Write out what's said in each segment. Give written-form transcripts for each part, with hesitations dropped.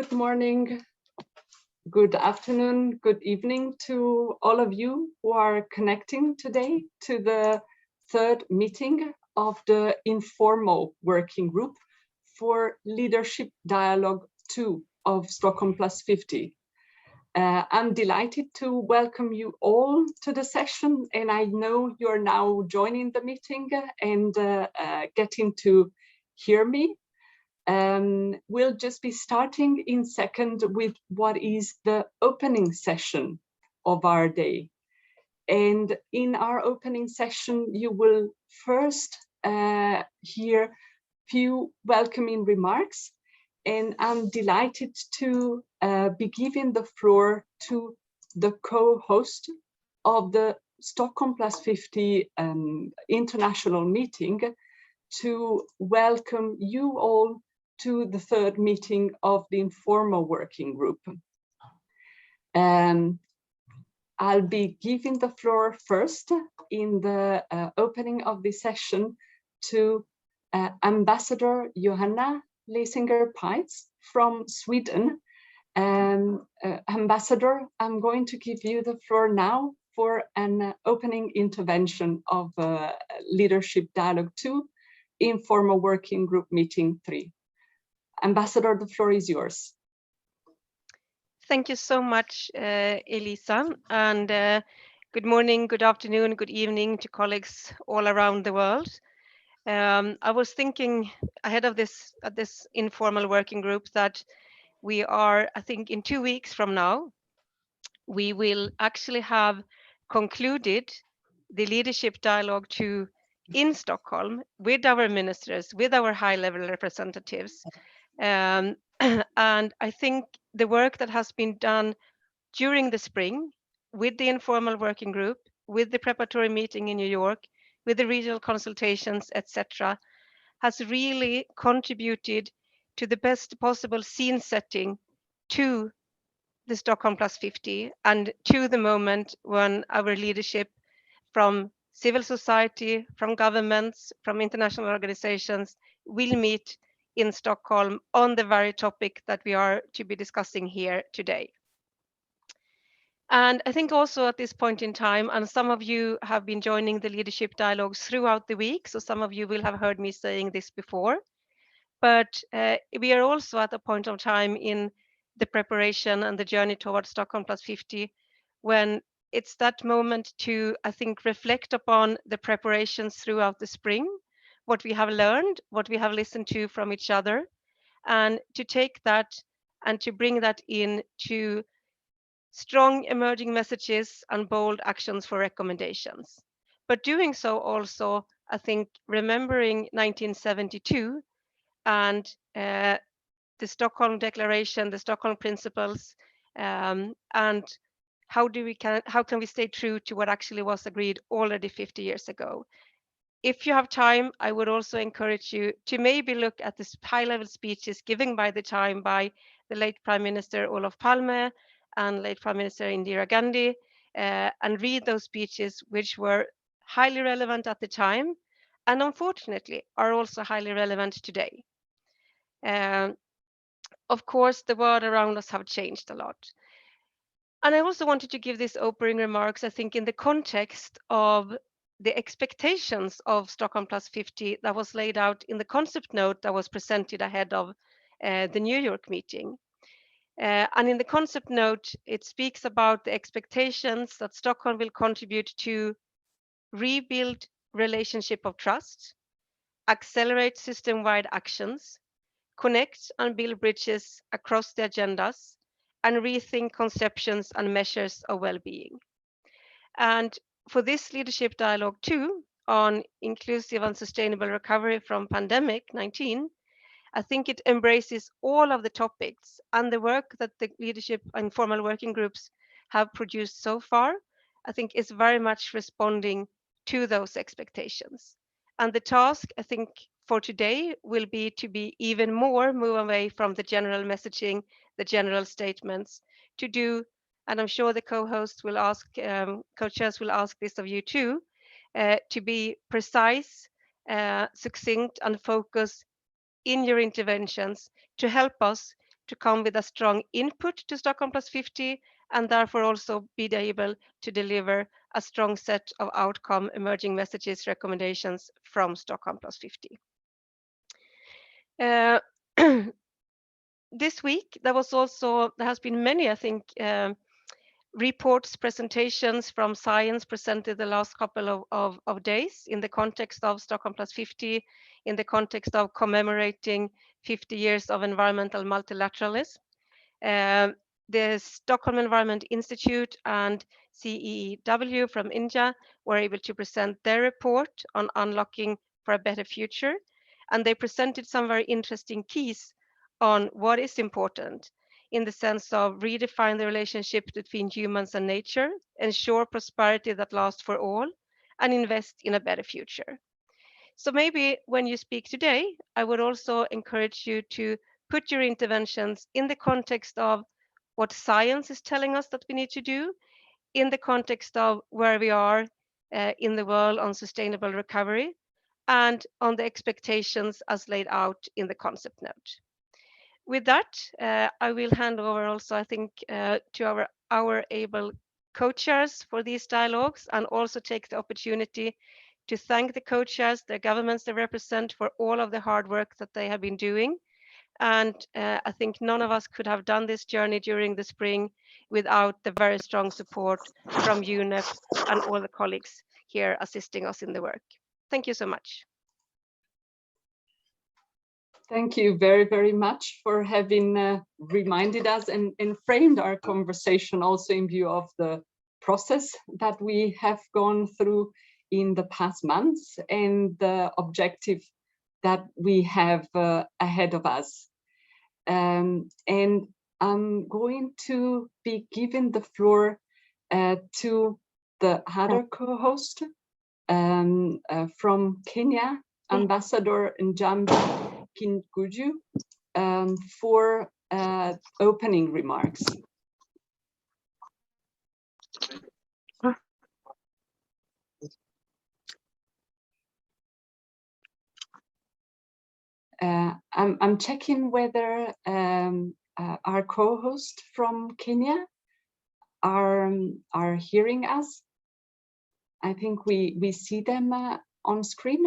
Good morning, good afternoon, good evening to all of you who are connecting today to the third meeting of the informal working group for Leadership Dialogue 2 of Stockholm Plus 50. I'm delighted to welcome you all to the session, and I know you're now joining the meeting and getting to hear me. We'll just be starting in second with what is the opening session of our day. And in our opening session, you will first hear few welcoming remarks. And I'm delighted to be giving the floor to the co-host of the Stockholm Plus 50 international meeting to welcome you all to the third meeting of the informal working group. I'll be giving the floor first in the opening of the session to Ambassador Johanna Lesinger-Peitz from Sweden. Ambassador, I'm going to give you the floor now for an opening intervention of Leadership Dialogue 2, Informal Working Group Meeting 3. Ambassador, the floor is yours. Thank you so much, Elisa, and good morning, good afternoon, good evening to colleagues all around the world. I was thinking ahead of this informal working group that we are, I think in 2 weeks from now, we will actually have concluded the Leadership Dialogue 2 in Stockholm with our ministers, with our high-level representatives. And I think the work that has been done during the spring with the informal working group, with the preparatory meeting in New York, with the regional consultations, etc., has really contributed to the best possible scene setting to the Stockholm Plus 50 and to the moment when our leadership from civil society, from governments, from international organizations will meet in Stockholm on the very topic that we are to be discussing here today. And I think also at this point in time, and some of you have been joining the leadership dialogues throughout the week, so some of you will have heard me saying this before, but we are also at a point of time in the preparation and the journey towards Stockholm Plus 50 when it's that moment to, I think, reflect upon the preparations throughout the spring, what we have learned, what we have listened to from each other, and to take that and to bring that in to strong emerging messages and bold actions for recommendations. But doing so also, I think, remembering 1972 and the Stockholm Declaration, the Stockholm Principles, and how can we stay true to what actually was agreed already 50 years ago. If you have time, I would also encourage you to maybe look at the high-level speeches given by the time by the late Prime Minister Olof Palme and late Prime Minister Indira Gandhi, and read those speeches, which were highly relevant at the time, and unfortunately are also highly relevant today. Of course, the world around us have changed a lot. And I also wanted to give these opening remarks, I think, in the context of the expectations of Stockholm Plus 50 that was laid out in the concept note that was presented ahead of the New York meeting. And in the concept note, it speaks about the expectations that Stockholm will contribute to rebuild relationship of trust, accelerate system-wide actions, connect and build bridges across the agendas, and rethink conceptions and measures of well-being. And for this leadership dialogue too, on inclusive and sustainable recovery from pandemic-19, I think it embraces all of the topics and the work that the leadership and formal working groups have produced so far, I think is very much responding to those expectations. And the task, I think, for today will be to be even more move away from the general messaging, the general statements, to do, and I'm sure the co-hosts will ask, co-chairs will ask this of you too, to be precise, succinct, and focused in your interventions to help us to come with a strong input to Stockholm Plus 50, and therefore also be able to deliver a strong set of outcome emerging messages recommendations from Stockholm Plus 50. This week there has been many, I think, reports, presentations from science presented the last couple of days in the context of Stockholm Plus 50, in the context of commemorating 50 years of environmental multilateralism. The Stockholm Environment Institute and CEEW from India were able to present their report on unlocking for a better future, and they presented some very interesting keys on what is important in the sense of redefine the relationship between humans and nature, ensure prosperity that lasts for all, and invest in a better future. So maybe when you speak today, I would also encourage you to put your interventions in the context of what science is telling us that we need to do, in the context of where we are in the world on sustainable recovery, and on the expectations as laid out in the concept note. With that, I will hand over also, I think, to our able co-chairs for these dialogues, and also take the opportunity to thank the co-chairs, the governments they represent, for all of the hard work that they have been doing. And I think none of us could have done this journey during the spring without the very strong support from UNEP and all the colleagues here assisting us in the work. Thank you so much. Thank you very, very much for having reminded us and framed our conversation also in view of the process that we have gone through in the past months and the objective that we have ahead of us. And I'm going to be giving the floor to the other co-host from Kenya, Ambassador Njamba Kinguju, for opening remarks. I'm checking whether our co-host from Kenya are hearing us. I think we see them on screen.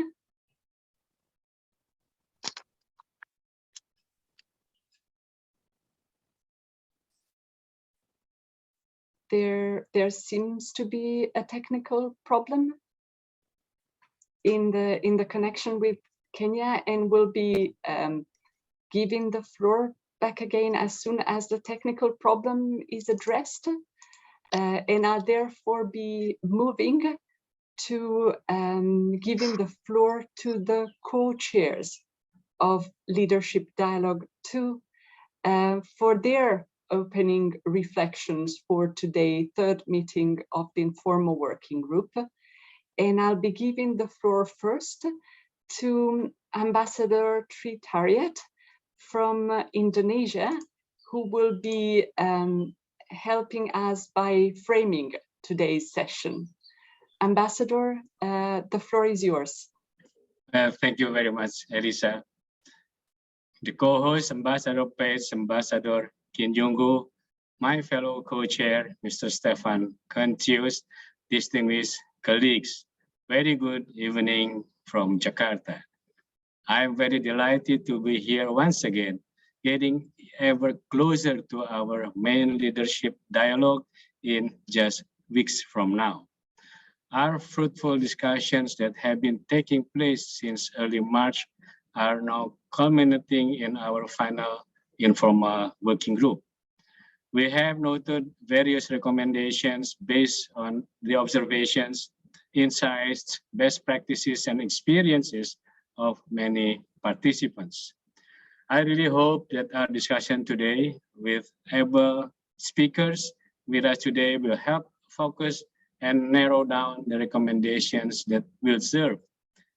There seems to be a technical problem in the connection with Kenya, and we'll be giving the floor back again as soon as the technical problem is addressed, and I'll therefore be moving to giving the floor to the co-chairs of Leadership Dialogue 2 for their opening reflections for today's third meeting of the informal working group. And I'll be giving the floor first to Ambassador Tritariat from Indonesia, who will be helping us by framing today's session. Ambassador, the floor is yours. Thank you very much, Elisa. The co-host, Ambassador Page, Ambassador Kinjungu, my fellow co-chair, Mr. Stefan Kentius, distinguished colleagues, very good evening from Jakarta. I'm very delighted to be here once again, getting ever closer to our main leadership dialogue in just weeks from now. Our fruitful discussions that have been taking place since early March are now culminating in our final informal working group. We have noted various recommendations based on the observations, insights, best practices, and experiences of many participants. I really hope that our discussion today with able speakers with us today will help focus and narrow down the recommendations that will serve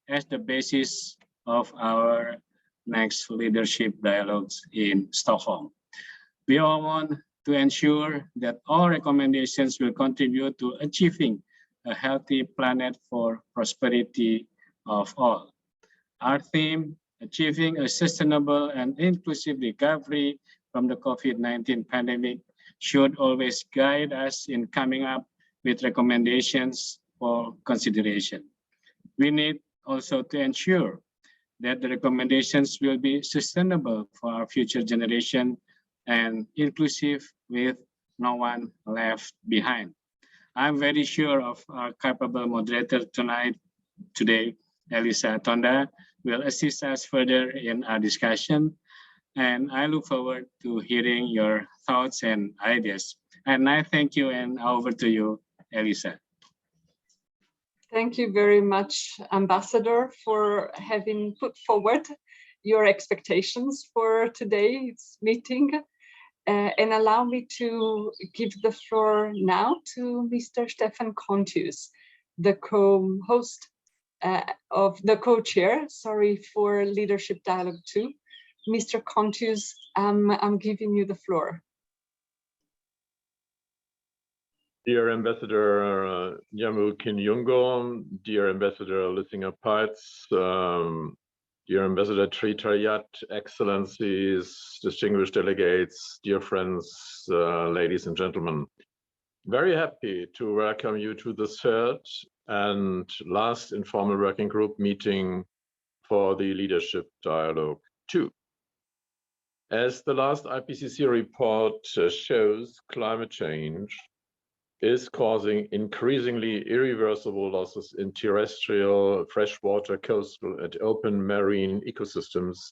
as the basis of our next leadership dialogues in Stockholm. We all want to ensure that all recommendations will contribute to achieving a healthy planet for prosperity of all. Our theme, achieving a sustainable and inclusive recovery from the COVID-19 pandemic should always guide us in coming up with recommendations for consideration. We need also to ensure that the recommendations will be sustainable for our future generation and inclusive with no one left behind. I'm very sure of our capable moderator today, Elisa Tonda, will assist us further in our discussion. And I look forward to hearing your thoughts and ideas. And I thank you, and over to you, Elisa. Thank you very much, Ambassador, for having put forward your expectations for today's meeting. And allow me to give the floor now to Mr. Stefan Contius, the co-host of the co-chair, sorry, for Leadership Dialogue 2. Mr. Contius, I'm giving you the floor. Dear Ambassador Nyamu Kinyungo, dear Ambassador Lissinger Peitz, dear Ambassador Tritayat, Excellencies, distinguished delegates, dear friends, ladies and gentlemen. Very happy to welcome you to the third and last informal working group meeting for the Leadership Dialogue 2. As the last IPCC report shows, climate change is causing increasingly irreversible losses in terrestrial, freshwater, coastal, and open marine ecosystems,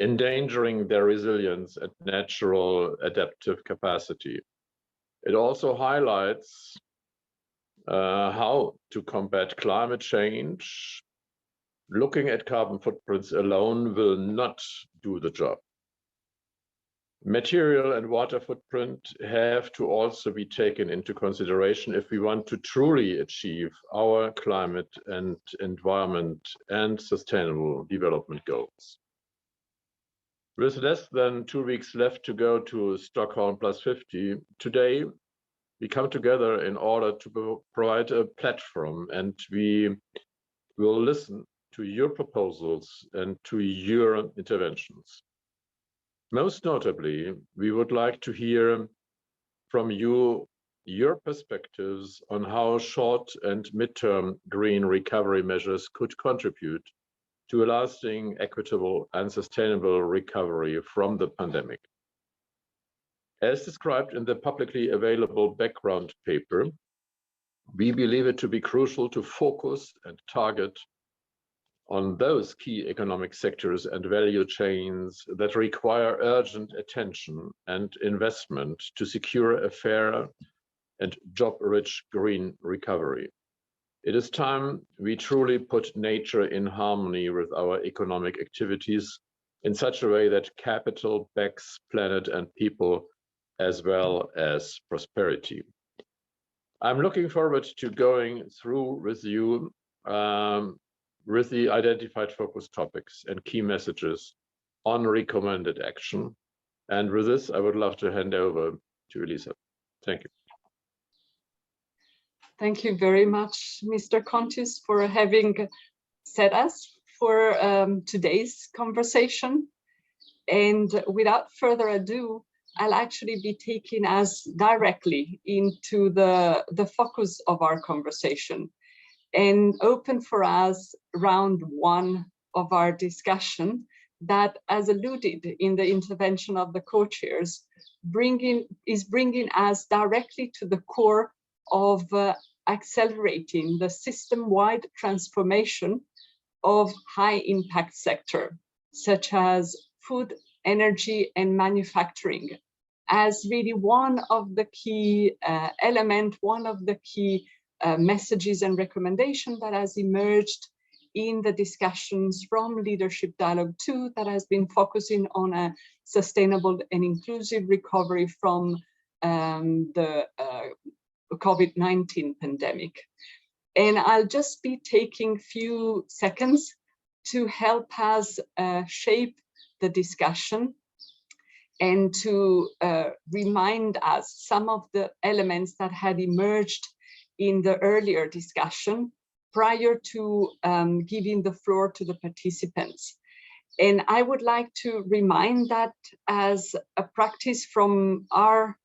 endangering their resilience and natural adaptive capacity. It also highlights how to combat climate change. Looking at carbon footprints alone will not do the job. Material and water footprint have to also be taken into consideration if we want to truly achieve our climate and environment and sustainable development goals. With less than 2 weeks left to go to Stockholm +50, today we come together in order to provide a platform, and we will listen to your proposals and to your interventions. Most notably, we would like to hear from you your perspectives on how short and midterm green recovery measures could contribute to a lasting, equitable, and sustainable recovery from the pandemic. As described in the publicly available background paper, we believe it to be crucial to focus and target on those key economic sectors and value chains that require urgent attention and investment to secure a fair and job-rich green recovery. It is time we truly put nature in harmony with our economic activities in such a way that capital backs planet and people as well as prosperity. I'm looking forward to going through with you with the identified focus topics and key messages on recommended action. And with this, I would love to hand over to Elisa. Thank you. Thank you very much, Mr. Contius, for having set us for today's conversation. And without further ado, I'll actually be taking us directly into the focus of our conversation and open for us round one of our discussion that, as alluded in the intervention of the co-chairs, is bringing us directly to the core of accelerating the system-wide transformation of high-impact sector, such as food, energy, and manufacturing, as really one of the key elements, one of the key messages and recommendations that has emerged in the discussions from Leadership Dialogue 2 that has been focusing on a sustainable and inclusive recovery from the COVID-19 pandemic. And I'll just be taking few seconds to help us shape the discussion and to remind us some of the elements that had emerged in the earlier discussion prior to giving the floor to the participants. And I would like to remind that as a practice from our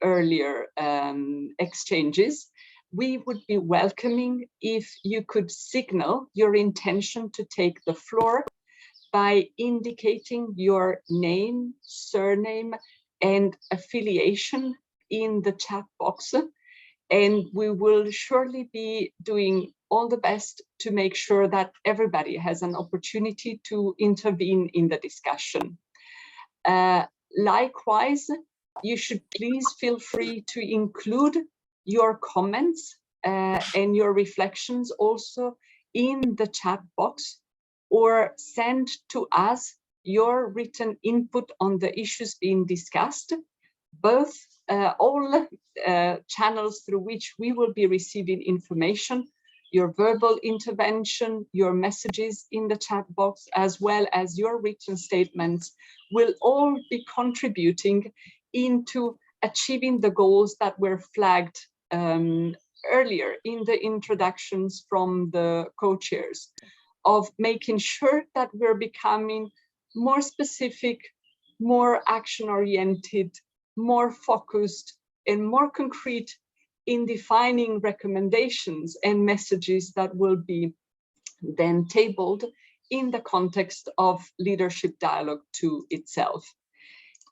earlier exchanges, we would be welcoming if you could signal your intention to take the floor by indicating your name, surname, and affiliation in the chat box. And we will surely be doing all the best to make sure that everybody has an opportunity to intervene in the discussion. Likewise, you should please feel free to include your comments and your reflections also in the chat box, or send to us your written input on the issues being discussed, both all channels through which we will be receiving information, your verbal intervention, your messages in the chat box, as well as your written statements, will all be contributing into achieving the goals that were flagged earlier in the introductions from the co-chairs, of making sure that we're becoming more specific, more action-oriented, more focused, and more concrete in defining recommendations and messages that will be then tabled in the context of leadership dialogue to itself.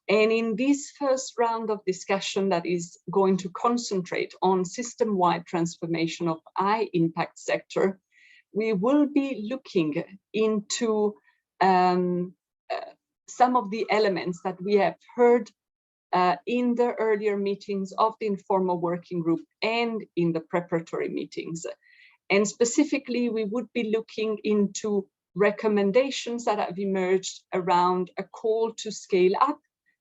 And in this first round of discussion that is going to concentrate on system-wide transformation of high impact sector, we will be looking into some of the elements that we have heard in the earlier meetings of the informal working group and in the preparatory meetings. And specifically, we would be looking into recommendations that have emerged around a call to scale up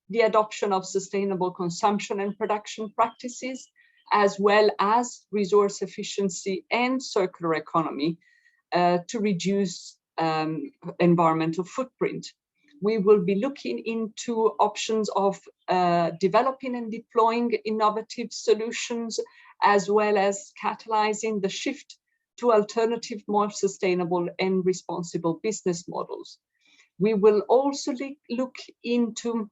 the adoption of sustainable consumption and production practices, as well as resource efficiency and circular economy to reduce environmental footprint. We will be looking into options of developing and deploying innovative solutions, as well as catalyzing the shift to alternative, more sustainable and responsible business models. We will also look into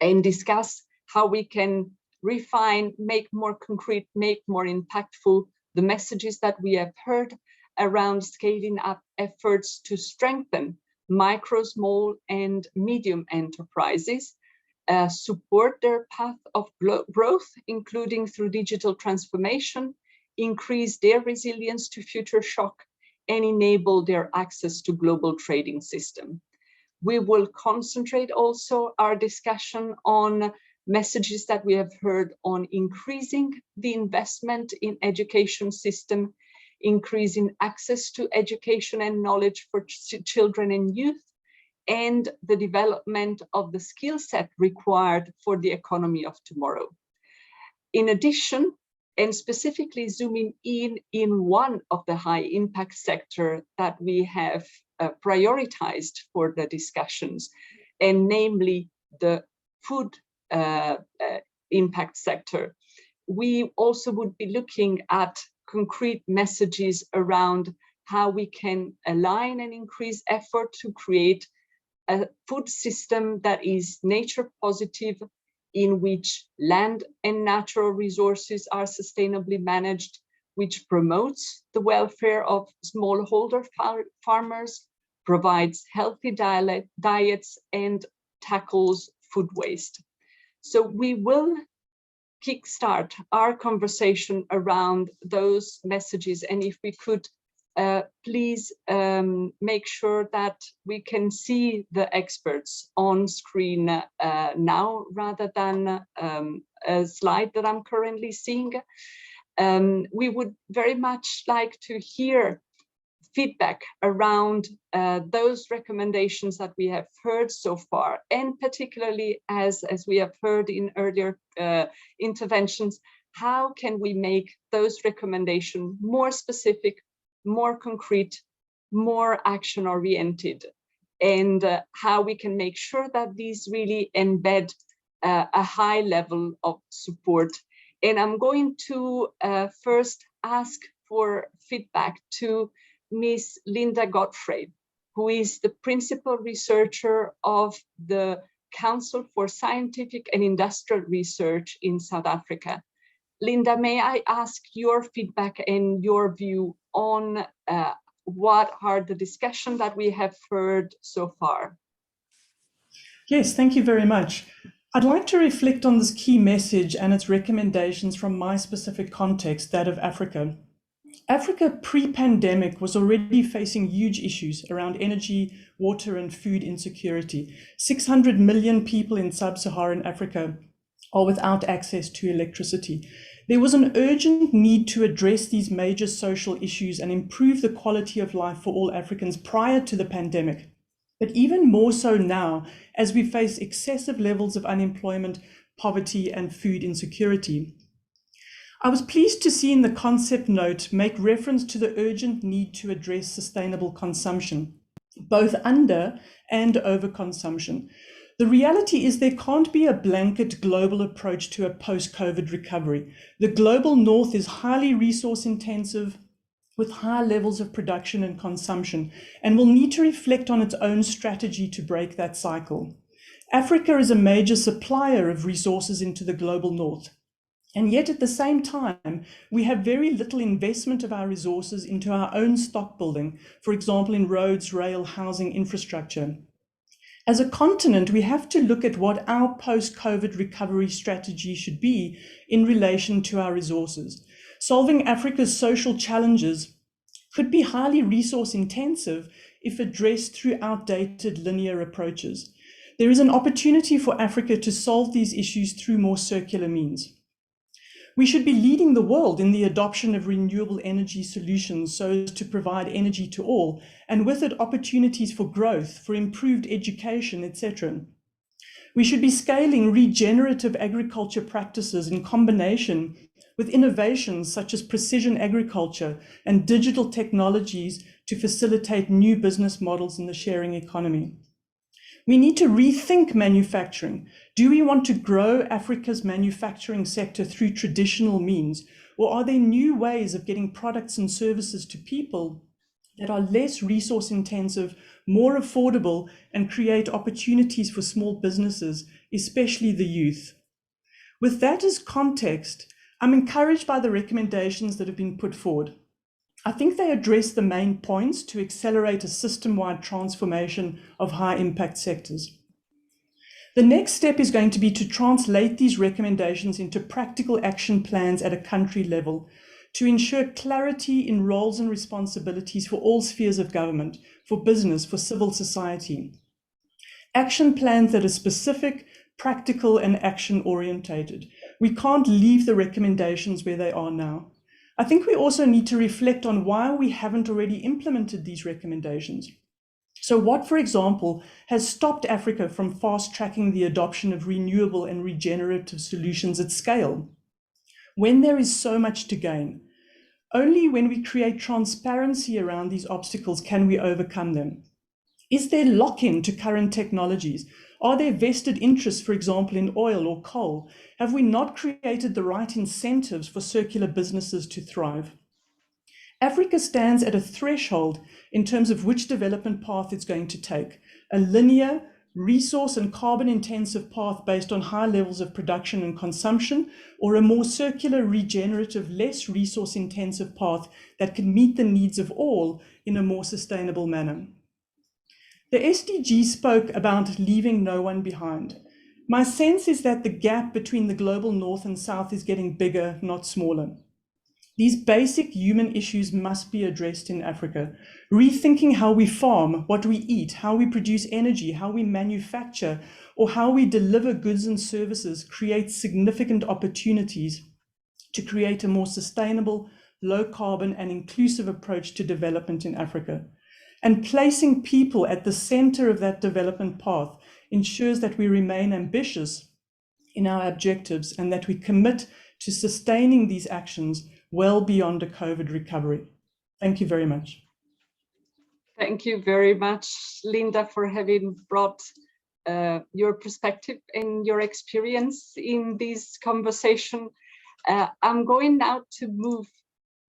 and discuss how we can refine, make more concrete, make more impactful the messages that we have heard around scaling up efforts to strengthen micro, small, and medium enterprises, support their path of growth, including through digital transformation, increase their resilience to future shock, and enable their access to global trading system. We will concentrate also our discussion on messages that we have heard on increasing the investment in education system, increasing access to education and knowledge for children and youth, and the development of the skill set required for the economy of tomorrow. In addition, and specifically zooming in one of the high impact sector that we have prioritized for the discussions, and namely the food impact sector, we also would be looking at concrete messages around how we can align and increase effort to create a food system that is nature positive, in which land and natural resources are sustainably managed, which promotes the welfare of smallholder farmers, provides healthy diets, and tackles food waste. So we will kickstart our conversation around those messages. And if we could please make sure that we can see the experts on screen now, rather than a slide that I'm currently seeing. We would very much like to hear feedback around those recommendations that we have heard so far, and particularly as we have heard in earlier interventions, how can we make those recommendations more specific, more concrete, more action-oriented, and how we can make sure that these really embed a high level of support. And I'm going to first ask for feedback to Ms. Linda Gottfried. who is the principal researcher of the Council for Scientific and Industrial Research in South Africa. Linda, may I ask your feedback and your view on what are the discussions that we have heard so far? Yes, thank you very much. I'd like to reflect on this key message and its recommendations from my specific context, that of Africa. Africa pre-pandemic was already facing huge issues around energy, water, and food insecurity. 600 million people in sub-Saharan Africa are without access to electricity. There was an urgent need to address these major social issues and improve the quality of life for all Africans prior to the pandemic. But even more so now, as we face excessive levels of unemployment, poverty, and food insecurity. I was pleased to see in the concept note make reference to the urgent need to address sustainable consumption, both under and overconsumption. The reality is there can't be a blanket global approach to a post-COVID recovery. The global north is highly resource intensive, with high levels of production and consumption, and will need to reflect on its own strategy to break that cycle. Africa is a major supplier of resources into the global north. And yet at the same time, we have very little investment of our resources into our own stock building, for example, in roads, rail, housing, infrastructure. As a continent, we have to look at what our post-COVID recovery strategy should be in relation to our resources. Solving Africa's social challenges could be highly resource intensive if addressed through outdated linear approaches. There is an opportunity for Africa to solve these issues through more circular means. We should be leading the world in the adoption of renewable energy solutions so as to provide energy to all, and with it opportunities for growth, for improved education, etc. We should be scaling regenerative agriculture practices in combination with innovations such as precision agriculture and digital technologies to facilitate new business models in the sharing economy. We need to rethink manufacturing. Do we want to grow Africa's manufacturing sector through traditional means, or are there new ways of getting products and services to people that are less resource intensive, more affordable, and create opportunities for small businesses, especially the youth? With that as context, I'm encouraged by the recommendations that have been put forward. I think they address the main points to accelerate a system-wide transformation of high-impact sectors. The next step is going to be to translate these recommendations into practical action plans at a country level to ensure clarity in roles and responsibilities for all spheres of government, for business, for civil society. Action plans that are specific, practical, and action-orientated. We can't leave the recommendations where they are now. I think we also need to reflect on why we haven't already implemented these recommendations. So what, for example, has stopped Africa from fast-tracking the adoption of renewable and regenerative solutions at scale? When there is so much to gain, only when we create transparency around these obstacles can we overcome them. Is there lock-in to current technologies? Are there vested interests, for example, in oil or coal? Have we not created the right incentives for circular businesses to thrive? Africa stands at a threshold in terms of which development path it's going to take: a linear, resource and carbon intensive path based on high levels of production and consumption, or a more circular, regenerative, less resource intensive path that can meet the needs of all in a more sustainable manner. The SDG spoke about leaving no one behind. My sense is that the gap between the global north and south is getting bigger, not smaller. These basic human issues must be addressed in Africa. Rethinking how we farm, what we eat, how we produce energy, how we manufacture, or how we deliver goods and services creates significant opportunities to create a more sustainable, low carbon and inclusive approach to development in Africa. And placing people at the center of that development path ensures that we remain ambitious in our objectives and that we commit to sustaining these actions well beyond a COVID recovery. Thank you very much. Thank you very much, Linda, for having brought your perspective and your experience in this conversation. I'm going now to move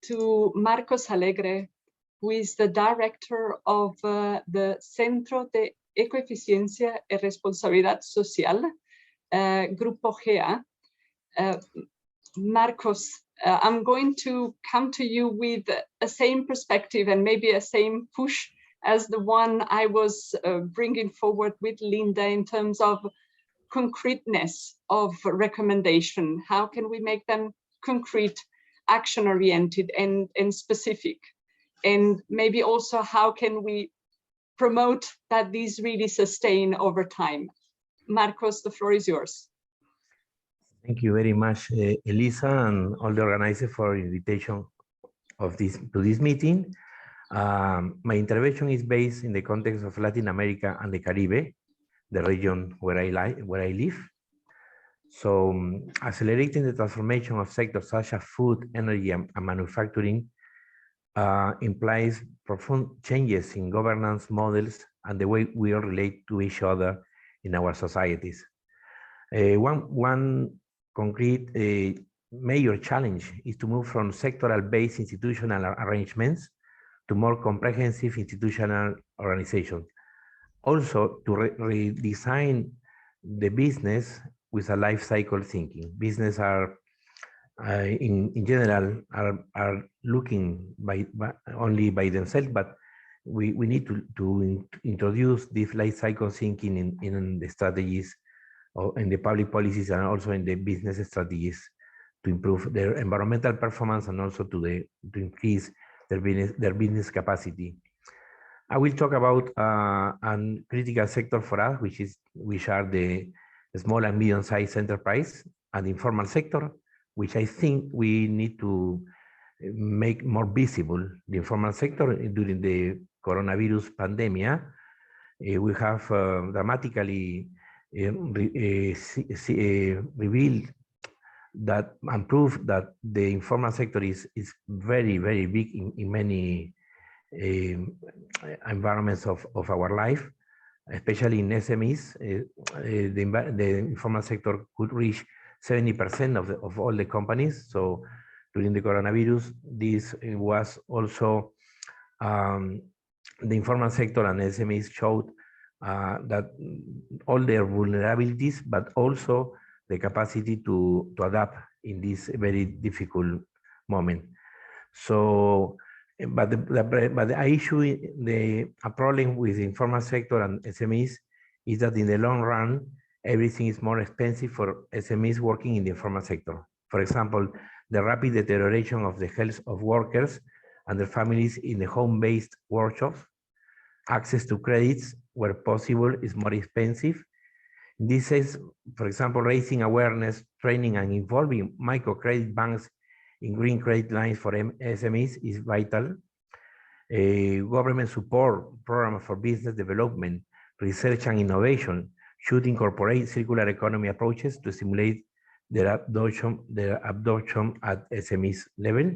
to Marcos Allegre, who is the director of the Centro de Ecoeficiencia y Responsabilidad Social, Grupo GEA. Marcos, I'm going to come to you with a same perspective and maybe a same push as the one I was bringing forward with Linda in terms of concreteness of recommendation. How can we make them concrete, action-oriented and specific? And maybe also how can we promote that these really sustain over time? Marcos, the floor is yours. Thank you very much, Elisa, and all the organizers for invitation of this meeting. My intervention is based in the context of Latin America and the Caribbean, the region where I live. So, accelerating the transformation of sectors such as food, energy, and manufacturing implies profound changes in governance models and the way we all relate to each other in our societies. One concrete major challenge is to move from sectoral-based institutional arrangements to more comprehensive institutional organizations. Also, to redesign the business with a life cycle thinking. Business are, in general, are looking only by themselves, but we need to introduce this life cycle thinking in the strategies, or in the public policies, and also in the business strategies to improve their environmental performance and also to increase their business capacity. I will talk about a critical sector for us, which are the small and medium-sized enterprise and informal sector, which I think we need to make more visible. The informal sector during the coronavirus pandemic, we have dramatically revealed that and proved that the informal sector is very, very big in many environments of our life, especially in SMEs. The informal sector could reach 70% of all the companies. So during the coronavirus, this was also the informal sector and SMEs showed that all their vulnerabilities, but also the capacity to adapt in this very difficult moment. So, but the issue, a problem with the informal sector and SMEs is that in the long run, everything is more expensive for SMEs working in the informal sector. For example, the rapid deterioration of the health of workers and their families in the home-based workshops. Access to credits where possible is more expensive. This is, for example, raising awareness, training, and involving microcredit banks in green credit lines for SMEs is vital. Government support program for business development, research, and innovation should incorporate circular economy approaches to stimulate their adoption at SMEs level.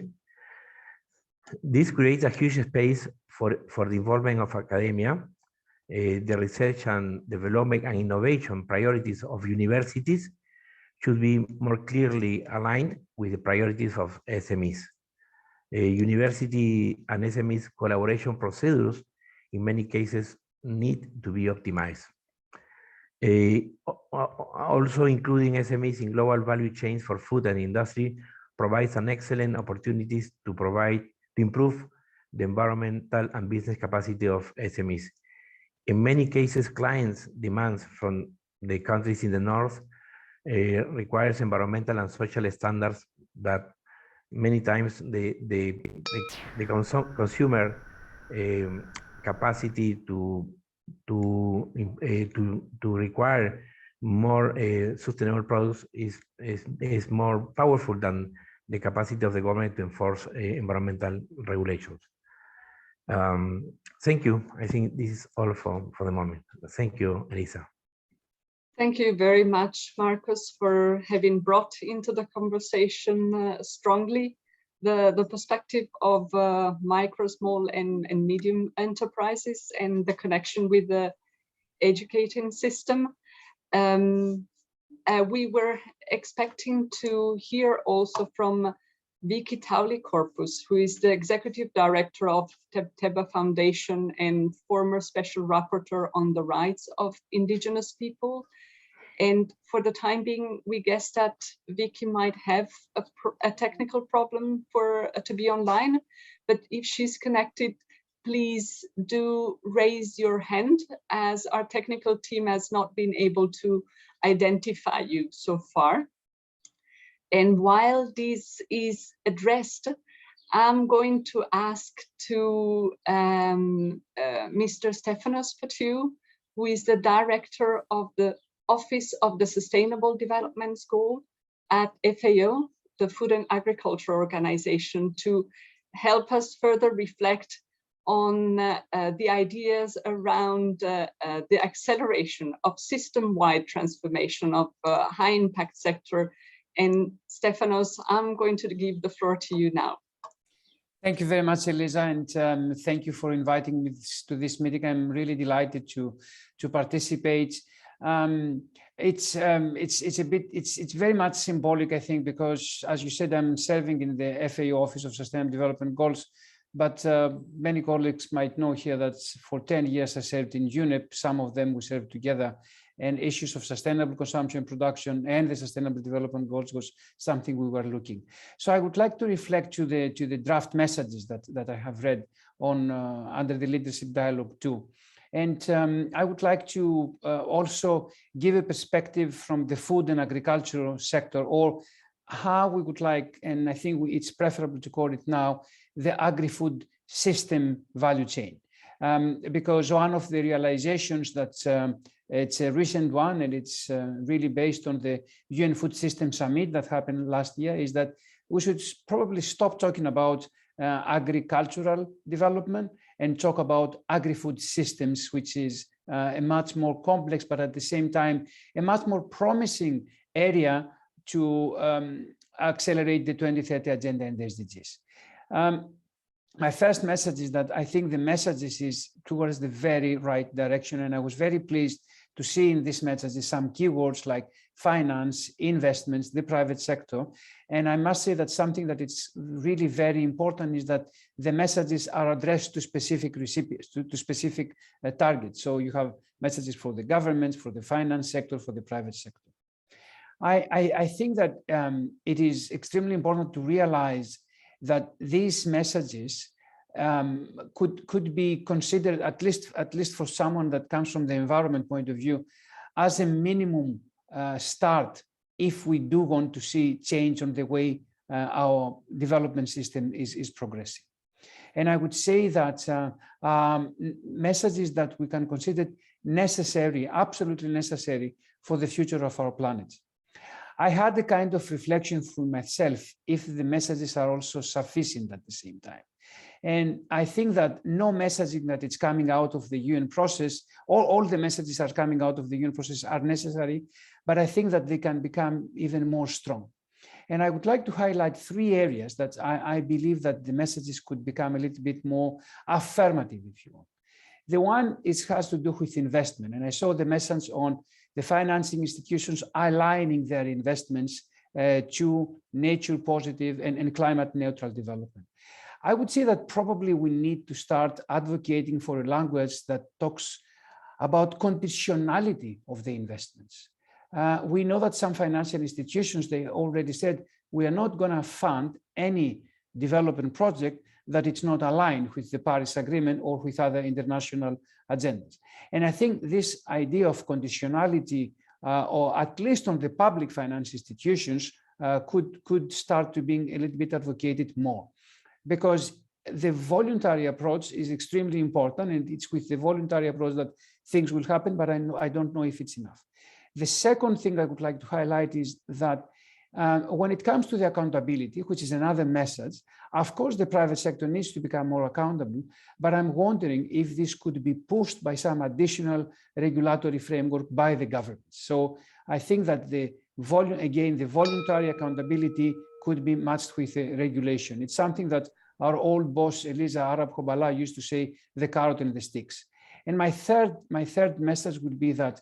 This creates a huge space for the involvement of academia. The research and development and innovation priorities of universities should be more clearly aligned with the priorities of SMEs. University and SMEs collaboration procedures, in many cases, need to be optimized. Also including SMEs in global value chains for food and industry provides an excellent opportunities to improve the environmental and business capacity of SMEs. In many cases, clients' demands from the countries in the north requires environmental and social standards that many times the consumer capacity to require more sustainable products is more powerful than the capacity of the government to enforce environmental regulations. Thank you. I think this is all for the moment. Thank you, Elisa. Thank you very much, Marcos, for having brought into the conversation strongly the perspective of micro, small, and medium enterprises and the connection with the educating system. We were expecting to hear also from Vicky Tauli-Corpus, who is the Executive Director of Teba Foundation and former Special Rapporteur on the rights of Indigenous people. And for the time being, we guess that Vicky might have a technical problem to be online, but if she's connected, please do raise your hand, as our technical team has not been able to identify you so far. And while this is addressed, I'm going to ask to Mr. Stefanos Patou, who is the Director of the Office of the Sustainable Development Goal at FAO, the Food and Agriculture Organization, to help us further reflect on the ideas around the acceleration of system-wide transformation of high-impact sector. And Stefanos, I'm going to give the floor to you now. Thank you very much, Elisa, and thank you for inviting me to this meeting. I'm really delighted to participate. It's very much symbolic, I think, because, as you said, I'm serving in the FAO Office of Sustainable Development Goals, but many colleagues might know here that for 10 years I served in UNEP. Some of them we served together, and issues of sustainable consumption, production, and the Sustainable Development Goals was something we were looking. So I would like to reflect to the draft messages that I have read on under the Leadership Dialogue 2. And I would like to also give a perspective from the food and agricultural sector, or how we would like, and I think it's preferable to call it now, the agri-food system value chain. Because one of the realizations that it's a recent one, and it's really based on the UN Food System Summit that happened last year, is that we should probably stop talking about agricultural development and talk about agri-food systems, which is a much more complex, but at the same time, a much more promising area to accelerate the 2030 agenda and the SDGs. My first message is that I think the message is towards the very right direction, and I was very pleased to see in this message some keywords like finance, investments, the private sector. And I must say that something that it's really very important is that the messages are addressed to specific recipients, to specific targets. So you have messages for the governments, for the finance sector, for the private sector. I think that it is extremely important to realize that these messages could be considered, at least for someone that comes from the environment point of view, as a minimum start if we do want to see change on the way our development system is progressing. And I would say that messages that we can consider necessary, absolutely necessary for the future of our planet. I had a kind of reflection for myself if the messages are also sufficient at the same time. And I think that no messaging that it's coming out of the UN process, all the messages are coming out of the UN process are necessary, but I think that they can become even more strong. And I would like to highlight 3 areas that I believe that the messages could become a little bit more affirmative, if you want. The one has to do with investment. And I saw the message on the financing institutions aligning their investments to nature positive and climate neutral development. I would say that probably we need to start advocating for a language that talks about conditionality of the investments. We know that some financial institutions, they already said, we are not going to fund any development project that it's not aligned with the Paris Agreement or with other international agendas. And I think this idea of conditionality, or at least on the public finance institutions, could start to being a little bit advocated more. Because the voluntary approach is extremely important, and it's with the voluntary approach that things will happen, but I don't know if it's enough. The second thing I would like to highlight is that when it comes to the accountability, which is another message, of course, the private sector needs to become more accountable, but I'm wondering if this could be pushed by some additional regulatory framework by the government. So I think that the voluntary accountability could be matched with a regulation. It's something that our old boss, Elisa Arab-Kobala, used to say, the carrot and the sticks. And my third message would be that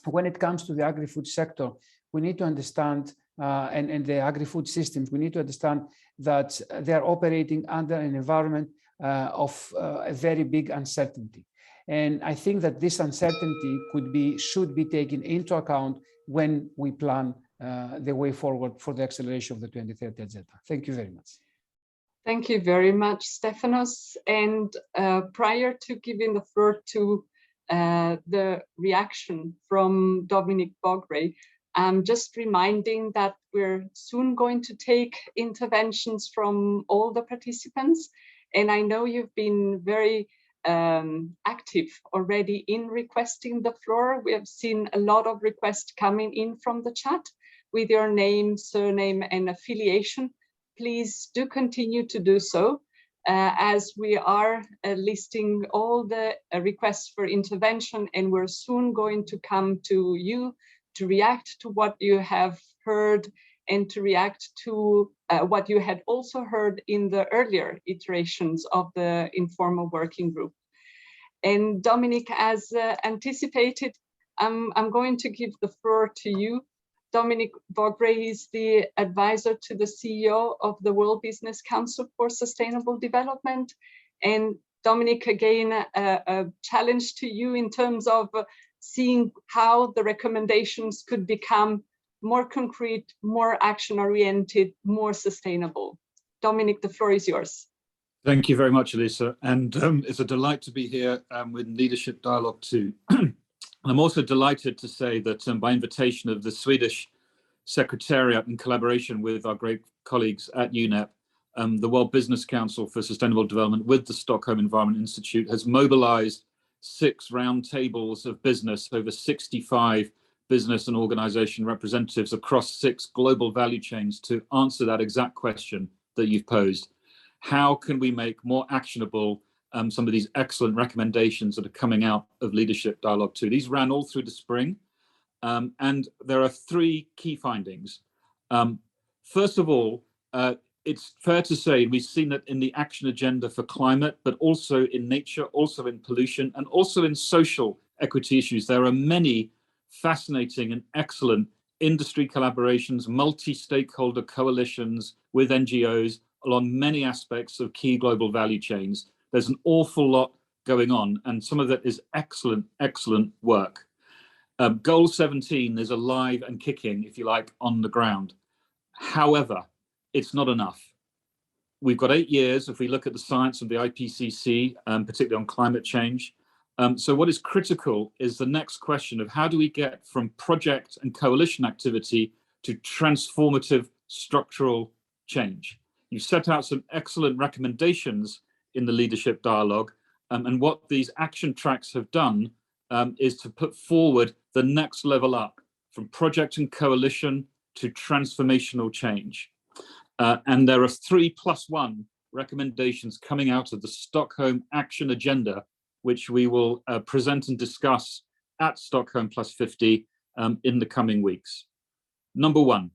when it comes to the agri-food sector, we need to understand and the agri-food systems, we need to understand that they are operating under an environment of a very big uncertainty. And I think that this uncertainty should be taken into account when we plan the way forward for the acceleration of the 2030 agenda. Thank you very much. Thank you very much, Stefanos. And prior to giving the floor to the reaction from Dominic Vogray, I'm just reminding that we're soon going to take interventions from all the participants. And I know you've been very active already in requesting the floor. We have seen a lot of requests coming in from the chat with your name, surname, and affiliation. Please do continue to do so, as we are listing all the requests for intervention, and we're soon going to come to you to react to what you have heard and to react to what you had also heard in the earlier iterations of the informal working group. And Dominic, as anticipated, I'm going to give the floor to you. Dominic Vogray is the advisor to the CEO of the World Business Council for Sustainable Development. And Dominic, again, a challenge to you in terms of seeing how the recommendations could become more concrete, more action-oriented, more sustainable. Dominic, the floor is yours. Thank you very much, Elisa. And it's a delight to be here with Leadership Dialogue 2. I'm also delighted to say that by invitation of the Swedish Secretariat in collaboration with our great colleagues at UNEP, the World Business Council for Sustainable Development with the Stockholm Environment Institute has mobilized 6 roundtables of business, over 65 business and organization representatives across 6 global value chains to answer that exact question that you've posed. How can we make more actionable some of these excellent recommendations that are coming out of Leadership Dialogue 2? These ran all through the spring, and there are 3 key findings. First of all, it's fair to say we've seen that in the action agenda for climate, but also in nature, also in pollution, and also in social equity issues. There are many fascinating and excellent industry collaborations, multi-stakeholder coalitions with NGOs along many aspects of key global value chains. There's an awful lot going on, and some of that is excellent, excellent work. Goal 17 is alive and kicking, if you like, on the ground. However, it's not enough. We've got 8 years if we look at the science of the IPCC, particularly on climate change. So what is critical is the next question of how do we get from project and coalition activity to transformative structural change? You've set out some excellent recommendations in the Leadership Dialogue, and what these action tracks have done is to put forward the next level up from project and coalition to transformational change. And there are 3+1 recommendations coming out of the Stockholm Action Agenda, which we will present and discuss at Stockholm Plus 50 in the coming weeks. Number 1,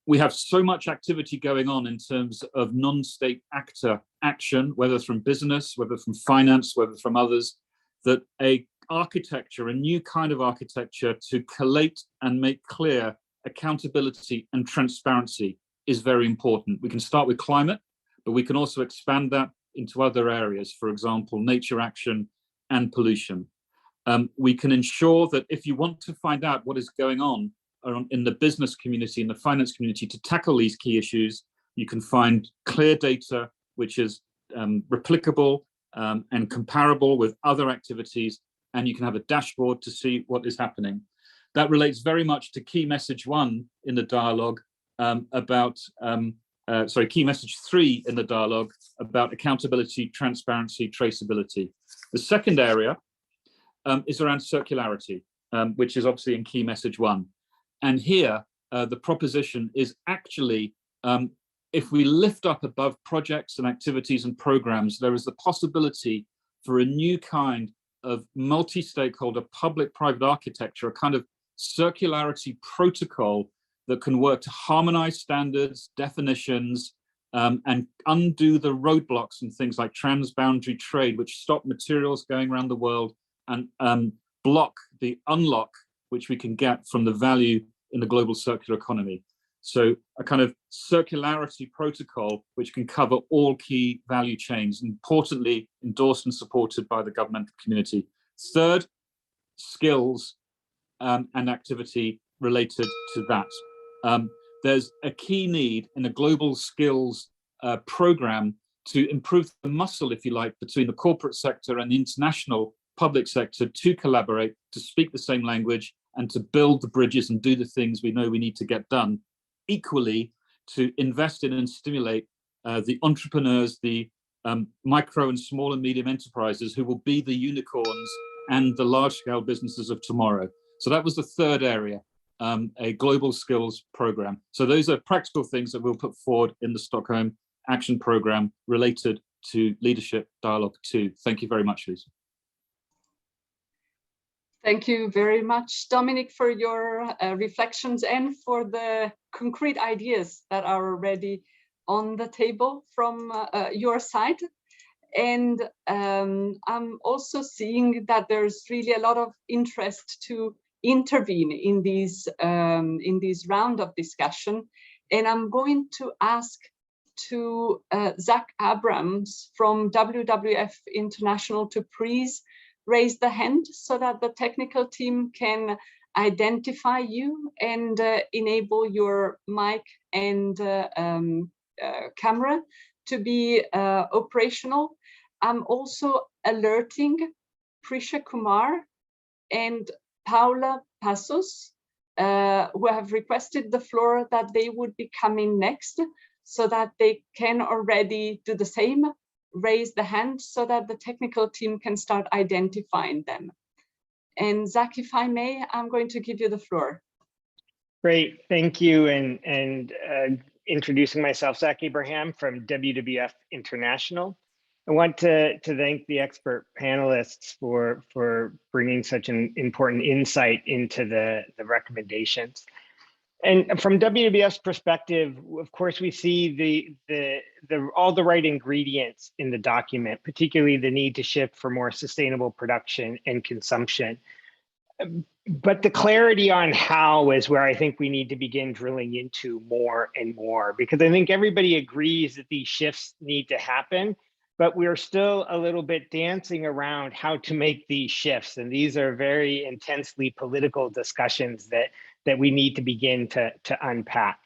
we have so much activity going on in terms of non-state actor action, whether from business, whether from finance, whether from others, that a new kind of architecture to collate and make clear accountability and transparency is very important. We can start with climate, but we can also expand that into other areas, for example, nature action and pollution. We can ensure that if you want to find out what is going on in the business community, in the finance community to tackle these key issues, you can find clear data which is replicable and comparable with other activities, and you can have a dashboard to see what is happening. That relates very much to key message 1 in the dialogue key message 3 in the dialogue about accountability, transparency, traceability. The second area is around circularity, which is obviously in key message 1. And here, the proposition is actually, if we lift up above projects and activities and programs, there is the possibility for a new kind of multi-stakeholder public-private architecture, a kind of circularity protocol that can work to harmonize standards, definitions, and undo the roadblocks and things like transboundary trade, which stop materials going around the world and block the unlock which we can get from the value in the global circular economy. So a kind of circularity protocol, which can cover all key value chains, importantly endorsed and supported by the governmental community. Third, skills and activity related to that. There's a key need in a global skills program to improve the muscle, if you like, between the corporate sector and the international public sector to collaborate, to speak the same language, and to build the bridges and do the things we know we need to get done. Equally, to invest in and stimulate the entrepreneurs, the micro and small and medium enterprises who will be the unicorns and the large-scale businesses of tomorrow. So that was the third area, a global skills program. So those are practical things that we'll put forward in the Stockholm Action Program related to Leadership Dialogue 2. Thank you very much, Lisa. Thank you very much, Dominic, for your reflections and for the concrete ideas that are already on the table from your side. And I'm also seeing that there's really a lot of interest to intervene in these round of discussion. And I'm going to ask to Zach Abrams from WWF International to please raise the hand so that the technical team can identify you and enable your mic and camera to be operational. I'm also alerting Prisha Kumar and Paula Passos, who have requested the floor, that they would be coming next so that they can already do the same, raise the hand so that the technical team can start identifying them. And Zach, if I may, I'm going to give you the floor. Great, thank you. And introducing myself, Zach Abraham from WWF International. I want to thank the expert panelists for bringing such an important insight into the recommendations. And from WWF's perspective, of course, we see all the right ingredients in the document, particularly the need to shift for more sustainable production and consumption. But the clarity on how is where I think we need to begin drilling into more and more, because I think everybody agrees that these shifts need to happen, but we're still a little bit dancing around how to make these shifts. And these are very intensely political discussions that we need to begin to unpack.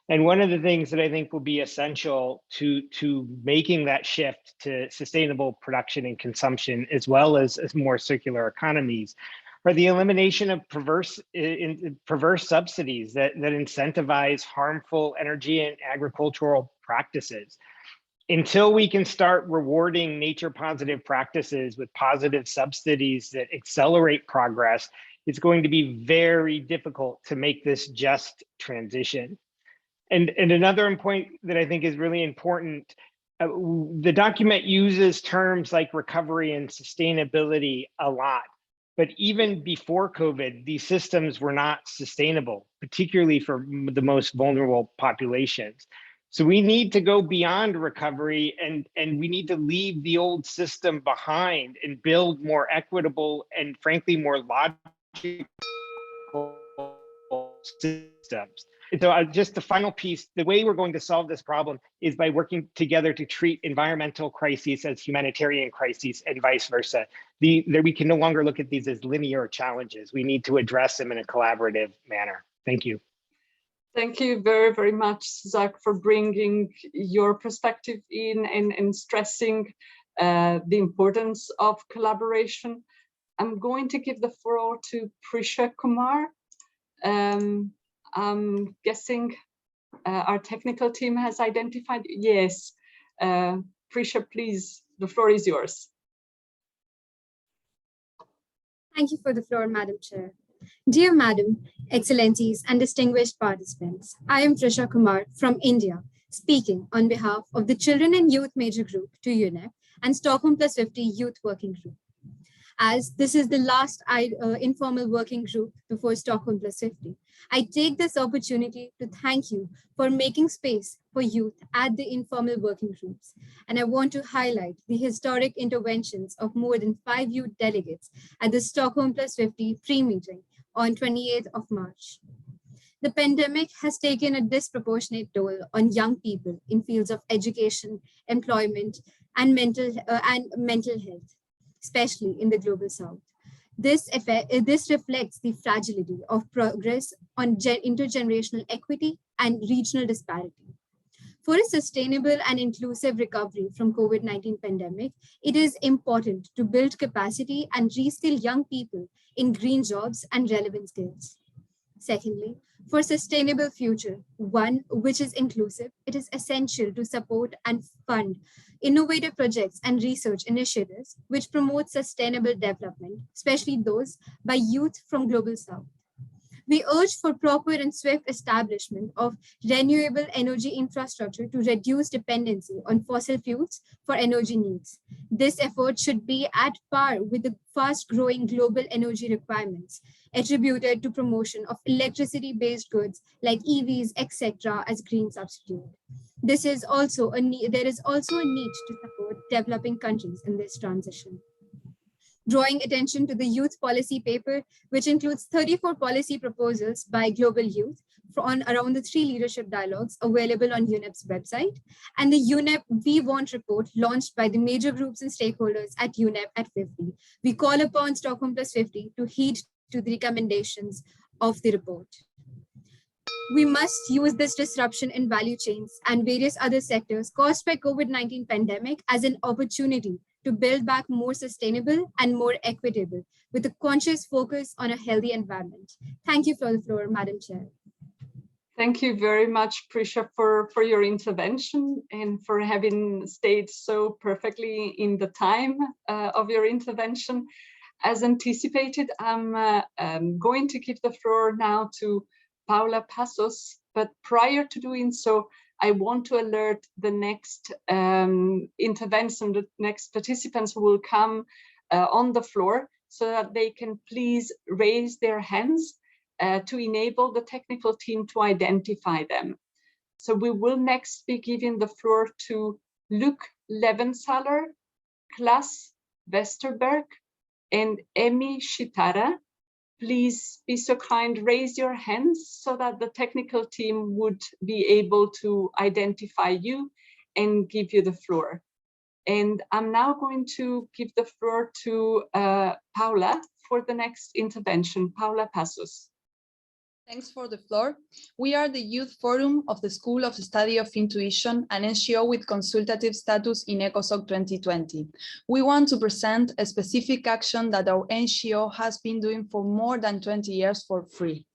And one of the things that I think will be essential to making that shift to sustainable production and consumption, as well as more circular economies, are the elimination of perverse subsidies that incentivize harmful energy and agricultural practices. Until we can start rewarding nature positive practices with positive subsidies that accelerate progress, it's going to be very difficult to make this just transition. And another point that I think is really important, the document uses terms like recovery and sustainability a lot. But even before COVID, these systems were not sustainable, particularly for the most vulnerable populations. So we need to go beyond recovery and we need to leave the old system behind and build more equitable and frankly, more logical systems. And so just the final piece, the way we're going to solve this problem is by working together to treat environmental crises as humanitarian crises and vice versa. We can no longer look at these as linear challenges. We need to address them in a collaborative manner. Thank you. Thank you very, very much, Zach, for bringing your perspective in and stressing the importance of collaboration. I'm going to give the floor to Prisha Kumar. I'm guessing our technical team has identified. Yes, Prisha, please, the floor is yours. Thank you for the floor, Madam Chair. Dear Madam, Excellencies and distinguished participants, I am Prisha Kumar from India, speaking on behalf of the Children and Youth Major Group to UNEP and Stockholm Plus 50 Youth Working Group. As this is the last informal working group before Stockholm Plus 50, I take this opportunity to thank you for making space for youth at the informal working groups. And I want to highlight the historic interventions of more than 5 youth delegates at the Stockholm Plus 50 pre-meeting on 28th of March. The pandemic has taken a disproportionate toll on young people in fields of education, employment, and mental health, especially in the global south. This reflects the fragility of progress on intergenerational equity and regional disparity. For a sustainable and inclusive recovery from COVID-19 pandemic, it is important to build capacity and reskill young people in green jobs and relevant skills. Secondly, for a sustainable future, one which is inclusive, it is essential to support and fund innovative projects and research initiatives which promote sustainable development, especially those by youth from Global South. We urge for proper and swift establishment of renewable energy infrastructure to reduce dependency on fossil fuels for energy needs. This effort should be at par with the fast-growing global energy requirements attributed to promotion of electricity-based goods like EVs, etc., as green substitute. There is also a need to support developing countries in this transition. Drawing attention to the youth policy paper, which includes 34 policy proposals by global youth on around the 3 leadership dialogues available on UNEP's website, and the UNEP We Want report launched by the major groups and stakeholders at UNEP at 50. We call upon Stockholm Plus 50 to heed to the recommendations of the report. We must use this disruption in value chains and various other sectors caused by COVID-19 pandemic as an opportunity to build back more sustainable and more equitable with a conscious focus on a healthy environment. Thank you for the floor, Madam Chair. Thank you very much, Prisha, for your intervention and for having stayed so perfectly in the time of your intervention. As anticipated, I'm going to give the floor now to Paula Passos, but prior to doing so, I want to alert the next intervention, the next participants who will come on the floor so that they can please raise their hands to enable the technical team to identify them. So we will next be giving the floor to Luc Levin, Saller, Klaas Westerberg, and Emmy Shitara. Please be so kind, raise your hands so that the technical team would be able to identify you and give you the floor. And I'm now going to give the floor to Paula for the next intervention. Paula Passos. Thanks for the floor. We are the Youth Forum of the School of the Study of Intuition, an NGO with consultative status in ECOSOC 2020. We want to present a specific action that our NGO has been doing for more than 20 years for free.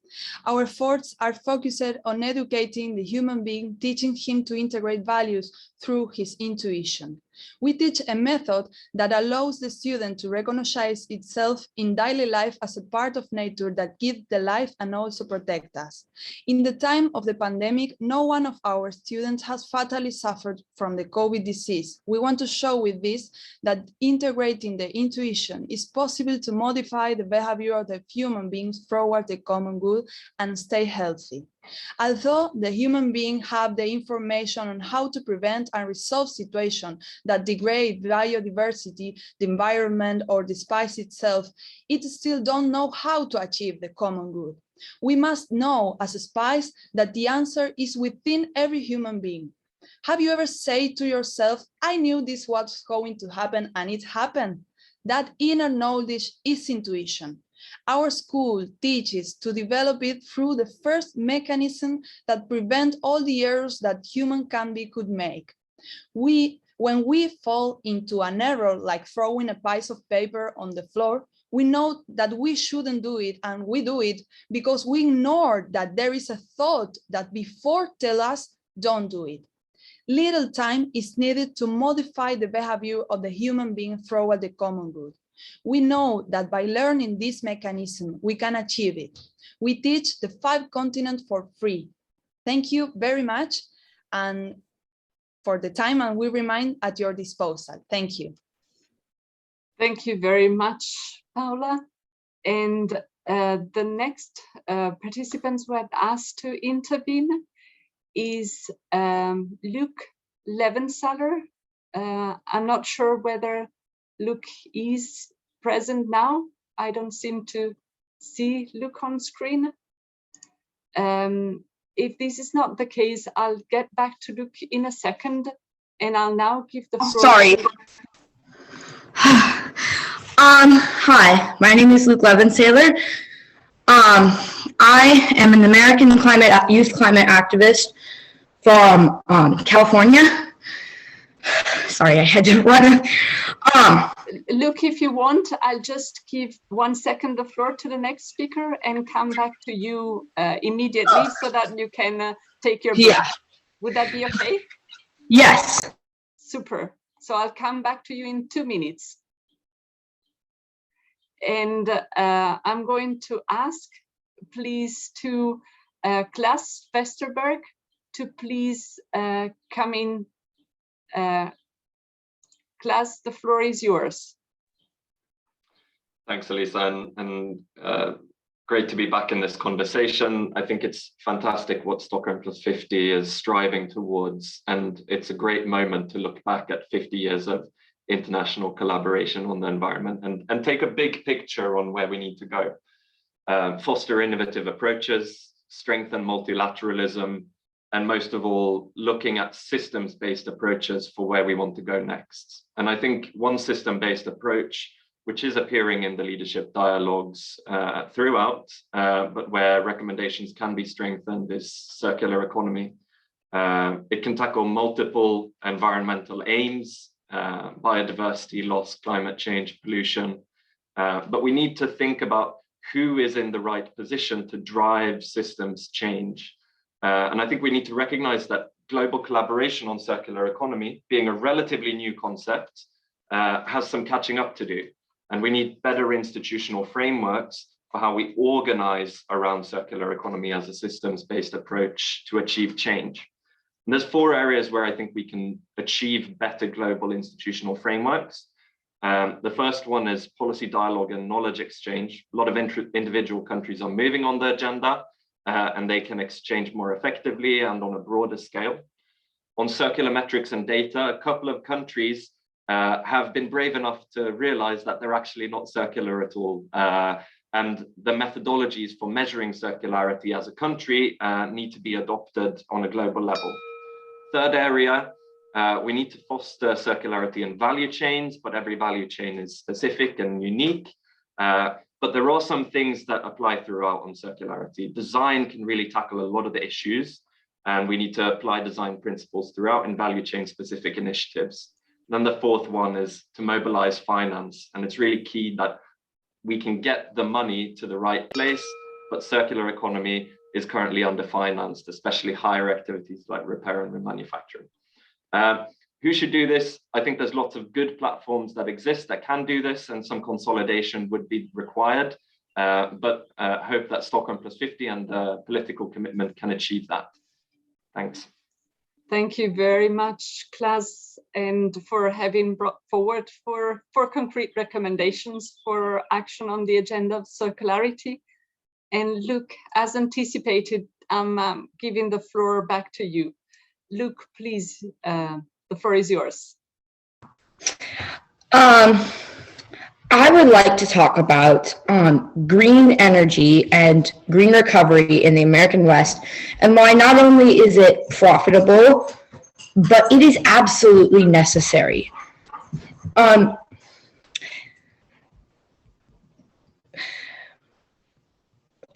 Our efforts are focused on educating the human being, teaching him to integrate values through his intuition. We teach a method that allows the student to recognize itself in daily life as a part of nature that gives the life and also protect us. In the time of the pandemic, no one of our students has fatally suffered from the COVID disease. We want to show with this that integrating the intuition is possible to modify the behavior of the human beings toward the common good and stay healthy. Although the human beings have the information on how to prevent and resolve situations that degrade biodiversity, the environment, or the spice itself, it still don't know how to achieve the common good. We must know as a spice that the answer is within every human being. Have you ever said to yourself, I knew this was going to happen and it happened? That inner knowledge is intuition. Our school teaches to develop it through the first mechanism that prevent all the errors that human could make. When we fall into an error like throwing a piece of paper on the floor, we know that we shouldn't do it, and we do it because we ignore that there is a thought that before tell us don't do it. Little time is needed to modify the behavior of the human being toward the common good. We know that by learning this mechanism, we can achieve it. We teach the 5 continents for free. Thank you very much and for the time, and we remain at your disposal. Thank you. Thank you very much, Paula. And the next participants who had asked to intervene is Luc Levin, Saller. I'm not sure whether Luc is present now. I don't seem to see Luc on screen. If this is not the case, I'll get back to Luke in a second, and I'll now give the floor. Sorry. Hi, my name is Levin, Saller. I am an American youth climate activist from California. Sorry, I had to run. Look, if you want, I'll just give 1 second the floor to the next speaker and come back to you immediately so that you can take your break. Yeah. Would that be okay? Yes. Super. So I'll come back to you in 2 minutes. And I'm going to ask, please, to Klaas Vesterberg to please come in. Klaas, the floor is yours. Thanks, Elisa, and great to be back in this conversation. I think it's fantastic what Stockholm Plus 50 is striving towards, and it's a great moment to look back at 50 years of international collaboration on the environment and take a big picture on where we need to go. Foster innovative approaches, strengthen multilateralism, and most of all, looking at systems-based approaches for where we want to go next. And I think one system-based approach, which is appearing in the leadership dialogues throughout, but where recommendations can be strengthened, is circular economy. It can tackle multiple environmental aims, biodiversity loss, climate change, pollution, but we need to think about who is in the right position to drive systems change. And I think we need to recognize that global collaboration on circular economy, being a relatively new concept, has some catching up to do. And we need better institutional frameworks for how we organize around circular economy as a systems-based approach to achieve change. And there's 4 areas where I think we can achieve better global institutional frameworks. The first one is policy dialogue and knowledge exchange. A lot of individual countries are moving on the agenda, and they can exchange more effectively and on a broader scale. On circular metrics and data, a couple of countries have been brave enough to realize that they're actually not circular at all. And the methodologies for measuring circularity as a country need to be adopted on a global level. Third area, we need to foster circularity in value chains, but every value chain is specific and unique. But there are some things that apply throughout on circularity. Design can really tackle a lot of the issues, and we need to apply design principles throughout in value chain specific initiatives. And then the fourth one is to mobilize finance. And it's really key that we can get the money to the right place, but circular economy is currently underfinanced, especially higher activities like repair and remanufacturing. Who should do this? I think there's lots of good platforms that exist that can do this, and some consolidation would be required. But hope that Stockholm Plus 50 and political commitment can achieve that. Thanks. Thank you very much, Klaas, and for having brought forward for concrete recommendations for action on the agenda of circularity. And Luke, as anticipated, I'm giving the floor back to you. Luke, please, the floor is yours. I would like to talk about green energy and green recovery in the American West, and why not only is it profitable, but it is absolutely necessary.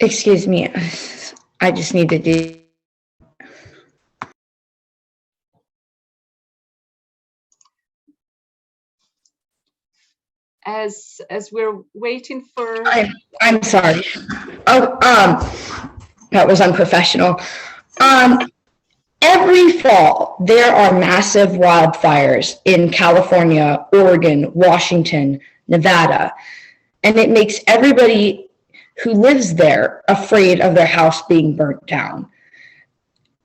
Excuse me, I just need to do. As we're waiting for. I'm sorry. Oh, that was unprofessional. Every fall, there are massive wildfires in California, Oregon, Washington, Nevada, and it makes everybody who lives there afraid of their house being burnt down.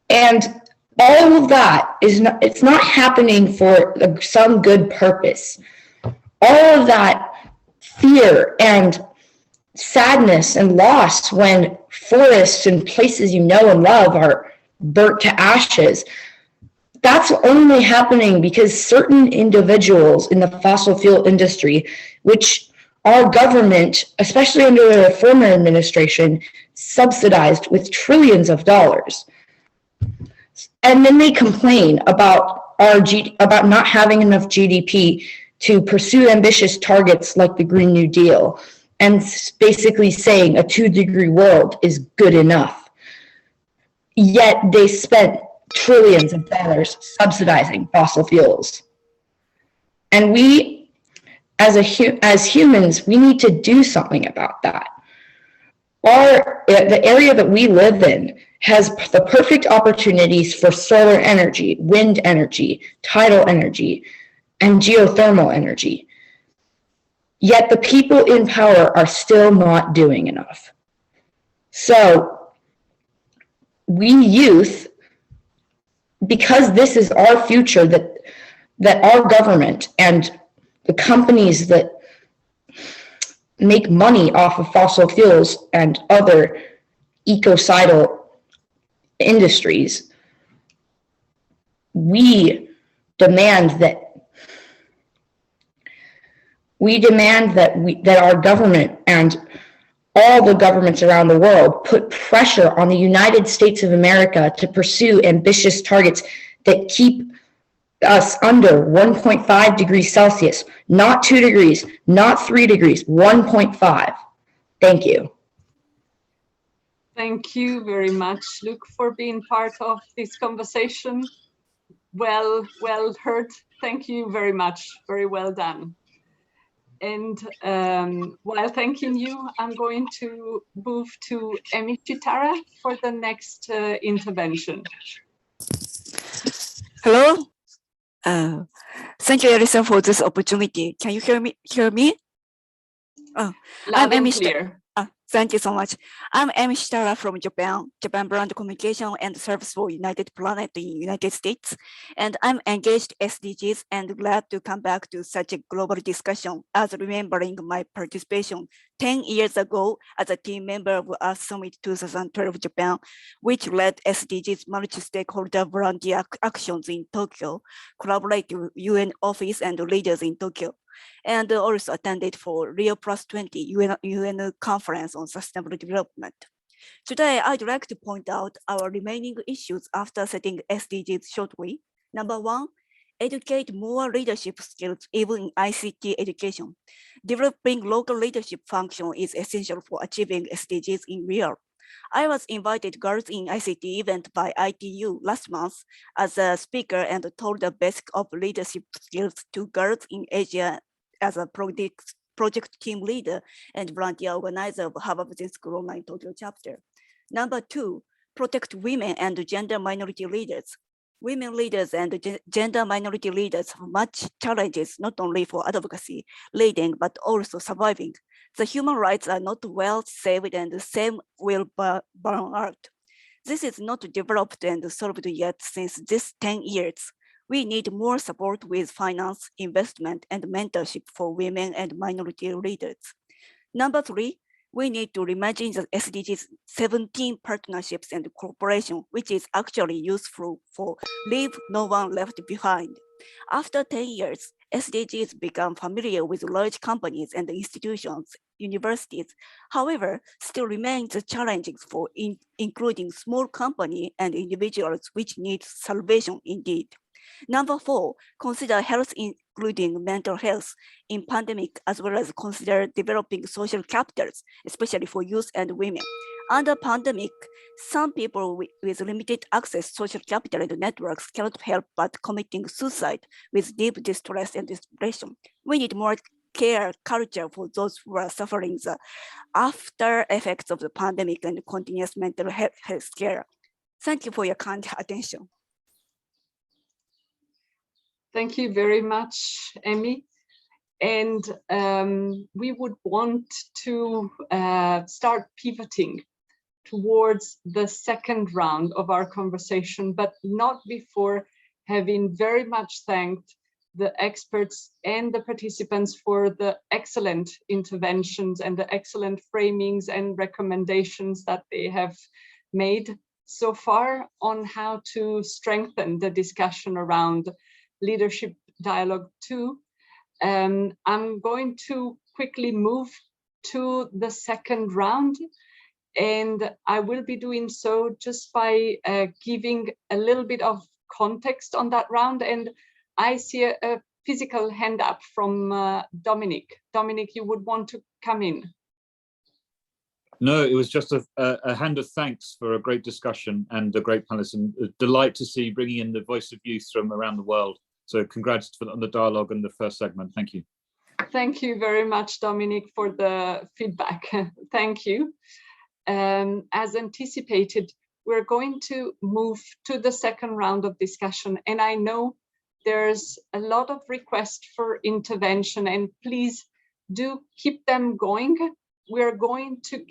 And all of that it's not happening for some good purpose. All of that fear and sadness and loss when forests and places you know and love are burnt to ashes, that's only happening because certain individuals in the fossil fuel industry, which our government, especially under the former administration, subsidized with trillions of dollars. And then they complain about about not having enough GDP to pursue ambitious targets like the Green New Deal, and basically saying a 2-degree world is good enough. Yet they spent trillions of dollars subsidizing fossil fuels. And we, as humans, we need to do something about that. The area that we live in has the perfect opportunities for solar energy, wind energy, tidal energy, and geothermal energy. Yet the people in power are still not doing enough. So we youth, because this is our future, that our government and the companies that make money off of fossil fuels and other ecocidal industries, we demand that our government and all the governments around the world put pressure on the United States of America to pursue ambitious targets that keep us under 1.5 degrees Celsius, not 2 degrees, not 3 degrees, 1.5. Thank you. Thank you very much, Luke, for being part of this conversation. Well heard. Thank you very much. Very well done. And while thanking you, I'm going to move to Emi Chitara for the next intervention. Hello. Thank you, Elisa, for this opportunity. Can you hear me? Loud I'm and Emi. clear. Thank you so much. I'm Emi Shitara from Japan Brand Communication and Service for United Planet in United States. And I'm engaged SDGs and glad to come back to such a global discussion as remembering my participation 10 years ago as a team member of Earth Summit 2012 Japan, which led SDGs multi-stakeholder volunteer actions in Tokyo, collaborate with UN office and leaders in Tokyo, and also attended for Rio Plus 20 UN Conference on Sustainable Development. Today, I'd like to point out our remaining issues after setting SDGs shortly. Number 1, educate more leadership skills even in ICT education. Developing local leadership function is essential for achieving SDGs in real. I was invited to Girls in ICT event by ITU last month as a speaker and told the basic of leadership skills to girls in Asia as a project team leader and volunteer organizer of Harvard Business School Online Tokyo chapter. Number 2, protect women and gender minority leaders. Women leaders and gender minority leaders have much challenges, not only for advocacy, leading, but also surviving. The human rights are not well saved and the same will burn out. This is not developed and solved yet since this 10 years. We need more support with finance, investment, and mentorship for women and minority leaders. Number 3, we need to reimagine the SDGs 17 partnerships and cooperation, which is actually useful for Leave No One Left Behind. After 10 years, SDGs become familiar with large companies and institutions, universities. However, still remains challenges for including small companies and individuals which need salvation indeed. Number 4, consider health including mental health in pandemic, as well as consider developing social capitals, especially for youth and women. Under pandemic, some people with limited access to social capital and networks cannot help but committing suicide with deep distress and depression. We need more care culture for those who are suffering the after effects of the pandemic and continuous mental health care. Thank you for your kind attention. Thank you very much, Emi. And we would want to start pivoting towards the second round of our conversation, but not before having very much thanked the experts and the participants for the excellent interventions and the excellent framings and recommendations that they have made so far on how to strengthen the discussion around Leadership Dialogue 2. I'm going to quickly move to the second round. And I will be doing so just by giving a little bit of context on that round. And I see a physical hand up from Dominic. Dominic, you would want to come in? No, it was just a hand of thanks for a great discussion and a great panelist, and a delight to see bringing in the voice of youth from around the world. So congrats on the dialogue and the first segment. Thank you. Thank you very much, Dominic, for the feedback. Thank you. As anticipated, we're going to move to the second round of discussion. And I know there's a lot of requests for intervention, and please do keep them going. We're going to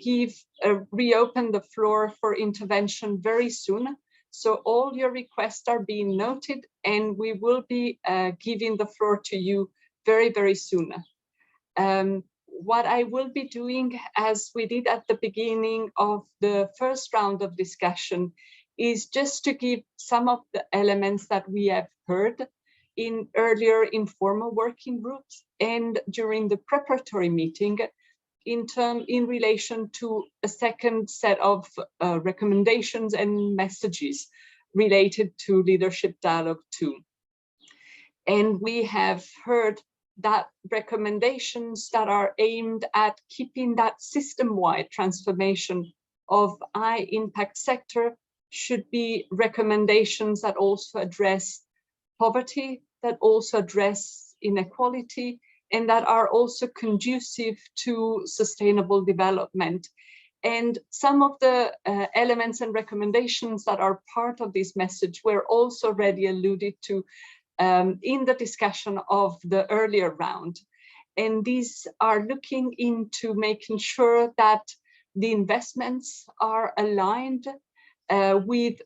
reopen the floor for intervention very soon. So all your requests are being noted, and we will be giving the floor to you very, very soon. What I will be doing, as we did at the beginning of the first round of discussion, is just to give some of the elements that we have heard in earlier informal working groups and during the preparatory meeting in relation to a second set of recommendations and messages related to Leadership Dialogue 2. And we have heard that recommendations that are aimed at keeping that system-wide transformation of high impact sector should be recommendations that also address poverty, that also address inequality, and that are also conducive to sustainable development. And some of the elements and recommendations that are part of this message were also already alluded to in the discussion of the earlier round. And these are looking into making sure that the investments are aligned with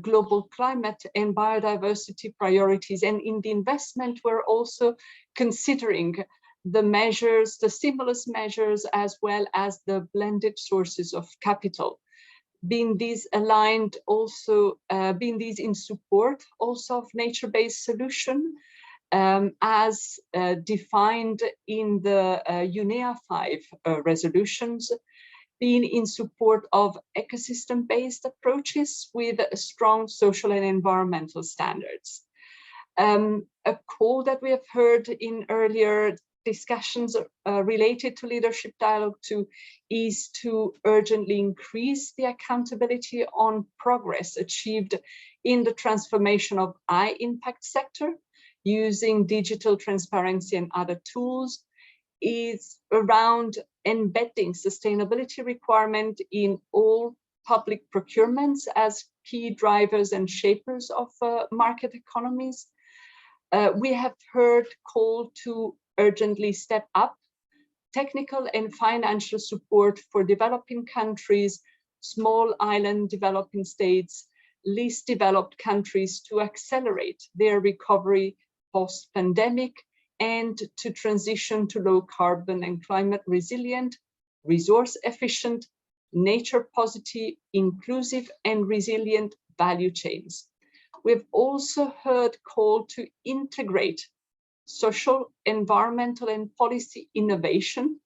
global climate and biodiversity priorities. And in the investment, we're also considering the measures, the stimulus measures, as well as the blended sources of capital. Being these aligned also, being these in support also of nature-based solution as defined in the UNEA 5 resolutions, being in support of ecosystem-based approaches with strong social and environmental standards. A call that we have heard in earlier discussions related to Leadership Dialogue 2 is to urgently increase the accountability on progress achieved in the transformation of high impact sector using digital transparency and other tools, is around embedding sustainability requirement in all public procurements as key drivers and shapers of market economies. We have heard call to urgently step up technical and financial support for developing countries, small island developing states, least developed countries to accelerate their recovery post-pandemic and to transition to low carbon and climate resilient, resource efficient, nature positive, inclusive and resilient value chains. We've also heard call to integrate social, environmental and policy innovation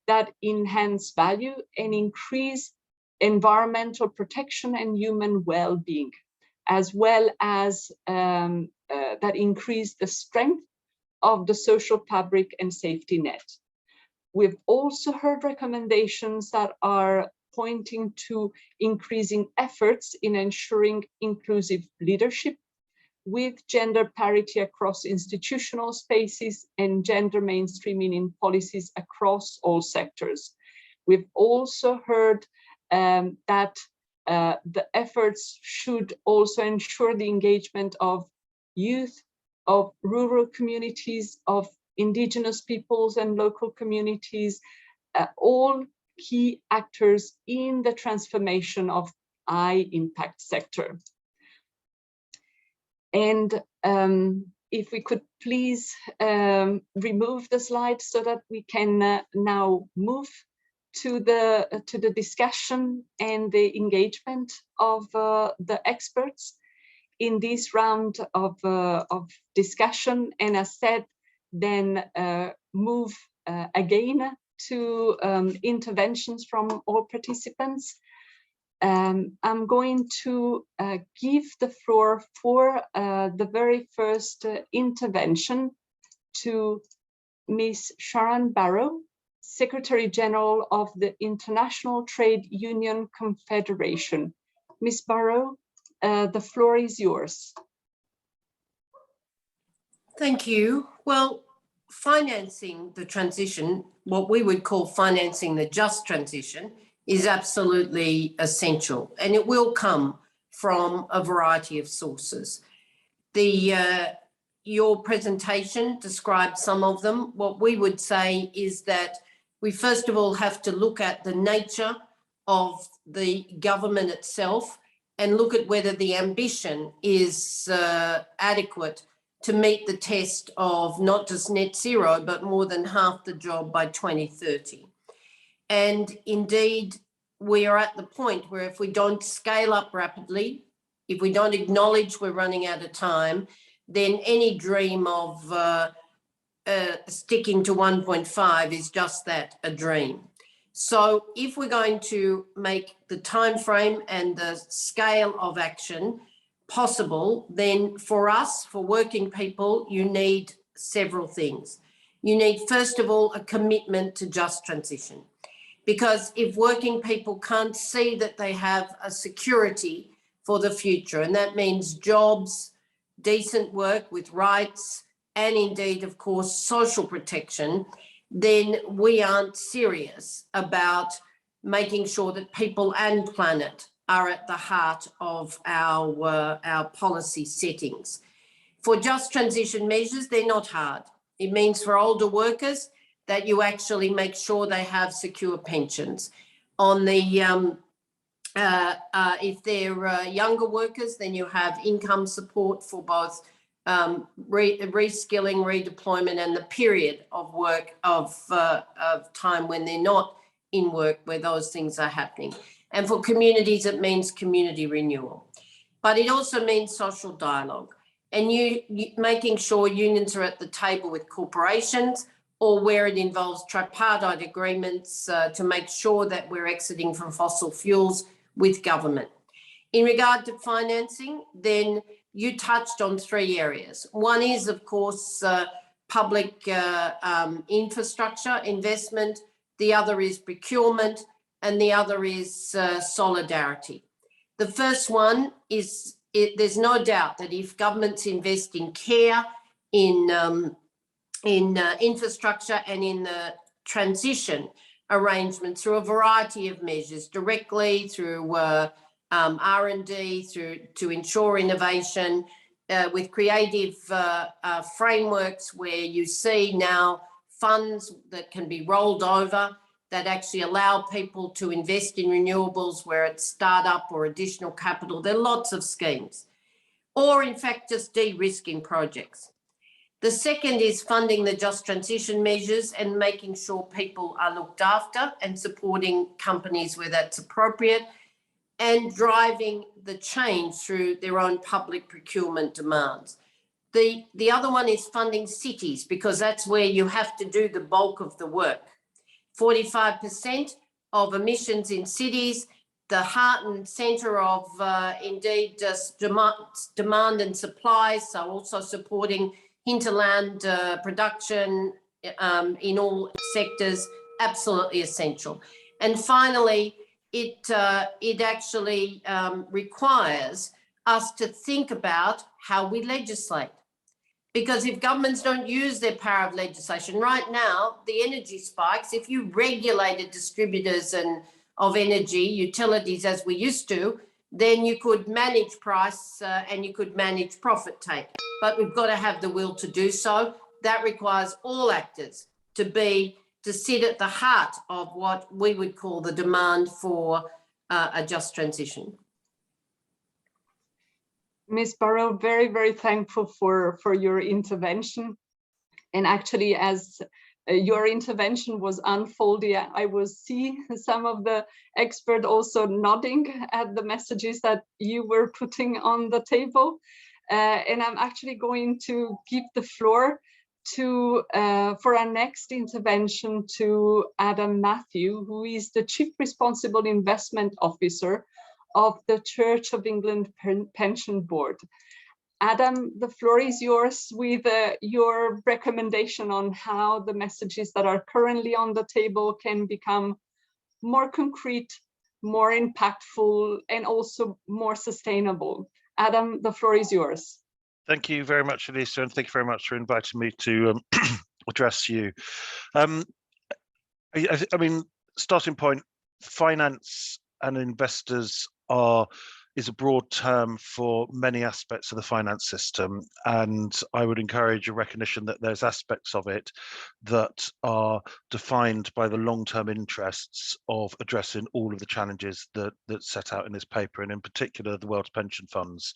that enhance value and increase environmental protection and human well-being, as well as that increase the strength of the social fabric and safety net. We've also heard recommendations that are pointing to increasing efforts in ensuring inclusive leadership with gender parity across institutional spaces and gender mainstreaming in policies across all sectors. We've also heard that the efforts should also ensure the engagement of youth, of rural communities, of indigenous peoples and local communities, all key actors in the transformation of high impact sector. And if we could please remove the slide so that we can now move to the discussion and the engagement of the experts in this round of discussion, and as said, then move again to interventions from all participants. I'm going to give the floor for the very first intervention to Ms. Sharon Barrow, Secretary General of the International Trade Union Confederation. Ms. Barrow, the floor is yours. Thank you. Well, financing the transition, what we would call financing the just transition, is absolutely essential, and it will come from a variety of sources. Your presentation described some of them. What we would say is that we first of all have to look at the nature of the government itself and look at whether the ambition is adequate to meet the test of not just net zero, but more than half the job by 2030. And indeed, we are at the point where if we don't scale up rapidly, if we don't acknowledge we're running out of time, then any dream of sticking to 1.5 is just that, a dream. So if we're going to make the time frame and the scale of action possible, then for us, for working people, you need several things. You need, first of all, a commitment to just transition. Because if working people can't see that they have a security for the future, and that means jobs, decent work with rights, and indeed, of course, social protection, then we aren't serious about making sure that people and planet are at the heart of our policy settings. For just transition measures, they're not hard. It means for older workers that you actually make sure they have secure pensions. On the if they're younger workers, then you have income support for both reskilling, redeployment, and the period of work of time when they're not in work, where those things are happening. And for communities, it means community renewal. But it also means social dialogue and you making sure unions are at the table with corporations, or where it involves tripartite agreements to make sure that we're exiting from fossil fuels with government. In regard to financing, then you touched on three areas. One is, of course, public infrastructure investment. The other is procurement, and the other is solidarity. The first one is, there's no doubt that if governments invest in care, in infrastructure and in the transition arrangement through a variety of measures, directly through R&D, through to ensure innovation, with creative frameworks where you see now funds that can be rolled over that actually allow people to invest in renewables where it's startup or additional capital. There are lots of schemes. Or in fact, just de-risking projects. The second is funding the just transition measures and making sure people are looked after and supporting companies where that's appropriate, and driving the change through their own public procurement demands. The other one is funding cities, because that's where you have to do the bulk of the work. 45% of emissions in cities, the heart and centre of indeed just demand and supply, so also supporting hinterland production in all sectors, absolutely essential. And finally, it actually requires us to think about how we legislate. Because if governments don't use their power of legislation, right now, the energy spikes, if you regulated distributors and of energy, utilities as we used to, then you could manage price and you could manage profit take. But we've got to have the will to do so. That requires all actors to sit at the heart of what we would call the demand for a just transition. Ms. Barrow, very, very thankful for your intervention. And actually, as your intervention was unfolding, I was seeing some of the experts also nodding at the messages that you were putting on the table. And I'm actually going to give the floor for our next intervention to Adam Matthew, who is the Chief Responsible Investment Officer of the Church of England Pension Board. Adam, the floor is yours with your recommendation on how the messages that are currently on the table can become more concrete, more impactful, and also more sustainable. Adam, the floor is yours. Thank you very much, Elisa, and thank you very much for inviting me to address you. I mean, starting point, finance and investors is a broad term for many aspects of the finance system, and I would encourage a recognition that there's aspects of it that are defined by the long-term interests of addressing all of the challenges that's set out in this paper, and in particular the world's pension funds.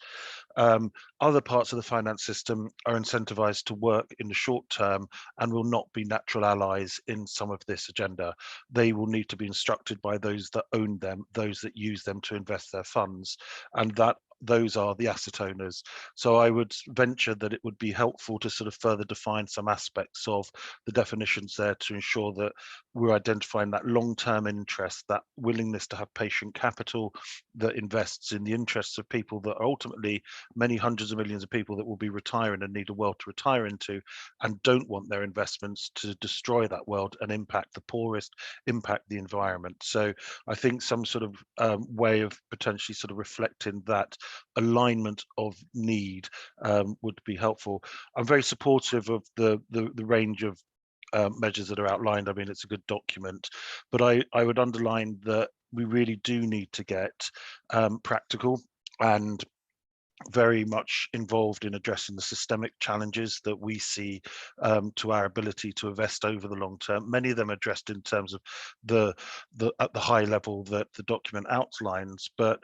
Other parts of the finance system are incentivized to work in the short term and will not be natural allies in some of this agenda. They will need to be instructed by those that own them, those that use them to invest their funds, and those are the asset owners. So I would venture that it would be helpful to sort of further define some aspects of the definitions there to ensure that we're identifying that long-term interest, that willingness to have patient capital that invests in the interests of people that are ultimately many hundreds of millions of people that will be retiring and need a world to retire into, and don't want their investments to destroy that world and impact the poorest, impact the environment. So I think some sort of way of potentially sort of reflecting that alignment of need would be helpful. I'm very supportive of the range of measures that are outlined. I mean, it's a good document, but I would underline that we really do need to get practical and very much involved in addressing the systemic challenges that we see to our ability to invest over the long term. Many of them addressed in terms of at the high level that the document outlines, but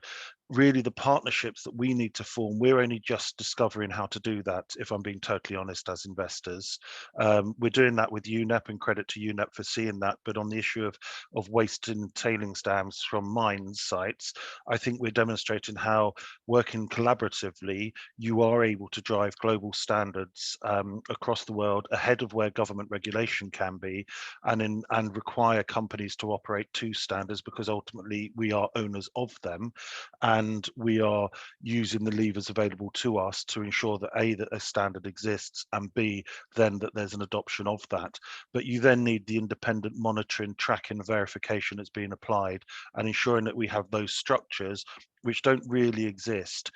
really the partnerships that we need to form, we're only just discovering how to do that, if I'm being totally honest, as investors. We're doing that with UNEP, and credit to UNEP for seeing that, but on the issue of waste and tailings dams from mine sites, I think we're demonstrating how working collaboratively, you are able to drive global standards across the world ahead of where government regulation can be, and require companies to operate to standards, because ultimately we are owners of them, and we are using the levers available to us to ensure that A, that a standard exists, and B, then that there's an adoption of that. But you then need the independent monitoring, tracking, verification that's being applied, and ensuring that we have those structures which don't really exist,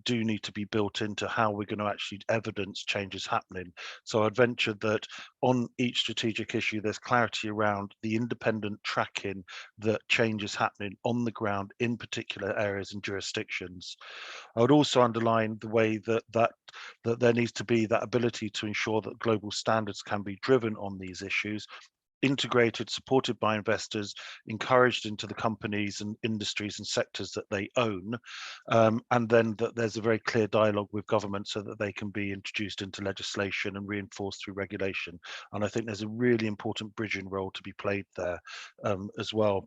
do need to be built into how we're going to actually evidence changes happening. So I'd venture that on each strategic issue, there's clarity around the independent tracking that change is happening on the ground in particular areas and jurisdictions. I would also underline the way that there needs to be that ability to ensure that global standards can be driven on these issues, integrated, supported by investors, encouraged into the companies and industries and sectors that they own, and then that there's a very clear dialogue with government so that they can be introduced into legislation and reinforced through regulation. And I think there's a really important bridging role to be played there as well.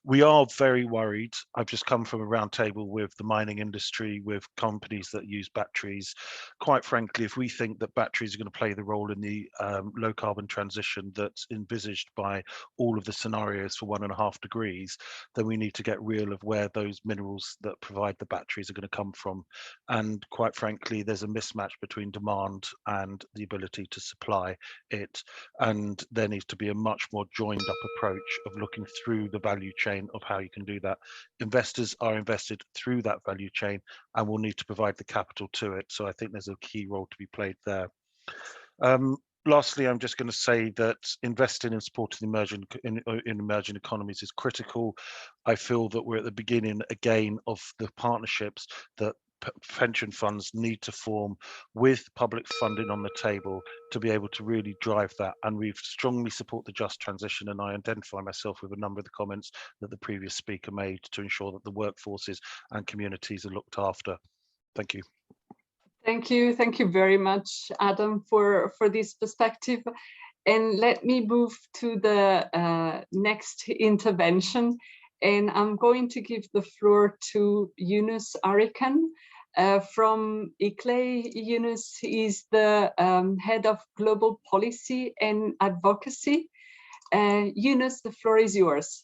We are very worried. I've just come from a roundtable with the mining industry, with companies that use batteries. Quite frankly, if we think that batteries are going to play the role in the low carbon transition that's envisaged by all of the scenarios for 1.5 degrees, then we need to get real of where those minerals that provide the batteries are going to come from. And quite frankly, there's a mismatch between demand and the ability to supply it. And there needs to be a much more joined up approach of looking through the value chain of how you can do that. Investors are invested through that value chain and will need to provide the capital to it. So I think there's a key role to be played there. Lastly, I'm just going to say that investing in supporting emerging economies is critical. I feel that we're at the beginning again of the partnerships that pension funds need to form with public funding on the table to be able to really drive that. And we strongly support the just transition, and I identify myself with a number of the comments that the previous speaker made to ensure that the workforces and communities are looked after. Thank you. Thank you very much, Adam, for this perspective. And let me move to the next intervention. And I'm going to give the floor to Yunus Arikan, From ICLEI, Yunus is the head of global policy and advocacy. Yunus, the floor is yours.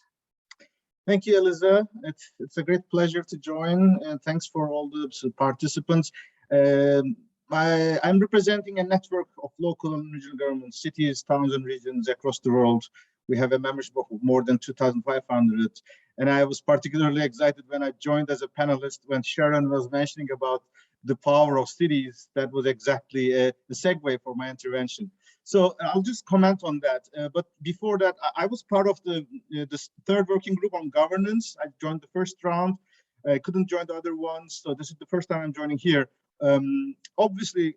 Thank you, Elisa. It's a great pleasure to join, and thanks for all the participants. I'm representing a network of local and regional governments, cities, towns, and regions across the world. We have a membership of more than 2,500. And I was particularly excited when I joined as a panelist when Sharon was mentioning about the power of cities. That was exactly a segue for my intervention. So I'll just comment on that. But before that, I was part of the third working group on governance. I joined the first round. I couldn't join the other ones. So this is the first time I'm joining here. Obviously,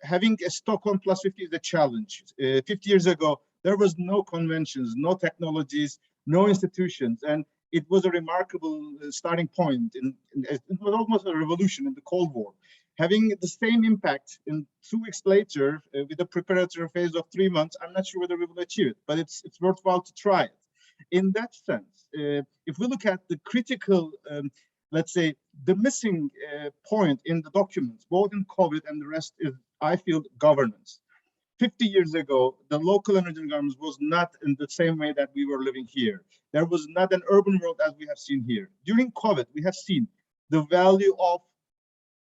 having a Stockholm plus 50 is a challenge. 50 years ago, there was no conventions, no technologies, no institutions. And it was a remarkable starting point. It was almost a revolution in the Cold War. Having the same impact in 2 weeks later with a preparatory phase of 3 months, I'm not sure whether we will achieve it, but it's worthwhile to try it. In that sense, if we look at the critical, let's say, the missing point in the documents, both in COVID and the rest is, I feel, governance. 50 years ago, the local and regional governments was not in the same way that we were living here. There was not an urban world as we have seen here. During COVID, we have seen the value of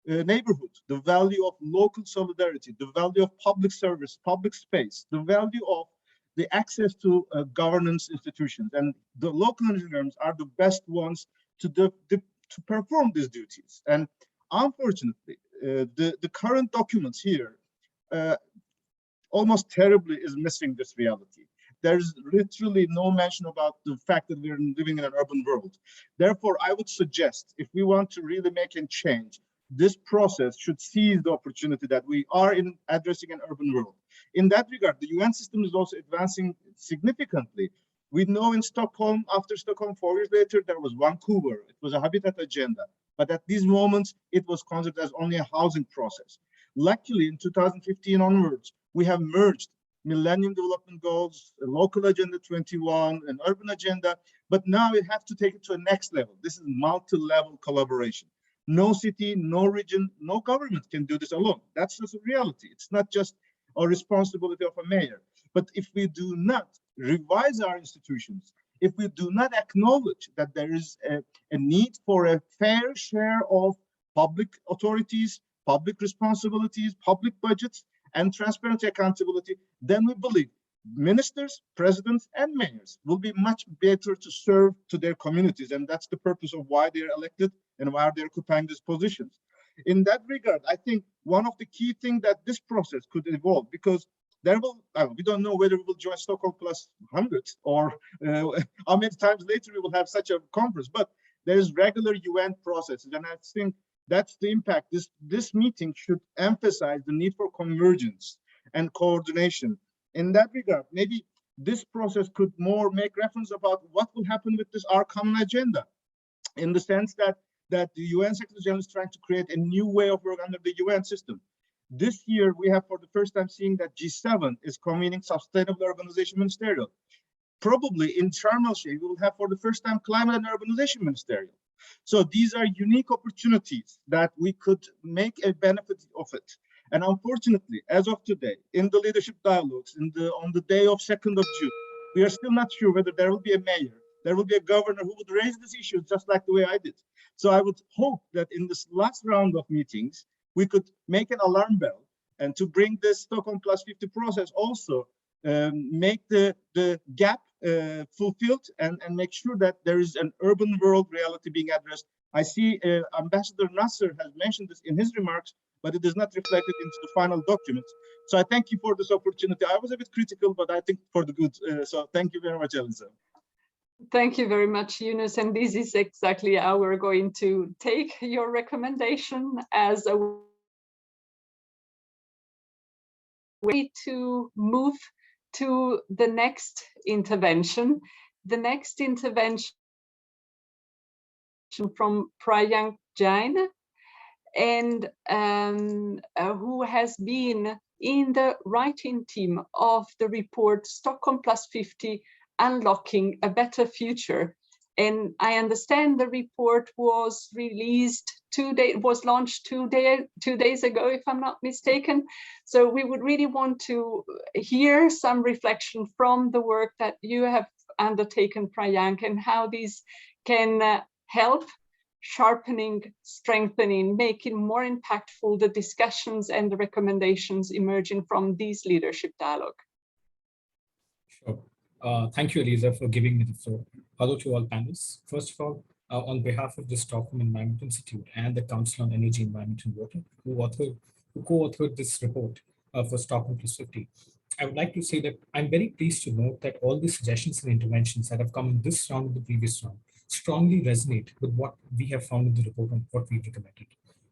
neighborhood, the value of local solidarity, the value of public service, public space, the value of the access to governance institutions. And the local and regional governments are the best ones to perform these duties. And unfortunately, the current documents here almost terribly is missing this reality. There's literally no mention about the fact that we're living in an urban world. Therefore, I would suggest, if we want to really make a change, this process should seize the opportunity that we are in addressing an urban world. In that regard, the UN system is also advancing significantly. We know in Stockholm, after Stockholm 4 years later, there was Vancouver. It was a habitat agenda. But at these moments, it was considered as only a housing process. Luckily, in 2015 onwards, we have merged Millennium Development Goals, a local agenda 21, an urban agenda, but now we have to take it to a next level. This is multi-level collaboration. No city, no region, no government can do this alone. That's just a reality. It's not just a responsibility of a mayor. But if we do not revise our institutions, if we do not acknowledge that there is a need for a fair share of public authorities, public responsibilities, public budgets, and transparency accountability, then we believe ministers, presidents, and mayors will be much better to serve to their communities. And that's the purpose of why they're elected and why they're occupying these positions. In that regard, I think one of the key things that this process could evolve, because there will, we don't know whether we will join Stockholm plus 100 or how many times later we will have such a conference, but there's regular UN processes. And I think that's the impact. This meeting should emphasize the need for convergence and coordination. In that regard, maybe this process could more make reference about what will happen with this our common agenda, in the sense that the UN Secretary General is trying to create a new way of work under the UN system. This year, we have for the first time seeing that G7 is convening Sustainable Urbanization Ministerial. Probably in Sharm el-Sheikh, we will have for the first time Climate and Urbanization Ministerial. So these are unique opportunities that we could make a benefit of it. And unfortunately, as of today, in the leadership dialogues, on the day of 2nd of June, we are still not sure whether there will be a mayor, there will be a governor who would raise this issue just like the way I did. So I would hope that in this last round of meetings, we could make an alarm bell, and to bring this Stockholm plus 50 process also make the gap fulfilled and make sure that there is an urban world reality being addressed. I see Ambassador Nasser has mentioned this in his remarks, but it is not reflected into the final documents. So I thank you for this opportunity. I was a bit critical, but I think for the good. So thank you very much, Elisa. Thank you very much, Yunus. And this is exactly how we're going to take your recommendation as a way to move to the next intervention. The next intervention from Priyank Jain, and who has been in the writing team of the report Stockholm plus 50, Unlocking a Better Future. And I understand the report was released was launched 2 days ago, if I'm not mistaken. So we would really want to hear some reflection from the work that you have undertaken, Priyank, and how these can help sharpening, strengthening, making more impactful the discussions and the recommendations emerging from these leadership dialogue. Sure. Thank you, Elisa, for giving me the floor. Hello to all panelists. First of all, on behalf of the Stockholm Environment Institute and the Council on Energy, Environment and Water, who co-authored this report for Stockholm Plus 50, I would like to say that I'm very pleased to note that all the suggestions and interventions that have come in this round and the previous round strongly resonate with what we have found in the report and what we've recommended.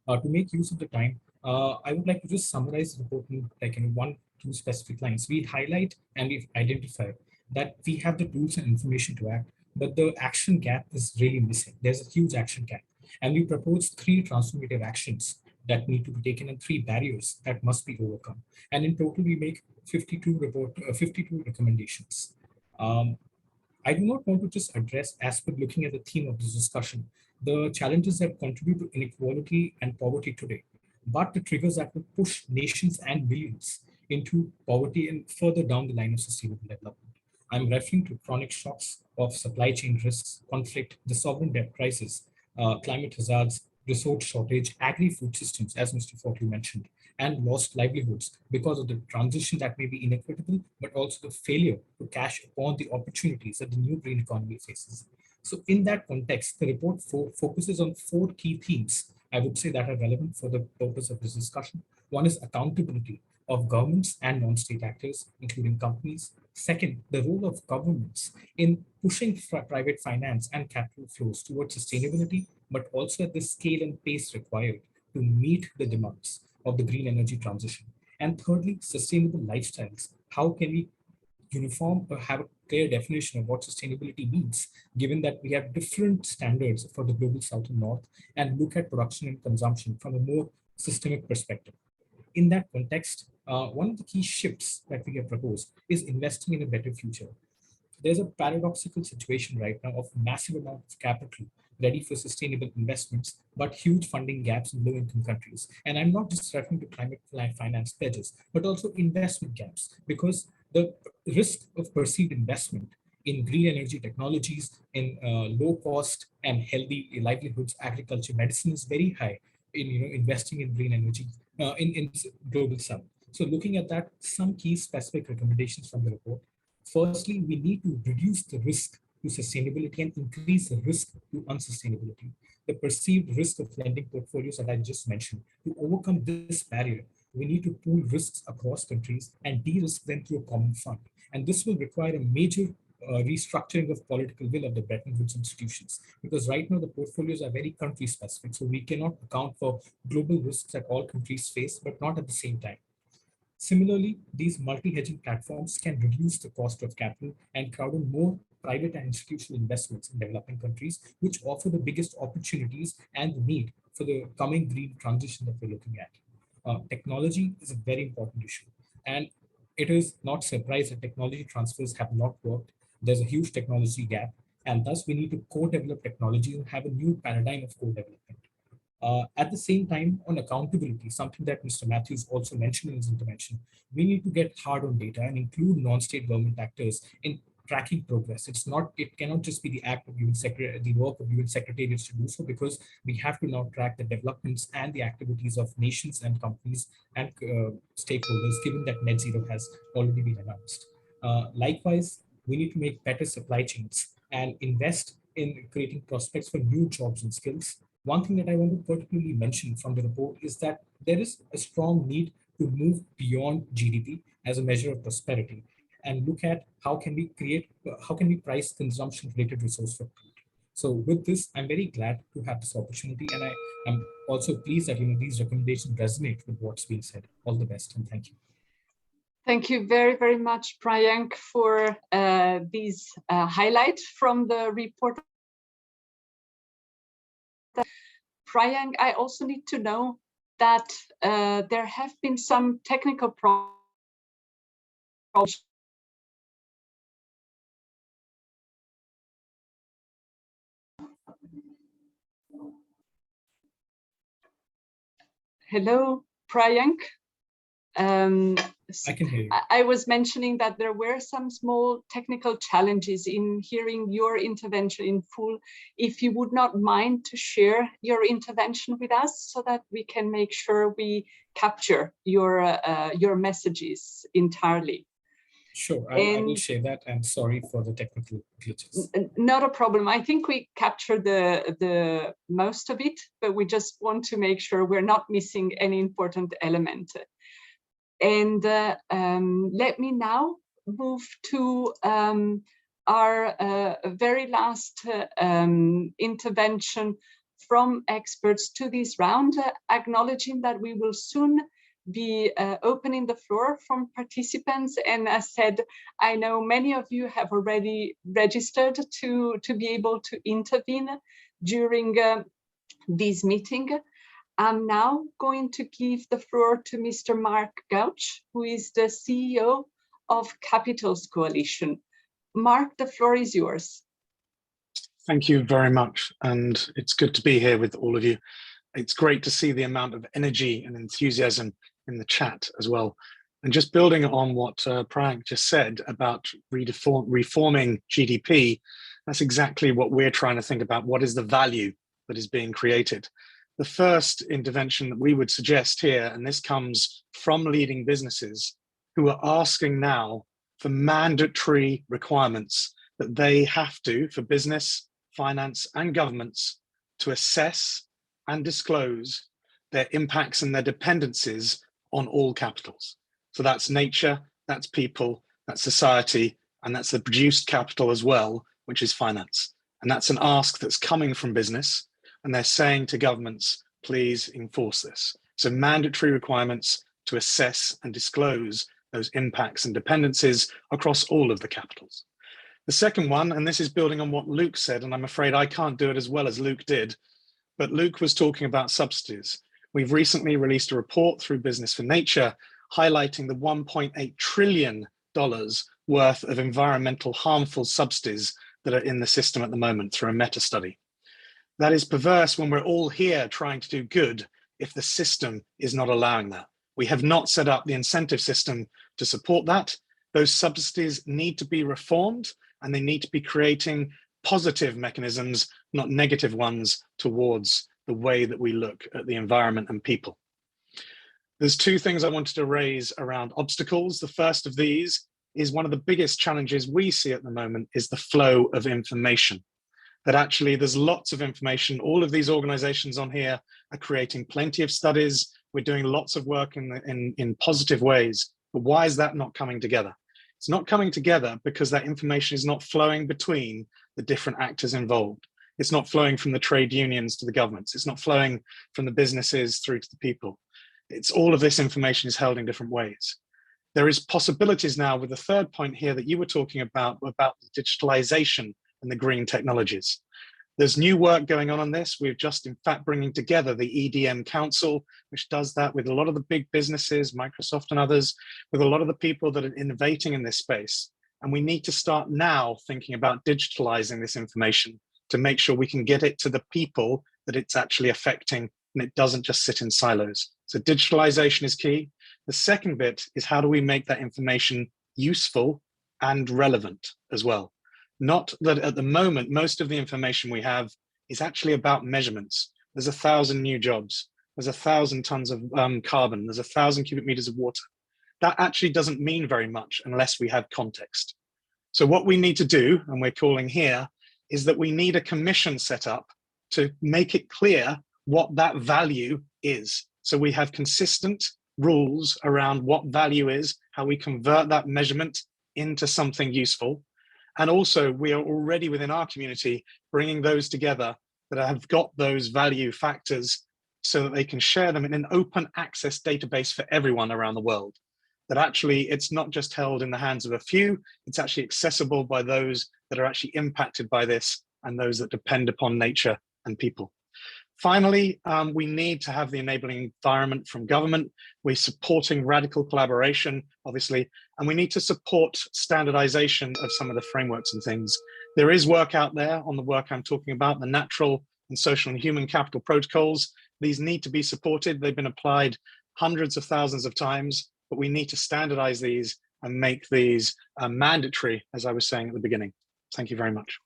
To make use of the time, I would like to just summarize the report in like in 1-2 specific lines. We highlight and we've identified that we have the tools and information to act, but the action gap is really missing. There's a huge action gap. And we propose 3 transformative actions that need to be taken and 3 barriers that must be overcome. And in total, we make 52 recommendations. I do not want to just address, as per looking at the theme of this discussion, the challenges that contribute to inequality and poverty today, but the triggers that will push nations and millions into poverty and further down the line of sustainable development. I'm referring to chronic shocks of supply chain risks, conflict, the sovereign debt crisis, climate hazards, resource shortage, agri-food systems, as Mr. Fortley mentioned, and lost livelihoods because of the transition that may be inequitable, but also the failure to cash upon the opportunities that the new green economy faces. So in that context, the report focuses on 4 key themes, I would say, that are relevant for the purpose of this discussion. One is accountability of governments and non-state actors, including companies. Second, the role of governments in pushing private finance and capital flows towards sustainability, but also at the scale and pace required to meet the demands of the green energy transition. And thirdly, sustainable lifestyles. How can we uniform or have a clear definition of what sustainability means, given that we have different standards for the global south and north, and look at production and consumption from a more systemic perspective. In that context, one of the key shifts that we have proposed is investing in a better future. There's a paradoxical situation right now of massive amount of capital ready for sustainable investments, but huge funding gaps in low-income countries. And I'm not just referring to climate finance pledges, but also investment gaps, because the risk of perceived investment in green energy technologies, in low cost and healthy livelihoods, agriculture, medicine is very high in investing in green energy in global south. So looking at that, some key specific recommendations from the report. Firstly, we need to reduce the risk to sustainability and increase the risk to unsustainability. The perceived risk of lending portfolios that I just mentioned. To overcome this barrier, we need to pool risks across countries and de-risk them through a common fund. And this will require a major restructuring of political will of the Bretton Woods institutions, because right now the portfolios are very country specific. So we cannot account for global risks that all countries face, but not at the same time. Similarly, these multi-hedging platforms can reduce the cost of capital and crowd in more private and institutional investments in developing countries, which offer the biggest opportunities and the need for the coming green transition that we're looking at. Technology is a very important issue, and it is not surprised that technology transfers have not worked. There's a huge technology gap, and thus we need to co-develop technology and have a new paradigm of co-development. At the same time, on accountability, something that Mr. Matthews also mentioned in his intervention, we need to get hard on data and include non-state government actors in tracking progress. It cannot just be the act of the work of UN secretariats to do so, because we have to now track the developments and the activities of nations and companies and stakeholders, given that net zero has already been announced. Likewise, we need to make better supply chains and invest in creating prospects for new jobs and skills. One thing that I want to particularly mention from the report is that there is a strong need to move beyond GDP as a measure of prosperity and look at how can we price consumption-related resource footprint. So with this, I'm very glad to have this opportunity, and I am also pleased that these recommendations resonate with what's being said. All the best, and thank you. Thank you very, very much, Priyank, for these highlights from the report. Priyank, I also need to know that there have been some technical problems. Hello, Priyank. I can hear you. I was mentioning that there were some small technical challenges in hearing your intervention in full. If you would not mind to share your intervention with us so that we can make sure we capture your messages entirely. Sure, I will share that, and sorry for the technical glitches. Not a problem. I think we captured the most of it, but we just want to make sure we're not missing any important element. And let me now move to our very last intervention from experts to this round, acknowledging that we will soon be opening the floor from participants. And as said, I know many of you have already registered to be able to intervene during this meeting. I'm now going to give the floor to Mr. Mark Gouch, who is the CEO of Capitals Coalition. Mark, the floor is yours. Thank you very much. And it's good to be here with all of you. It's great to see the amount of energy and enthusiasm in the chat as well. And just building on what Priyank just said about reforming GDP, that's exactly what we're trying to think about. What is the value that is being created? The first intervention that we would suggest here, and this comes from leading businesses who are asking now for mandatory requirements that they have to, for business, finance, and governments, to assess and disclose their impacts and their dependencies on all capitals. So that's nature, that's people, that's society, and that's the produced capital as well, which is finance. And that's an ask that's coming from business. And they're saying to governments, please enforce this. So mandatory requirements to assess and disclose those impacts and dependencies across all of the capitals. The second one, and this is building on what Luke said, and I'm afraid I can't do it as well as Luke did, but Luke was talking about subsidies. We've recently released a report through Business for Nature highlighting the $1.8 trillion worth of environmental harmful subsidies that are in the system at the moment through a meta study. That is perverse when we're all here trying to do good if the system is not allowing that. We have not set up the incentive system to support that. Those subsidies need to be reformed and they need to be creating positive mechanisms, not negative ones, towards the way that we look at the environment and people. There's two things I wanted to raise around obstacles. The first of these is one of the biggest challenges we see at the moment is the flow of information. That actually there's lots of information. All of these organizations on here are creating plenty of studies. We're doing lots of work in positive ways, but why is that not coming together? It's not coming together because that information is not flowing between the different actors involved. It's not flowing from the trade unions to the governments. It's not flowing from the businesses through to the people. It's all of this information is held in different ways. There is possibilities now with the third point here that you were talking about the digitalization and the green technologies. There's new work going on this. We're just in fact bringing together the EDM Council, which does that with a lot of the big businesses, Microsoft and others, with a lot of the people that are innovating in this space. And we need to start now thinking about digitalizing this information to make sure we can get it to the people that it's actually affecting and it doesn't just sit in silos. So digitalization is key. The second bit is how do we make that information useful and relevant as well? Not that at the moment, most of the information we have is actually about measurements. There's 1,000 new jobs. There's 1,000 tons of carbon. There's 1,000 cubic meters of water. That actually doesn't mean very much unless we have context. So what we need to do, and we're calling here, is that we need a commission set up to make it clear what that value is. So we have consistent rules around what value is, how we convert that measurement into something useful. And also we are already within our community bringing those together that have got those value factors so that they can share them in an open access database for everyone around the world. That actually it's not just held in the hands of a few, it's actually accessible by those that are actually impacted by this and those that depend upon nature and people. Finally, we need to have the enabling environment from government. We're supporting radical collaboration, obviously, and we need to support standardization of some of the frameworks and things. There is work out there on the work I'm talking about, the natural and social and human capital protocols. These need to be supported. They've been applied hundreds of thousands of times, but we need to standardize these and make these mandatory, as I was saying at the beginning. Thank you very much.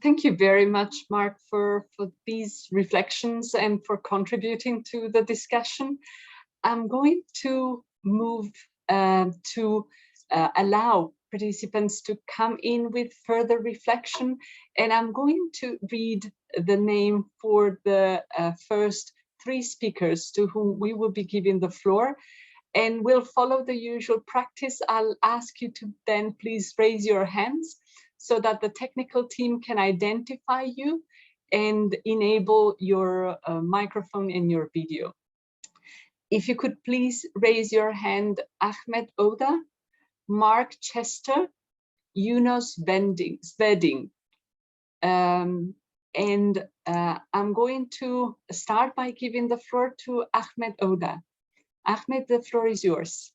Thank you very much, Mark, for these reflections and for contributing to the discussion. I'm going to move to allow participants to come in with further reflection, and I'm going to read the name for the first 3 speakers to whom we will be giving the floor, and we'll follow the usual practice. I'll ask you to then please raise your hands so that the technical team can identify you and enable your microphone and your video. If you could please raise your hand, Ahmed Oda, Mark Chester, Yunus Svedding. I'm going to start by giving the floor to Ahmed Oda. Ahmed, the floor is yours.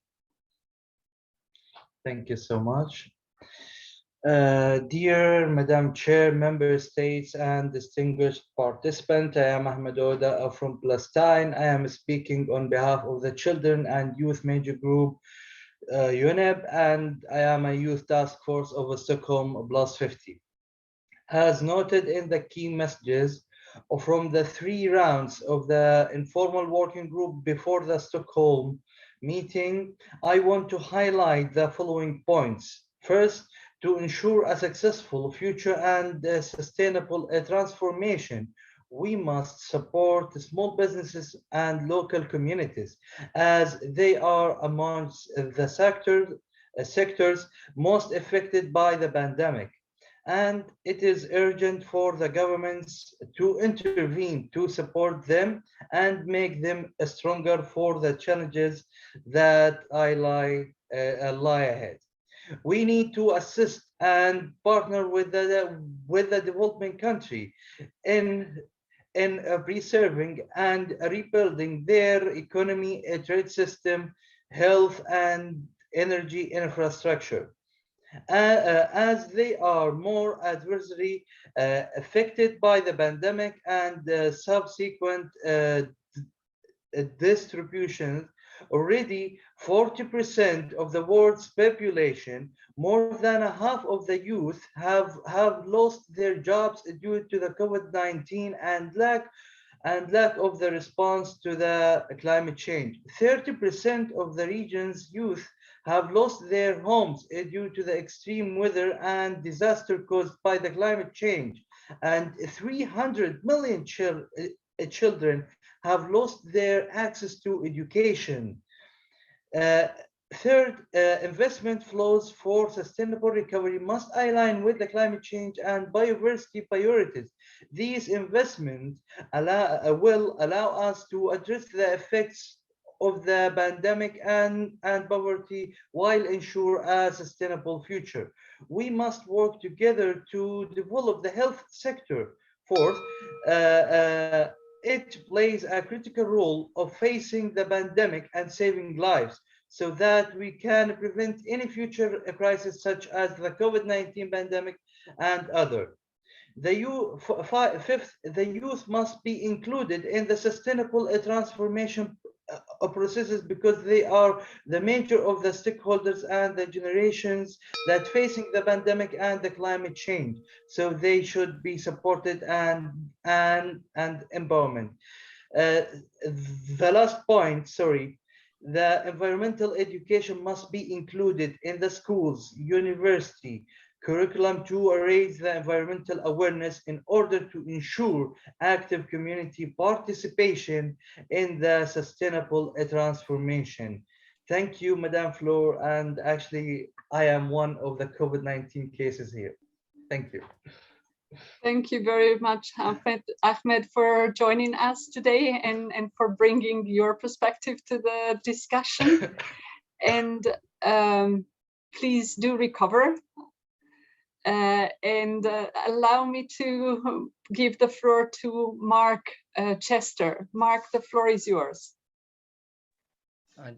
Thank you so much. Dear Madam Chair, Member States, and distinguished participant, I am Ahmed Oda from Palestine. I am speaking on behalf of the Children and Youth Major Group, UNEP, and I am a youth task force of Stockholm +50. As noted in the key messages from the 3 rounds of the informal working group before the Stockholm meeting, I want to highlight the following points. First, to ensure a successful future and sustainable transformation, we must support small businesses and local communities, as they are amongst the sectors most affected by the pandemic. And it is urgent for the governments to intervene to support them and make them stronger for the challenges that lie ahead. We need to assist and partner with the developing country in preserving and rebuilding their economy, trade system, health, and energy infrastructure. As they are more adversely affected by the pandemic and subsequent distributions. Already 40% of the world's population, more than a half of the youth, have lost their jobs due to the COVID-19 and lack of the response to the climate change. 30% of the region's youth have lost their homes due to the extreme weather and disaster caused by the climate change, and 300 million children have lost their access to education. Third, investment flows for sustainable recovery must align with the climate change and biodiversity priorities. These investments will allow us to address the effects of the pandemic and poverty while ensure a sustainable future. We must work together to develop the health sector. Fourth, it plays a critical role of facing the pandemic and saving lives so that we can prevent any future crisis such as the COVID-19 pandemic and other. Fifth, the youth must be included in the sustainable transformation processes because they are the major of the stakeholders and the generations that facing the pandemic and the climate change. So they should be supported and empowerment. The last point, sorry, the environmental education must be included in the schools, university, curriculum to raise the environmental awareness in order to ensure active community participation in the sustainable transformation. Thank you, Madam Flor, and actually I am one of the COVID-19 cases here. Thank you. Thank you very much, Ahmed, for joining us today and for bringing your perspective to the discussion. And please do recover. And allow me to give the floor to Mark Chester. Mark, the floor is yours.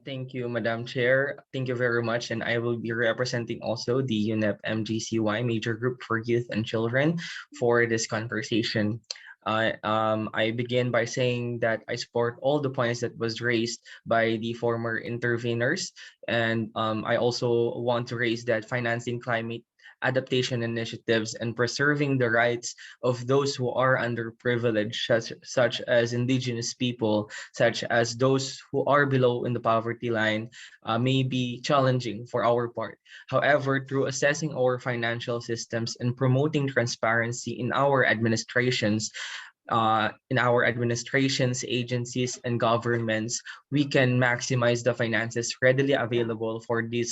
Thank you, Madam Chair. Thank you very much. And I will be representing also the UNEP MGCY Major Group for Youth and Children for this conversation. I begin by saying that I support all the points that was raised by the former interveners, and I also want to raise that financing climate adaptation initiatives and preserving the rights of those who are underprivileged, such as indigenous people, such as those who are below in the poverty line, may be challenging for our part. However, through assessing our financial systems and promoting transparency in our administrations, agencies, and governments, we can maximize the finances readily available for the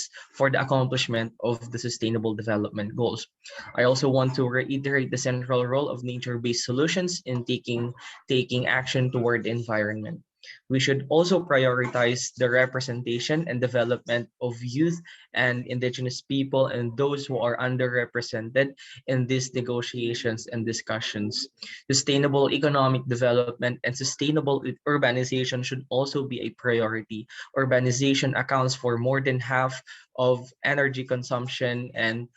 accomplishment of the Sustainable Development Goals. I also want to reiterate the central role of nature-based solutions in taking action toward the environment. We should also prioritize the representation and development of youth and indigenous people and those who are underrepresented in these negotiations and discussions. Sustainable economic development and sustainable urbanization should also be a priority. Urbanization accounts for more than half of energy consumption and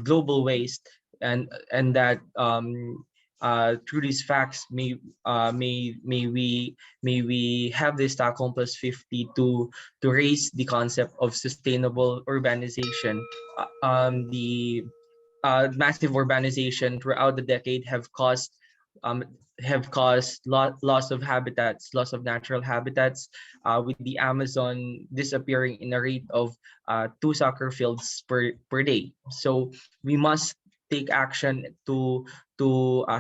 global waste, and that through these facts, may we have the Stockholm plus 50 to raise the concept of sustainable urbanization. The massive urbanization throughout the decade have caused loss of habitats, loss of natural habitats, with the Amazon disappearing in a rate of 2 soccer fields per day. So we must take action to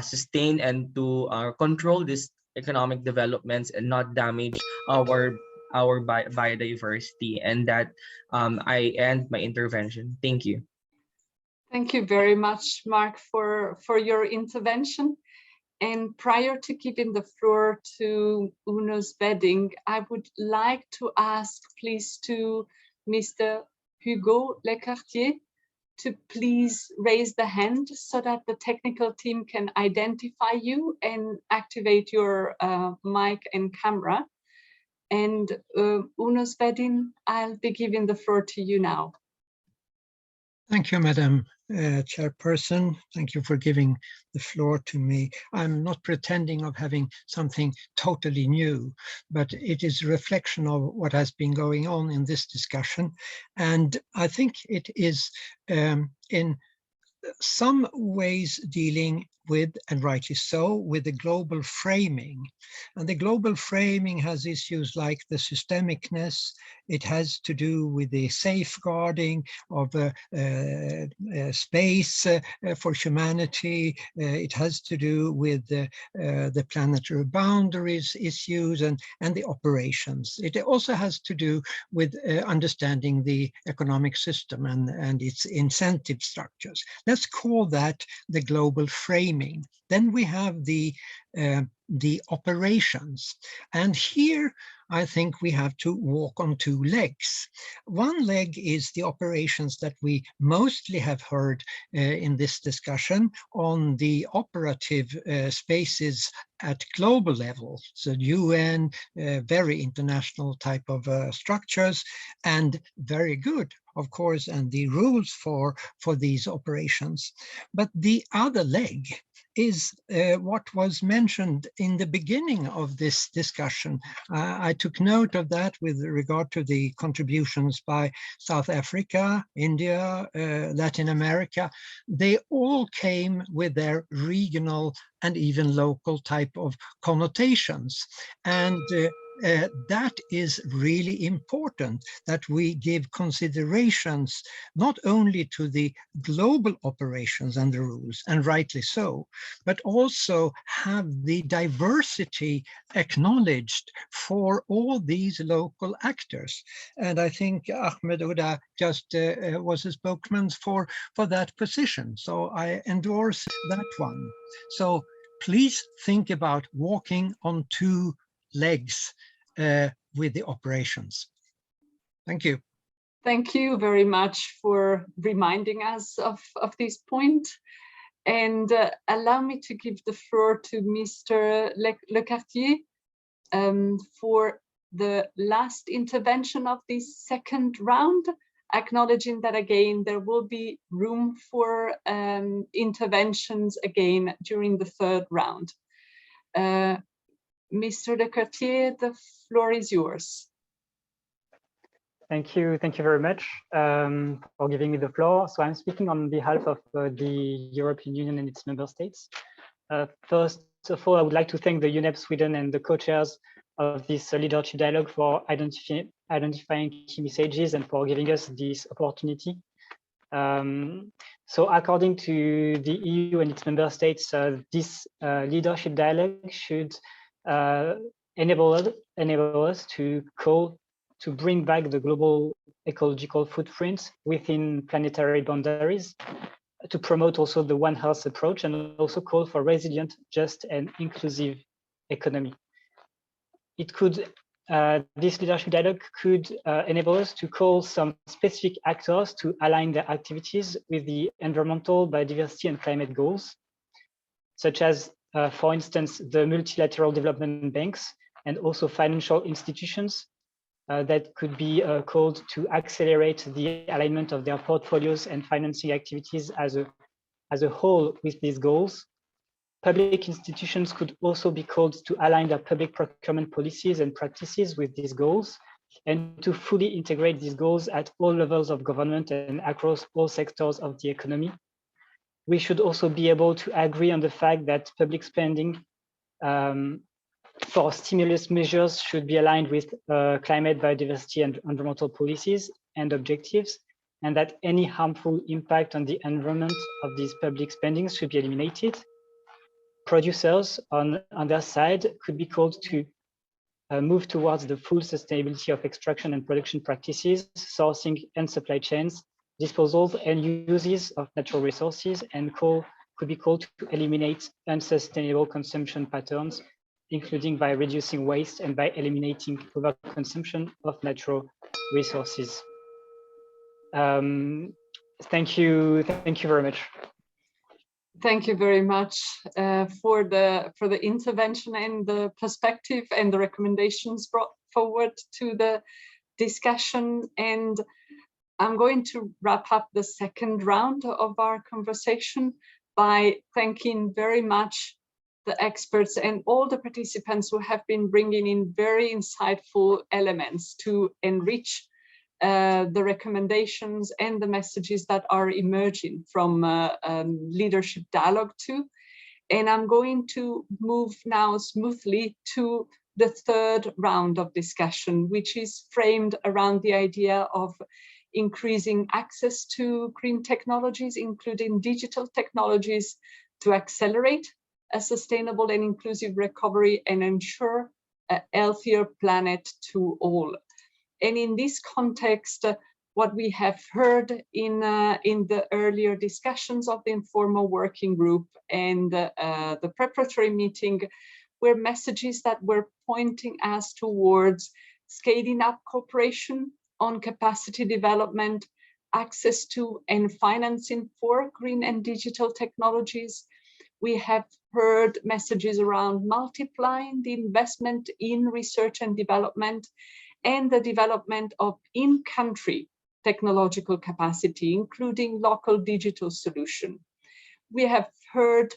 sustain and to control these economic developments and not damage our biodiversity. And that I end my intervention. Thank you. Thank you very much, Mark, for your intervention. And prior to giving the floor to Uno Sveding, I would like to ask, please, to Mr. Hugo Lecartier to please raise the hand so that the technical team can identify you and activate your mic and camera. And Uno Sveding, I'll be giving the floor to you now. Thank you, Madam Chairperson. Thank you for giving the floor to me. I'm not pretending of having something totally new, but it is a reflection of what has been going on in this discussion. And I think it is in some ways dealing with, and rightly so, with the global framing. And the global framing has issues like the systemicness. It has to do with the safeguarding of space for humanity. It has to do with the planetary boundaries issues and the operations. It also has to do with understanding the economic system and its incentive structures. Let's call that the global framing. Then we have the operations. And here, I think we have to walk on 2 legs. One leg is the operations that we mostly have heard in this discussion on the operative spaces at global level. So UN, very international type of structures, and very good, of course, and the rules for these operations. But the other leg is what was mentioned in the beginning of this discussion. I took note of that with regard to the contributions by South Africa, India, Latin America. They all came with their regional and even local type of connotations. And that is really important, that we give considerations not only to the global operations and the rules, and rightly so, but also have the diversity acknowledged for all these local actors. And I think Ahmed Uda just was a spokesman for that position. So I endorse that one. So please think about walking on 2 legs with the operations. Thank you. Thank you very much for reminding us of this point. And allow me to give the floor to Mr. Lecartier for the last intervention of this second round, acknowledging that again, there will be room for interventions again during the 3rd round. Mr. de Cartier, the floor is yours. Thank you very much for giving me the floor. So I'm speaking on behalf of the European Union and its member states. First of all, I would like to thank the UNEP Sweden and the co-chairs of this leadership dialogue for identifying key messages and for giving us this opportunity. So according to the EU and its member states, this leadership dialogue should enable us to call to bring back the global ecological footprint within planetary boundaries, to promote also the One Health approach, and also call for resilient, just, and inclusive economy. It could, this leadership dialogue could enable us to call some specific actors to align their activities with the environmental, biodiversity, and climate goals, such as, for instance, the multilateral development banks and also financial institutions that could be called to accelerate the alignment of their portfolios and financing activities as a whole with these goals. Public institutions could also be called to align their public procurement policies and practices with these goals, and to fully integrate these goals at all levels of government and across all sectors of the economy. We should also be able to agree on the fact that public spending for stimulus measures should be aligned with climate, biodiversity, and environmental policies and objectives, and that any harmful impact on the environment of these public spendings should be eliminated. Producers, on their side, could be called to move towards the full sustainability of extraction and production practices, sourcing and supply chains, disposals and uses of natural resources, and could be called to eliminate unsustainable consumption patterns, including by reducing waste and by eliminating overconsumption of natural resources. Thank you very much. Thank you very much for the intervention and the perspective and the recommendations brought forward to the discussion. And I'm going to wrap up the second round of our conversation by thanking very much the experts and all the participants who have been bringing in very insightful elements to enrich the recommendations and the messages that are emerging from leadership dialogue too. And I'm going to move now smoothly to the third round of discussion, which is framed around the idea of increasing access to green technologies, including digital technologies, to accelerate a sustainable and inclusive recovery and ensure a healthier planet to all. And in this context, what we have heard in the earlier discussions of the informal working group and the preparatory meeting were messages that were pointing us towards scaling up cooperation on capacity development, access to and financing for green and digital technologies. We have heard messages around multiplying the investment in research and development and the development of in-country technological capacity, including local digital solution. We have heard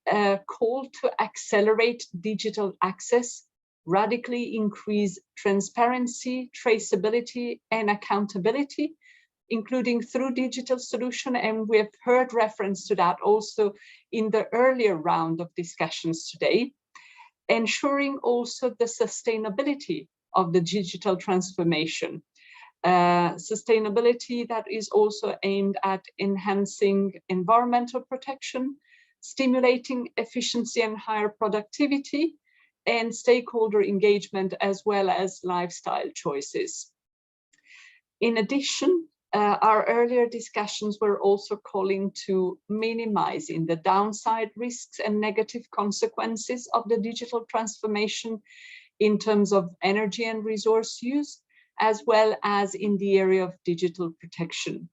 a call to accelerate digital access, radically increase transparency, traceability, and accountability, including through digital solution. And we have heard reference to that also in the earlier round of discussions today, ensuring also the sustainability of the digital transformation. Sustainability that is also aimed at enhancing environmental protection, stimulating efficiency and higher productivity, and stakeholder engagement, as well as lifestyle choices. In addition, our earlier discussions were also calling to minimizing the downside risks and negative consequences of the digital transformation in terms of energy and resource use, as well as in the area of digital protection.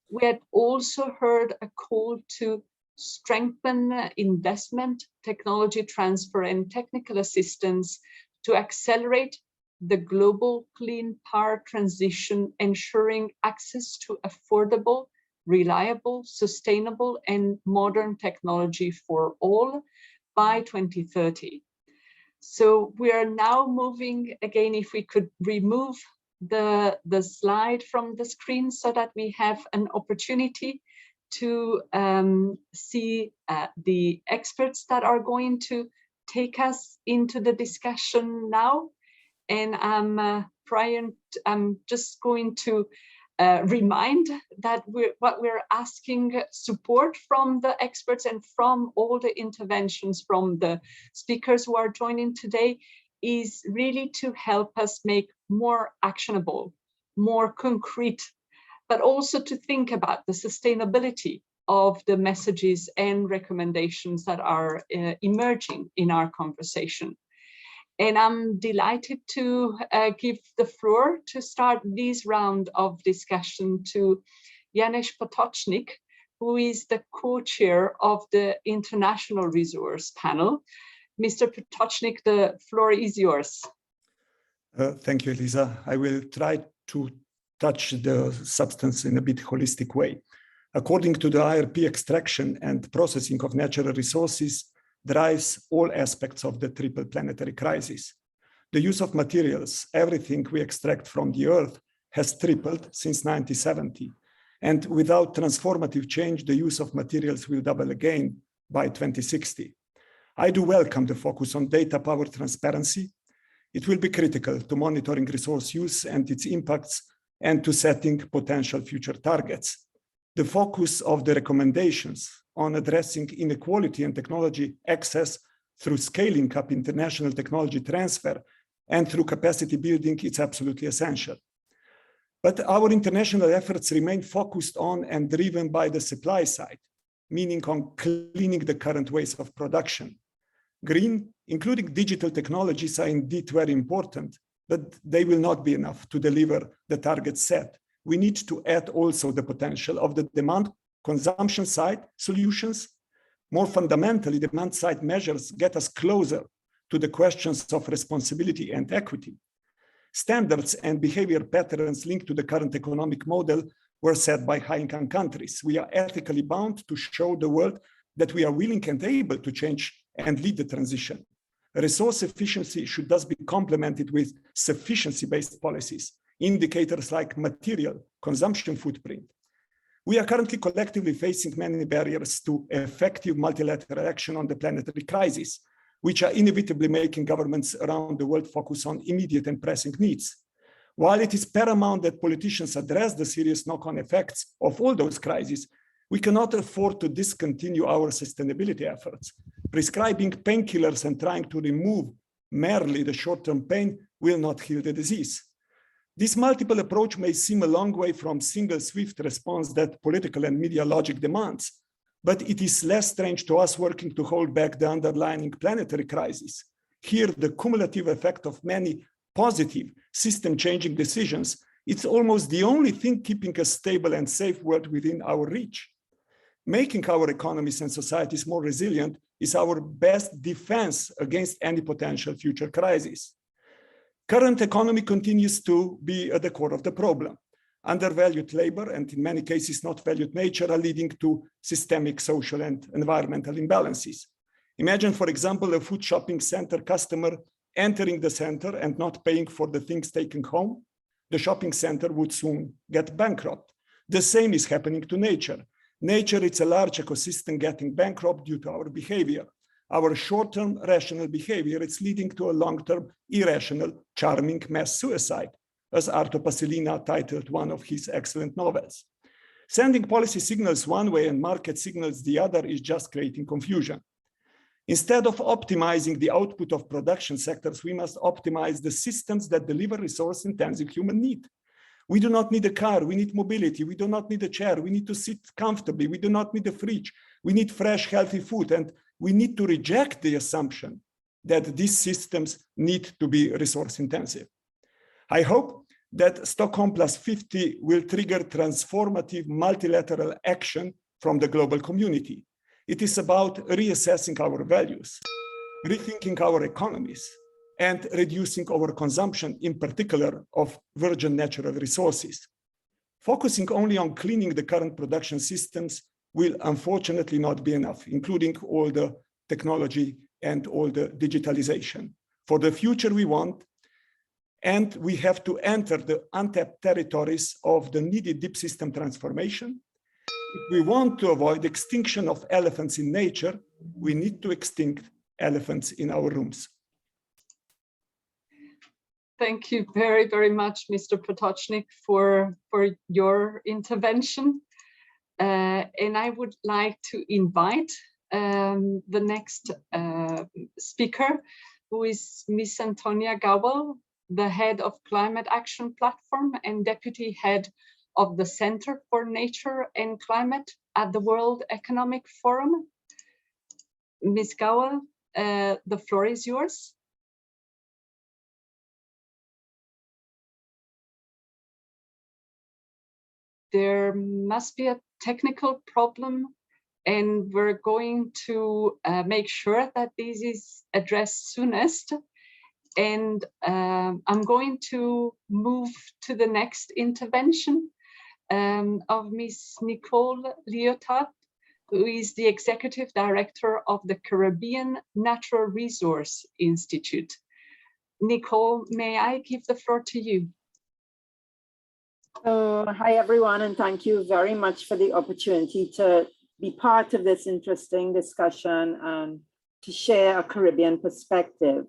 We had also heard a call to strengthen investment, technology transfer, and technical assistance to accelerate the global clean power transition, ensuring access to affordable, reliable, sustainable, and modern technology for all by 2030. So we are now moving again, if we could remove the slide from the screen so that we have an opportunity to see the experts that are going to take us into the discussion now. And I'm just going to remind that what we're asking support from the experts and from all the interventions from the speakers who are joining today is really to help us make more actionable, more concrete, but also to think about the sustainability of the messages and recommendations that are emerging in our conversation. And I'm delighted to give the floor to start this round of discussion to Janusz Potocznik, who is the co-chair of the International Resource Panel. Mr. Potocznik, the floor is yours. Thank you, Elisa. I will try to touch the substance in a bit holistic way. According to the IRP, extraction and processing of natural resources drives all aspects of the triple planetary crisis. The use of materials, everything we extract from the earth, has tripled since 1970. And without transformative change, the use of materials will double again by 2060. I do welcome the focus on data-powered transparency. It will be critical to monitoring resource use and its impacts and to setting potential future targets. The focus of the recommendations on addressing inequality and technology access through scaling up international technology transfer and through capacity building is absolutely essential. But our international efforts remain focused on and driven by the supply side, meaning on cleaning the current ways of production. Green, including digital technologies, are indeed very important, but they will not be enough to deliver the targets set. We need to add also the potential of the demand consumption side solutions. More fundamentally, demand side measures get us closer to the questions of responsibility and equity. Standards and behavior patterns linked to the current economic model were set by high-income countries. We are ethically bound to show the world that we are willing and able to change and lead the transition. Resource efficiency should thus be complemented with sufficiency-based policies, indicators like material consumption footprint. We are currently collectively facing many barriers to effective multilateral action on the planetary crisis, which are inevitably making governments around the world focus on immediate and pressing needs. While it is paramount that politicians address the serious knock-on effects of all those crises, we cannot afford to discontinue our sustainability efforts. Prescribing painkillers and trying to remove merely the short-term pain will not heal the disease. This multiple approach may seem a long way from single swift response that political and media logic demands, but it is less strange to us working to hold back the underlying planetary crisis. Here, the cumulative effect of many positive system-changing decisions, it's almost the only thing keeping a stable and safe world within our reach. Making our economies and societies more resilient is our best defense against any potential future crisis. Current economy continues to be at the core of the problem. Undervalued labor and in many cases not valued nature are leading to systemic social and environmental imbalances. Imagine, for example, a food shopping center customer entering the center and not paying for the things taken home. The shopping center would soon get bankrupt. The same is happening to nature. Nature is a large ecosystem getting bankrupt due to our behavior. Our short-term rational behavior is leading to a long-term irrational, charming mass suicide, as Arto Pasilina titled one of his excellent novels. Sending policy signals one way and market signals the other is just creating confusion. Instead of optimizing the output of production sectors, we must optimize the systems that deliver resource-intensive human need. We do not need a car, we need mobility. We do not need a chair, we need to sit comfortably. We do not need a fridge. We need fresh, healthy food. And we need to reject the assumption that these systems need to be resource-intensive. I hope that Stockholm plus 50 will trigger transformative multilateral action from the global community. It is about reassessing our values, rethinking our economies, and reducing our consumption, in particular of virgin natural resources. Focusing only on cleaning the current production systems will unfortunately not be enough, including all the technology and all the digitalization. for the future we want, and we have to enter the untapped territories of the needed deep system transformation. If we want to avoid extinction of elephants in nature, we need to extinct elephants in our rooms. Thank you very, very much, Mr. Potočnik, for your intervention. And I would like to invite the next speaker, who is Ms. Antonia Gowell, the head of Climate Action Platform and deputy head of the Center for Nature and Climate at the World Economic Forum. Ms. Gowell, the floor is yours. There must be a technical problem, and we're going to make sure that this is addressed soonest. And I'm going to move to the next intervention of Ms. Nicole Liotard, who is the Executive Director of the Caribbean Natural Resource Institute. Nicole, may I give the floor to you? Hi, everyone, and thank you very much for the opportunity to be part of this interesting discussion and to share a Caribbean perspective.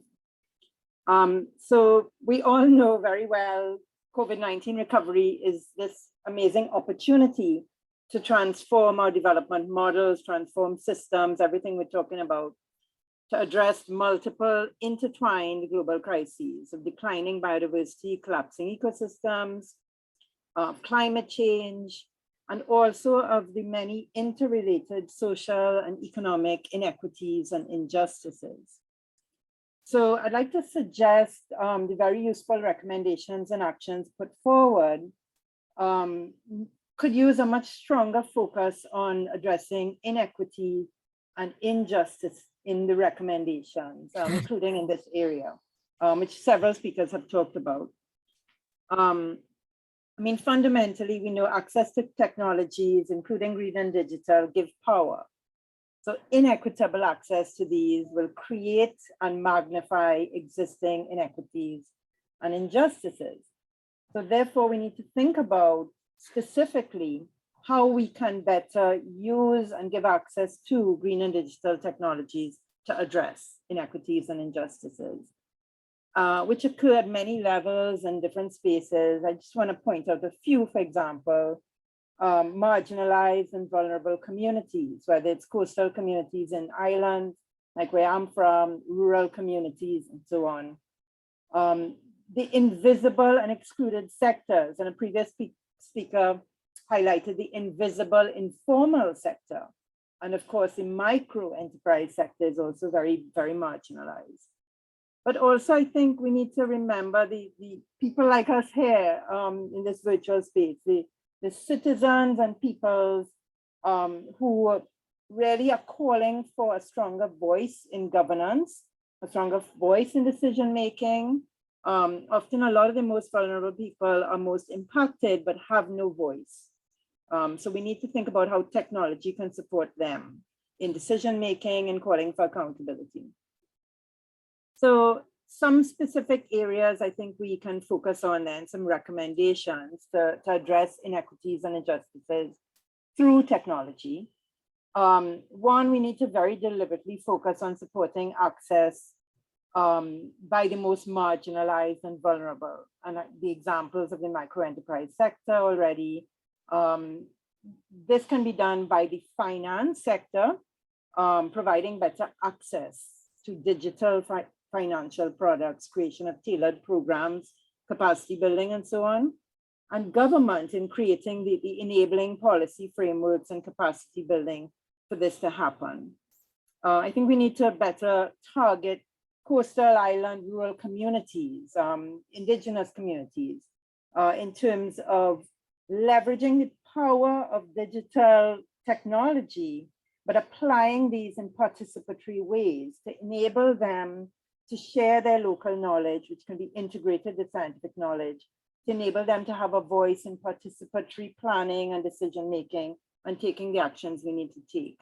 So we all know very well COVID-19 recovery is this amazing opportunity to transform our development models, transform systems, everything we're talking about, to address multiple intertwined global crises of declining biodiversity, collapsing ecosystems, climate change, and also of the many interrelated social and economic inequities and injustices. So I'd like to suggest the very useful recommendations and actions put forward could use a much stronger focus on addressing inequity and injustice in the recommendations, including in this area, which several speakers have talked about. I mean, fundamentally, we know access to technologies, including green and digital, give power. So inequitable access to these will create and magnify existing inequities and injustices. So therefore, we need to think about specifically how we can better use and give access to green and digital technologies to address inequities and injustices, which occur at many levels and different spaces. I just want to point out a few, for example, marginalized and vulnerable communities, whether it's coastal communities in islands, like where I'm from, rural communities, and so on. The invisible and excluded sectors, and a previous speaker highlighted the invisible informal sector. And of course, the micro enterprise sector is also very, very marginalized. But also, I think we need to remember the people like us here in this virtual space, the citizens and peoples who really are calling for a stronger voice in governance, a stronger voice in decision-making. Often a lot of the most vulnerable people are most impacted but have no voice. So we need to think about how technology can support them in decision-making and calling for accountability. So some specific areas I think we can focus on then, some recommendations to address inequities and injustices through technology. One, we need to very deliberately focus on supporting access by the most marginalized and vulnerable. And the examples of the microenterprise sector already. This can be done by the finance sector, providing better access to digital financial products, creation of tailored programs, capacity building, and so on. And government in creating the enabling policy frameworks and capacity building for this to happen. I think we need to better target coastal island rural communities, indigenous communities, in terms of leveraging the power of digital technology, but applying these in participatory ways to enable them to share their local knowledge, which can be integrated with scientific knowledge, to enable them to have a voice in participatory planning and decision-making and taking the actions we need to take.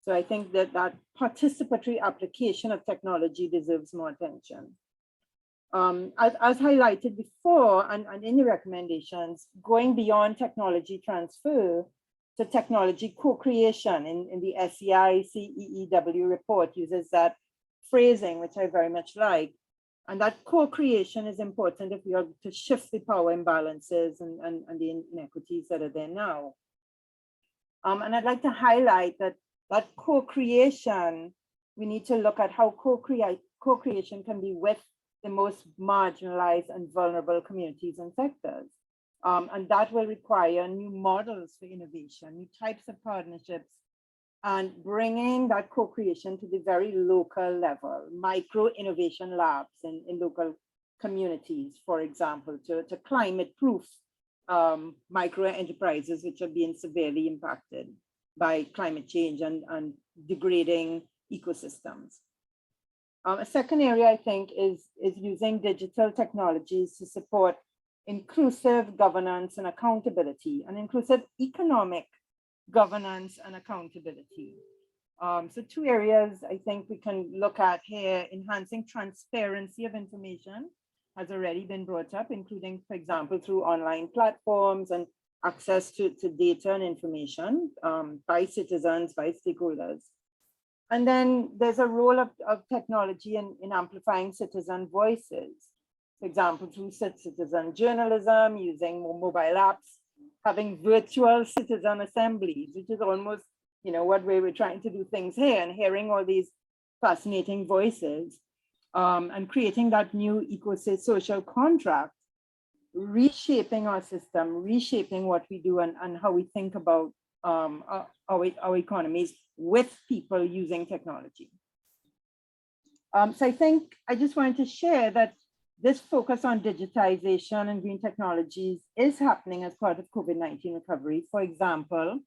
So I think that participatory application of technology deserves more attention. As highlighted before and in the recommendations, going beyond technology transfer to technology co-creation in the SEI CEEW report uses that phrasing, which I very much like. And that co-creation is important if we are to shift the power imbalances and the inequities that are there now. And I'd like to highlight that co-creation, we need to look at how co-creation can be with the most marginalized and vulnerable communities and sectors. And that will require new models for innovation, new types of partnerships, and bringing that co-creation to the very local level, micro innovation labs in local communities, for example, to climate-proof micro enterprises which are being severely impacted by climate change and degrading ecosystems. A second area, I think, is using digital technologies to support inclusive governance and accountability, and inclusive economic governance and accountability. So two areas I think we can look at here: enhancing transparency of information has already been brought up, including, for example, through online platforms and access to data and information by citizens, by stakeholders. And then there's a role of technology in amplifying citizen voices. For example, through citizen journalism, using mobile apps, having virtual citizen assemblies, which is almost, what way we're trying to do things here, and hearing all these fascinating voices, and creating that new social contract, reshaping our system, reshaping what we do and how we think about our economies with people using technology. So I think I just wanted to share that this focus on digitization and green technologies is happening as part of COVID-19 recovery. For example,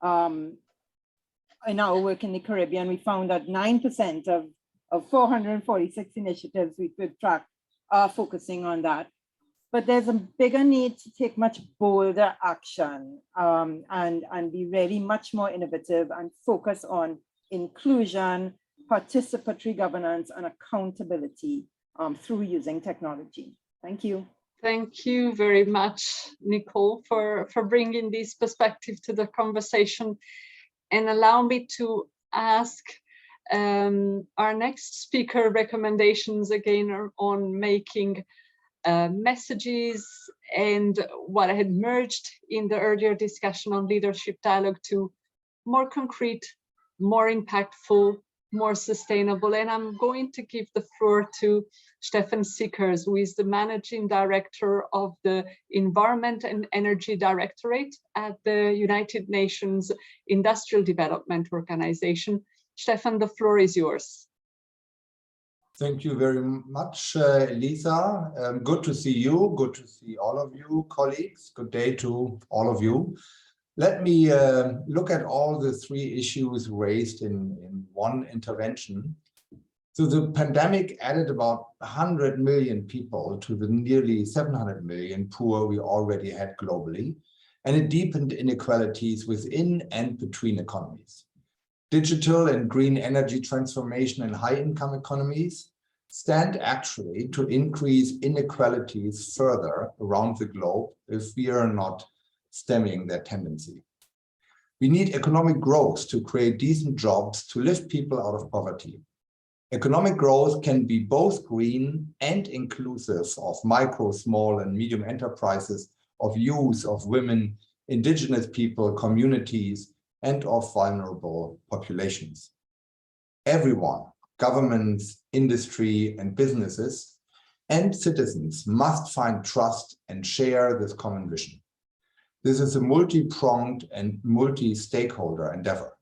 in our work in the Caribbean, we found that 9% of 446 initiatives we could track are focusing on that. But there's a bigger need to take much bolder action and be really much more innovative and focus on inclusion, participatory governance, and accountability through using technology. Thank you. Thank you very much, Nicole, for bringing this perspective to the conversation. And allow me to ask our next speaker recommendations again on making messages and what I had merged in the earlier discussion on leadership dialogue to more concrete, more impactful, more sustainable. And I'm going to give the floor to Stefan Sickers, who is the Managing Director of the Environment and Energy Directorate at the United Nations Industrial Development Organization. Stefan, the floor is yours. Thank you very much, Lisa. Good to see you. Good to see all of you, colleagues. Good day to all of you. Let me look at all the three issues raised in one intervention. So the pandemic added about 100 million people to the nearly 700 million poor we already had globally, and it deepened inequalities within and between economies. Digital and green energy transformation in high-income economies stand actually to increase inequalities further around the globe if we are not stemming their tendency. We need economic growth to create decent jobs to lift people out of poverty. Economic growth can be both green and inclusive of micro, small, and medium enterprises, of youth, of women, indigenous people, communities, and of vulnerable populations. Everyone, governments, industry, and businesses, and citizens must find trust and share this common vision. This is a multi-pronged and multi-stakeholder endeavor.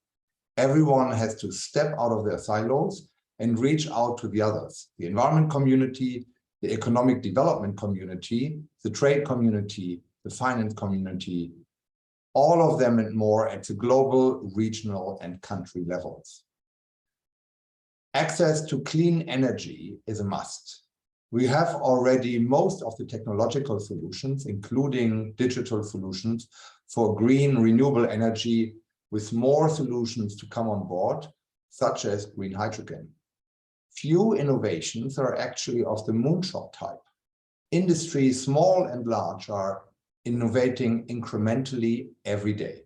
Everyone has to step out of their silos and reach out to the others, the environment community, the economic development community, the trade community, the finance community, all of them and more at the global, regional, and country levels. Access to clean energy is a must. We have already most of the technological solutions, including digital solutions for green renewable energy, with more solutions to come on board, such as green hydrogen. Few innovations are actually of the moonshot type. Industries, small and large, are innovating incrementally every day.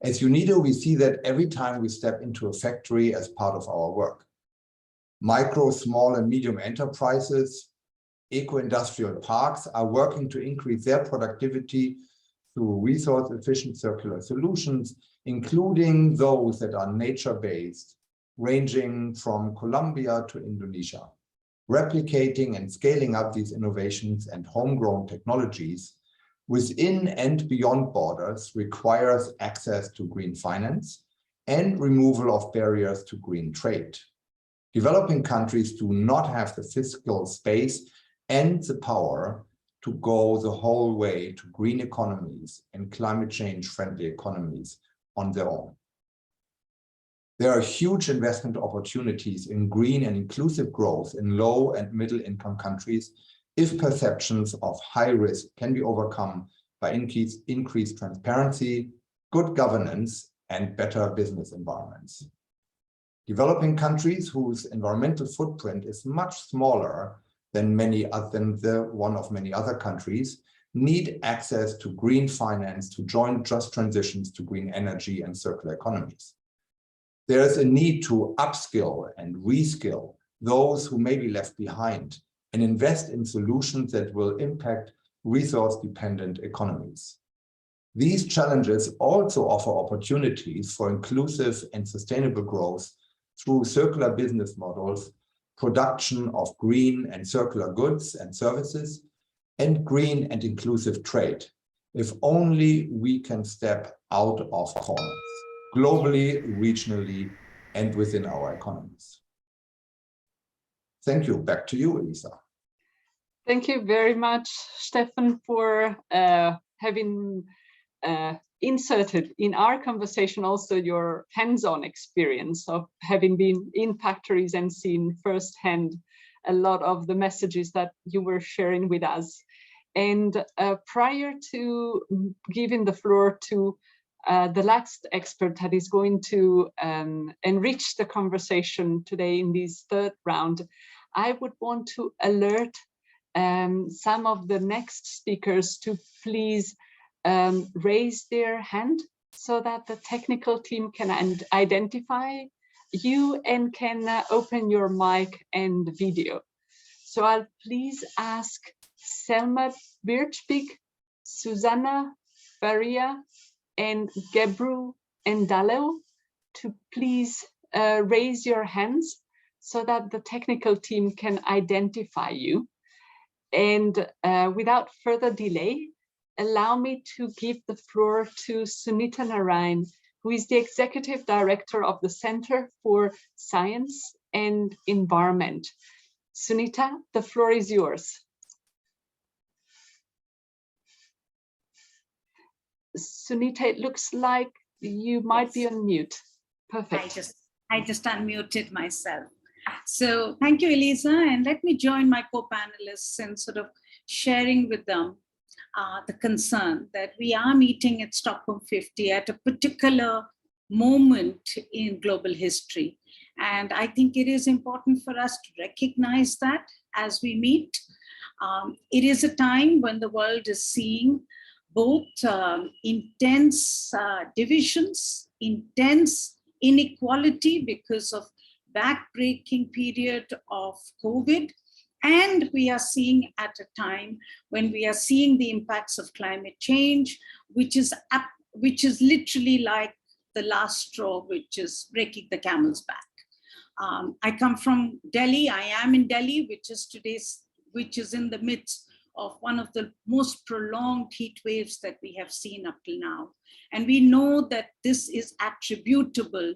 As UNIDO, we see that every time we step into a factory as part of our work. Micro, small, and medium enterprises, eco-industrial parks are working to increase their productivity through resource-efficient circular solutions, including those that are nature-based, ranging from Colombia to Indonesia. Replicating and scaling up these innovations and homegrown technologies within and beyond borders requires access to green finance and removal of barriers to green trade. Developing countries do not have the fiscal space and the power to go the whole way to green economies and climate change friendly economies on their own. There are huge investment opportunities in green and inclusive growth in low and middle income countries if perceptions of high risk can be overcome by increased transparency, good governance, and better business environments. Developing countries whose environmental footprint is much smaller than the one of many other countries need access to green finance to join just transitions to green energy and circular economies. There is a need to upskill and reskill those who may be left behind and invest in solutions that will impact resource-dependent economies. These challenges also offer opportunities for inclusive and sustainable growth through circular business models, production of green and circular goods and services, and green and inclusive trade, if only we can step out of corners, globally, regionally, and within our economies. Thank you. Back to you, Elisa. Thank you very much, Stefan, for having inserted in our conversation also your hands-on experience of having been in factories and seen firsthand a lot of the messages that you were sharing with us. And prior to giving the floor to the last expert that is going to enrich the conversation today in this third round, I would want to alert some of the next speakers to please raise their hand so that the technical team can identify you and can open your mic and video. So I'll please ask Selma Birchbig, Susanna Faria, and Gebru Endaleo to please raise your hands so that the technical team can identify you. And without further delay, allow me to give the floor to Sunita Narayan, who is the Executive Director of the Center for Science and Environment. Sunita, the floor is yours. Sunita, it looks like you might be on mute. Perfect. I just unmuted myself. So thank you, Elisa, and let me join my co-panelists in sort of sharing with them the concern that we are meeting at Stockholm 50 at a particular moment in global history. And I think it is important for us to recognize that as we meet. It is a time when the world is seeing both intense divisions, intense inequality because of back-breaking period of COVID. And we are seeing at a time when we are seeing the impacts of climate change, which is literally like the last straw, which is breaking the camel's back. I come from Delhi. I am in Delhi, which is in the midst of one of the most prolonged heat waves that we have seen up till now. And we know that this is attributable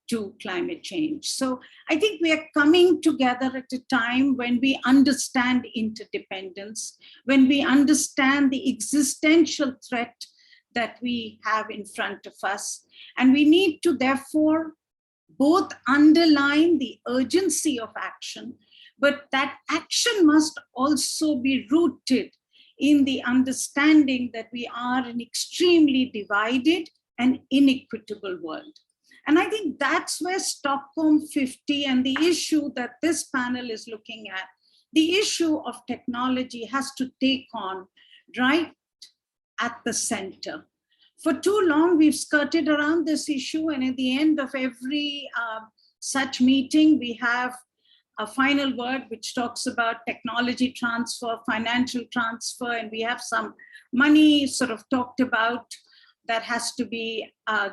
to climate change. So I think we are coming together at a time when we understand interdependence, when we understand the existential threat that we have in front of us. And we need to therefore both underline the urgency of action, but that action must also be rooted in the understanding that we are an extremely divided and inequitable world. And I think that's where Stockholm 50 and the issue that this panel is looking at, the issue of technology has to take on right at the center. For too long, we've skirted around this issue, and at the end of every such meeting, we have a final word which talks about technology transfer, financial transfer, and we have some money sort of talked about that has to be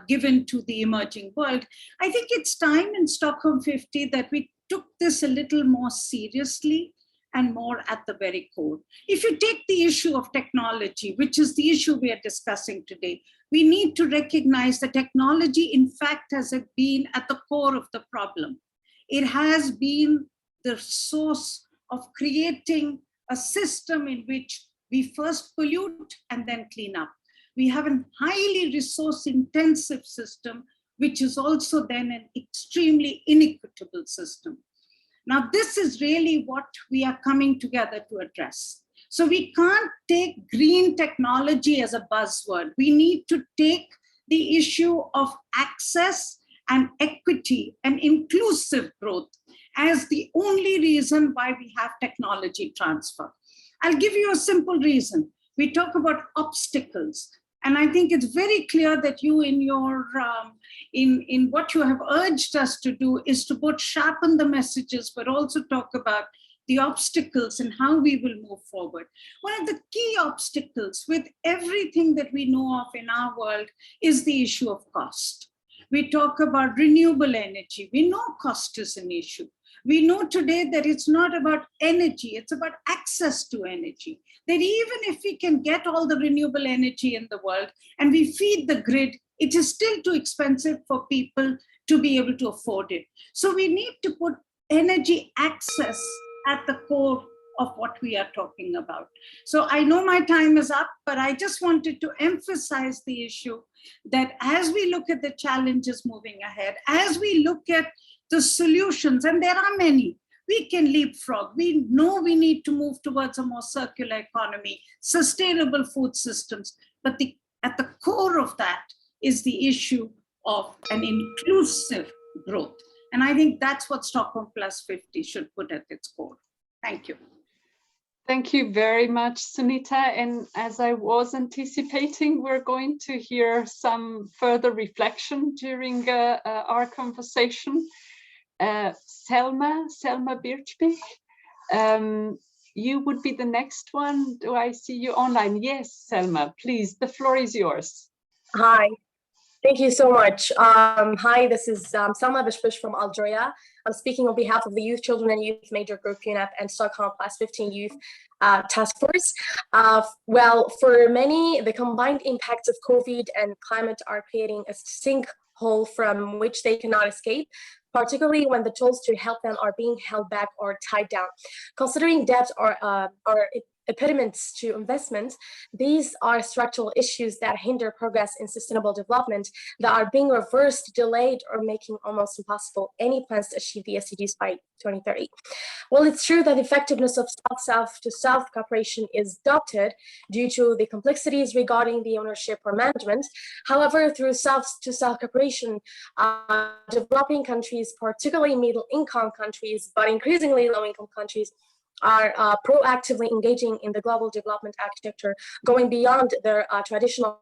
given to the emerging world. I think it's time in Stockholm 50 that we took this a little more seriously and more at the very core. If you take the issue of technology, which is the issue we are discussing today, we need to recognize that technology, in fact, has been at the core of the problem. It has been the source of creating a system in which we first pollute and then clean up. We have a highly resource-intensive system, which is also then an extremely inequitable system. Now, this is really what we are coming together to address. So we can't take green technology as a buzzword. We need to take the issue of access and equity and inclusive growth as the only reason why we have technology transfer. I'll give you a simple reason. We talk about obstacles. And I think it's very clear that you in your in what you have urged us to do is to both sharpen the messages, but also talk about the obstacles and how we will move forward. One of the key obstacles with everything that we know of in our world is the issue of cost. We talk about renewable energy. We know cost is an issue. We know today that it's not about energy, it's about access to energy. That even if we can get all the renewable energy in the world and we feed the grid, it is still too expensive for people to be able to afford it. So we need to put energy access at the core of what we are talking about. So I know my time is up, but I just wanted to emphasize the issue that as we look at the challenges moving ahead, as we look at the solutions, and there are many, we can leapfrog. We know we need to move towards a more circular economy, sustainable food systems, but at the core of that is the issue of an inclusive growth. And I think that's what Stockholm Plus 50 should put at its core. Thank you. Thank you very much, Sunita. And as I was anticipating, we're going to hear some further reflection during our conversation. Selma Birchbich, you would be the next one. Do I see you online? Yes, Selma, please, the floor is yours. Hi, thank you so much. Hi, this is Selma Birchbich from Algeria. I'm speaking on behalf of the Youth, Children and Youth Major Group UNEP and Stockholm Plus 15 Youth Task Force. Well, for many, the combined impacts of COVID and climate are creating a sinkhole from which they cannot escape, particularly when the tools to help them are being held back or tied down. Considering debt or impediments to investment, these are structural issues that hinder progress in sustainable development that are being reversed, delayed, or making almost impossible any plans to achieve the SDGs by 2030. Well, it's true that the effectiveness of South-to-South cooperation is doubted due to the complexities regarding the ownership or management. However, through South-to-South cooperation, developing countries, particularly middle-income countries, but increasingly low-income countries, are proactively engaging in the global development architecture, going beyond their traditional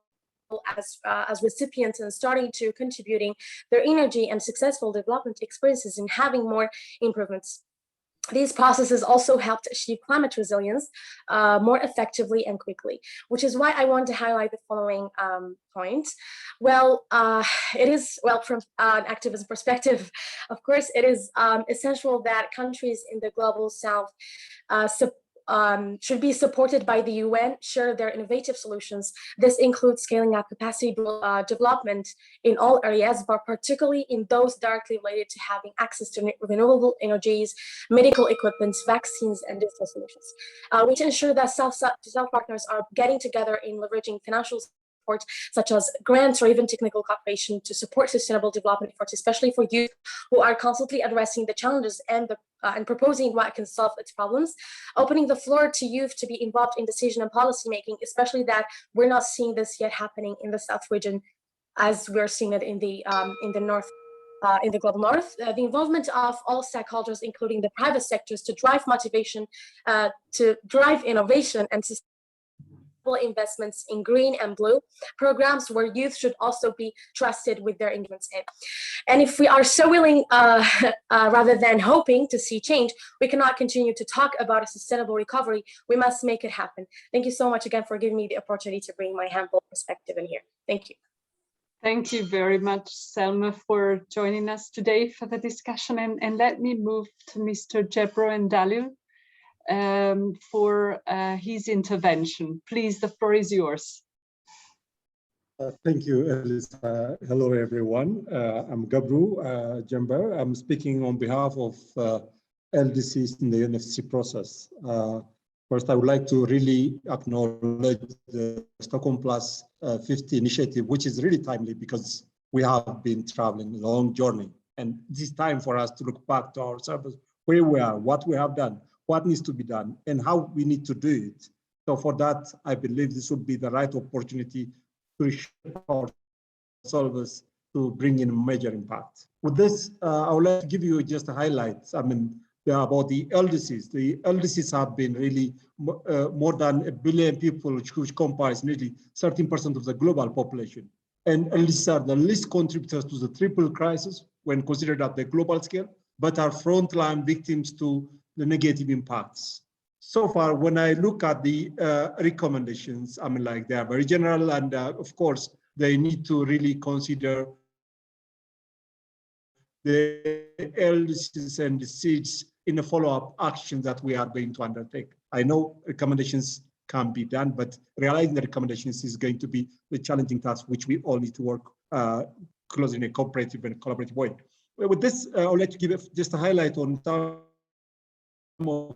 as recipients and starting to contributing their energy and successful development experiences in having more improvements. These processes also helped achieve climate resilience more effectively and quickly, which is why I want to highlight the following points. Well, it is, well, from an activist perspective, of course, it is essential that countries in the global south should be supported by the UN, share their innovative solutions. This includes scaling up capacity development in all areas, but particularly in those directly related to having access to renewable energies, medical equipment, vaccines, and digital solutions, which ensure that South-to-South partners are getting together in leveraging financial support, such as grants or even technical cooperation to support sustainable development efforts, especially for youth who are constantly addressing the challenges and proposing what can solve its problems, opening the floor to youth to be involved in decision and policy making, especially that we're not seeing this yet happening in the South region as we're seeing it in the North in the global north. The involvement of all stakeholders, including the private sectors, to drive motivation, to drive innovation and sustainable investments in green and blue programs where youth should also be trusted with their engagements in. And if we are so willing, rather than hoping to see change, we cannot continue to talk about a sustainable recovery. We must make it happen. Thank you so much again for giving me the opportunity to bring my humble perspective in here. Thank you. Thank you very much, Selma, for joining us today for the discussion. And let me move to Mr. Jebro and Dalu for his intervention. Please, the floor is yours. Thank you, Elisa. Hello, everyone. I'm Gabru Jember. I'm speaking on behalf of LDCs in the NFC process. First, I would like to really acknowledge the Stockholm Plus 50 initiative, which is really timely because we have been traveling a long journey. And this is time for us to look back to ourselves, where we are, what we have done, what needs to be done, and how we need to do it. So for that, I believe this would be the right opportunity to shape ourselves to bring in major impact. With this, I would like to give you just a highlight. About the LDCs. The LDCs have been really more than 1 billion people, which comprise nearly 13% of the global population. And LDCs are the least contributors to the triple crisis when considered at the global scale, but are frontline victims to the negative impacts. So far, when I look at the recommendations, they are very general, and of course, they need to really consider the LDCs and the seeds in the follow-up action that we are going to undertake. I know recommendations can be done, but realizing the recommendations is going to be the challenging task, which we all need to work closely in a cooperative and collaborative way. With this, I would like to give just a highlight on some of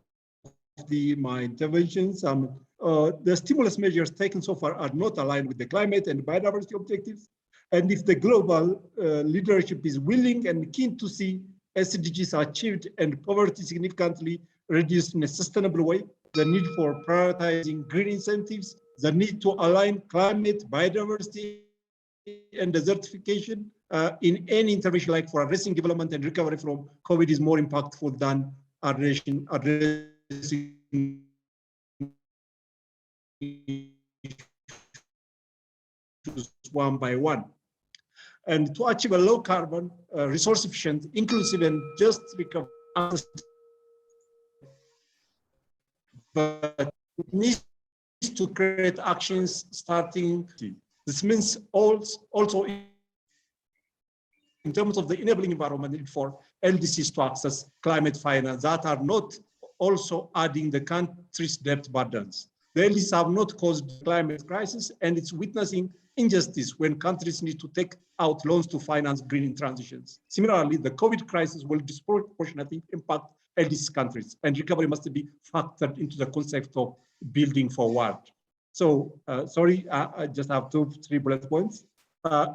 my interventions. The stimulus measures taken so far are not aligned with the climate and biodiversity objectives. And if the global leadership is willing and keen to see SDGs achieved and poverty significantly reduced in a sustainable way, the need for prioritizing green incentives, the need to align climate, biodiversity, and desertification in any intervention, like for addressing development and recovery from COVID, is more impactful than addressing one by one. And to achieve a low carbon, resource efficient, inclusive, and just recovery, but it needs to create actions starting. This means also in terms of the enabling environment for LDCs to access climate finance that are not also adding the country's debt burdens. The LDCs have not caused the climate crisis, and it's witnessing injustice when countries need to take out loans to finance green transitions. Similarly, the COVID crisis will disproportionately impact LDC countries, and recovery must be factored into the concept of building forward. So, sorry, I just have 2-3 bullet points.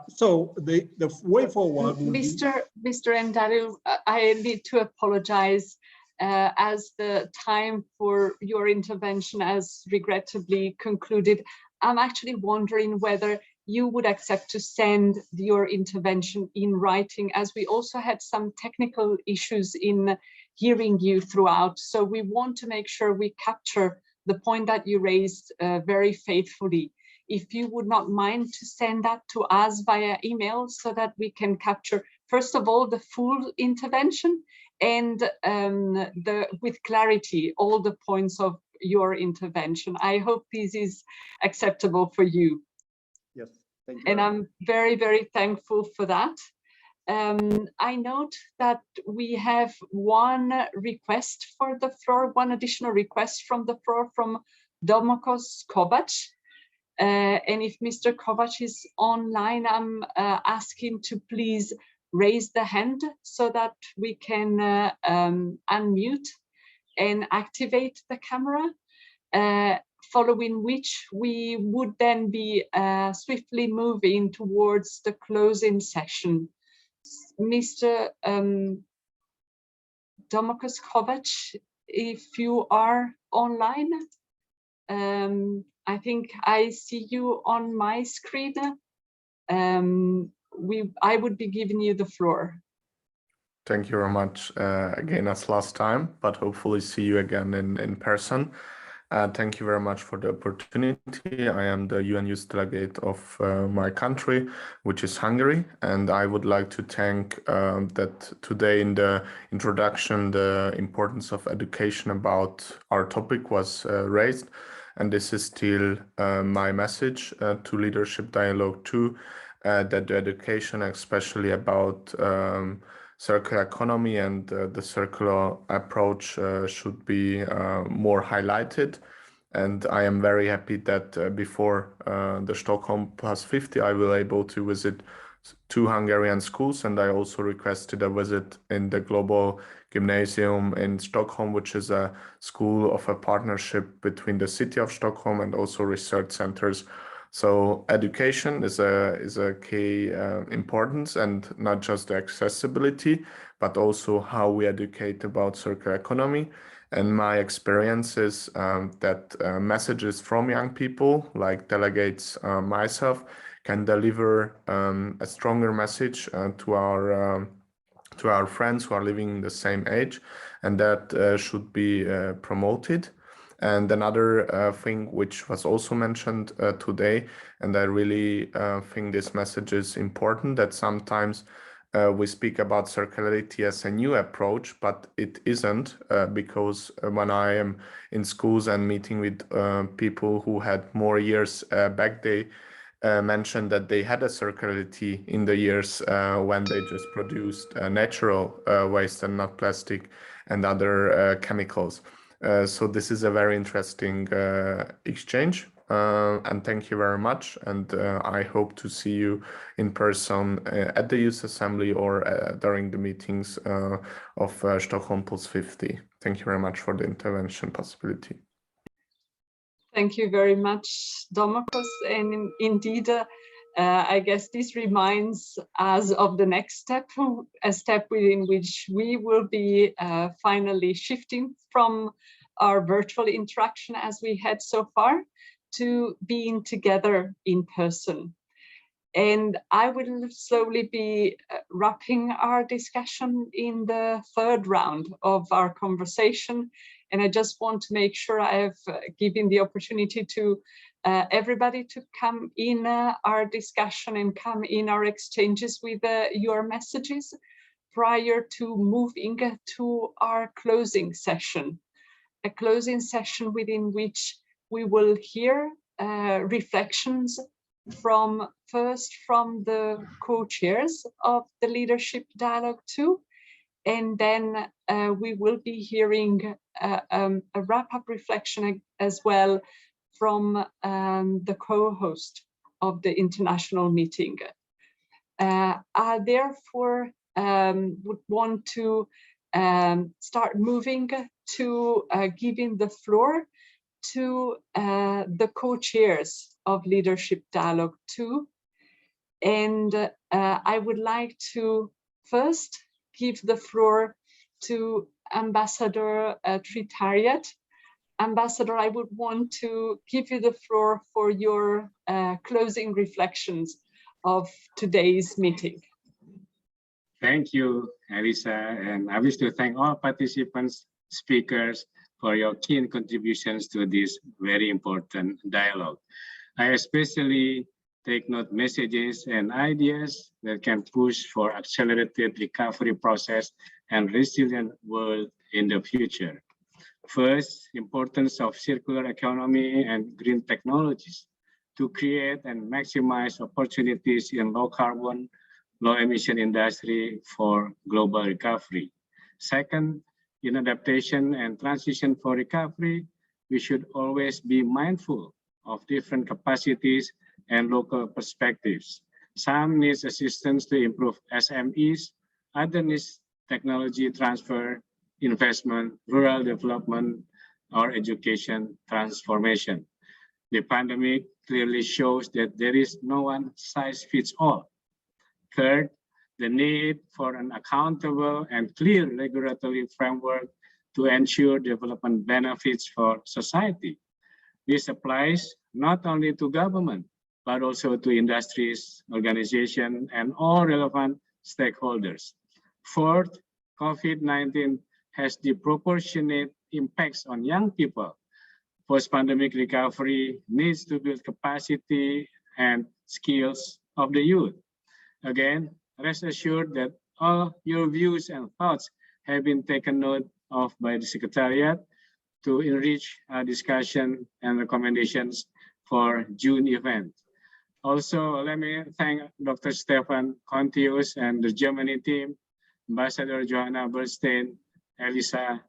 So the way forward. Mr. Ndalu, I need to apologize. As the time for your intervention has regrettably concluded, I'm actually wondering whether you would accept to send your intervention in writing, as we also had some technical issues in hearing you throughout. So we want to make sure we capture the point that you raised very faithfully. If you would not mind to send that to us via email so that we can capture, first of all, the full intervention, and with clarity, all the points of your intervention. I hope this is acceptable for you. Yes, thank you. And I'm very, very thankful for that. I note that we have one request for the floor, one additional request from the floor from Dominic. And if Mr. Kovac is online, I'm asking to please raise the hand so that we can unmute and activate the camera, following which we would then be swiftly moving towards the closing session. Mr. Dominic Kovac, if you are online, I think I see you on my screen. I would be giving you the floor. Thank you very much again as last time, but hopefully see you again in person. Thank you very much for the opportunity. I am the UN Youth Delegate of my country, which is Hungary, and I would like to thank that today in the introduction, the importance of education about our topic was raised, and this is still my message to Leadership Dialogue 2, that the education, especially about circular economy and the circular approach should be more highlighted. And I am very happy that before the Stockholm Plus 50, I will able to visit 2 Hungarian schools, and I also requested a visit in the Global Gymnasium in Stockholm, which is a school of a partnership between the city of Stockholm and also research centers. So education is a key importance, and not just the accessibility, but also how we educate about circular economy. And my experience is that messages from young people, like delegates myself, can deliver a stronger message to our friends who are living in the same age, and that should be promoted. And another thing which was also mentioned today, and I really think this message is important, that sometimes we speak about circularity as a new approach, but it isn't, because when I am in schools and meeting with people who had more years back, they mentioned that they had a circularity in the years when they just produced natural waste and not plastic and other chemicals. So this is a very interesting exchange, and thank you very much. And I hope to see you in person at the Youth Assembly or during the meetings of Stockholm Plus 50. Thank you very much for the intervention possibility. Thank you very much, Dominic. And indeed, I guess this reminds us of the next step, a step within which we will be finally shifting from our virtual interaction as we had so far to being together in person. And I will slowly be wrapping our discussion in the 3rd round of our conversation. And I just want to make sure I have given the opportunity to everybody to come in our discussion and come in our exchanges with your messages prior to moving to our closing session. A closing session within which we will hear reflections from the co-chairs of the Leadership Dialogue 2, and then we will be hearing a wrap-up reflection as well from the co-host of the international meeting. I therefore would want to start moving to giving the floor to the co-chairs of Leadership Dialogue 2. And I would like to first give the floor to Ambassador Tritariat. Ambassador, I would want to give you the floor for your closing reflections of today's meeting. Thank you, Elisa, and I wish to thank all participants, speakers, for your keen contributions to this very important dialogue. I especially take note messages and ideas that can push for accelerated recovery process and resilient world in the future. First, importance of circular economy and green technologies to create and maximize opportunities in low carbon, low emission industry for global recovery. Second, in adaptation and transition for recovery, we should always be mindful of different capacities and local perspectives. Some need assistance to improve SMEs, others need technology transfer, investment, rural development, or education transformation. The pandemic clearly shows that there is no one size fits all. Third, the need for an accountable and clear regulatory framework to ensure development benefits for society. This applies not only to government, but also to industries, organizations, and all relevant stakeholders. Fourth, COVID-19 has disproportionate impacts on young people. Post-pandemic recovery needs to build capacity and skills of the youth. Again, rest assured that all your views and thoughts have been taken note of by the Secretariat to enrich our discussion and recommendations for June event. Also, let me thank Dr. Stefan Contius and the Germany team, Ambassador Johanna Bernstein, Elisa,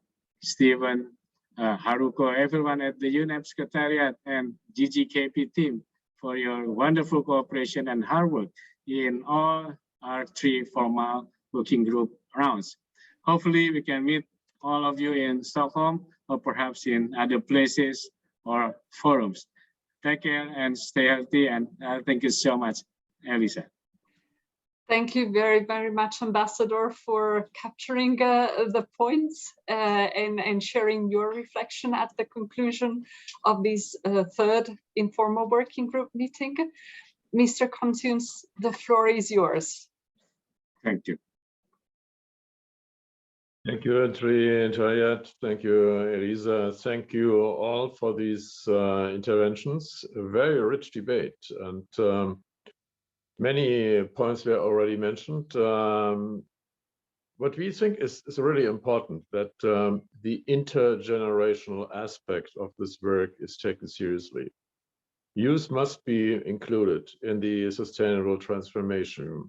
Stephen, Haruko, everyone at the UNEP Secretariat and GGKP team for your wonderful cooperation and hard work in all our 3 formal working group rounds. Hopefully we can meet all of you in Stockholm or perhaps in other places or forums. Take care and stay healthy, and thank you so much, Elisa. Thank you very, very much, Ambassador, for capturing the points and sharing your reflection at the conclusion of this 3rd informal working group meeting. Mr. Contius, the floor is yours. Thank you. Thank you, Antoinette. Thank you, Elisa. Thank you all for these interventions. A very rich debate, and many points were already mentioned. What we think is really important, that the intergenerational aspect of this work is taken seriously. Youth must be included in the sustainable transformation.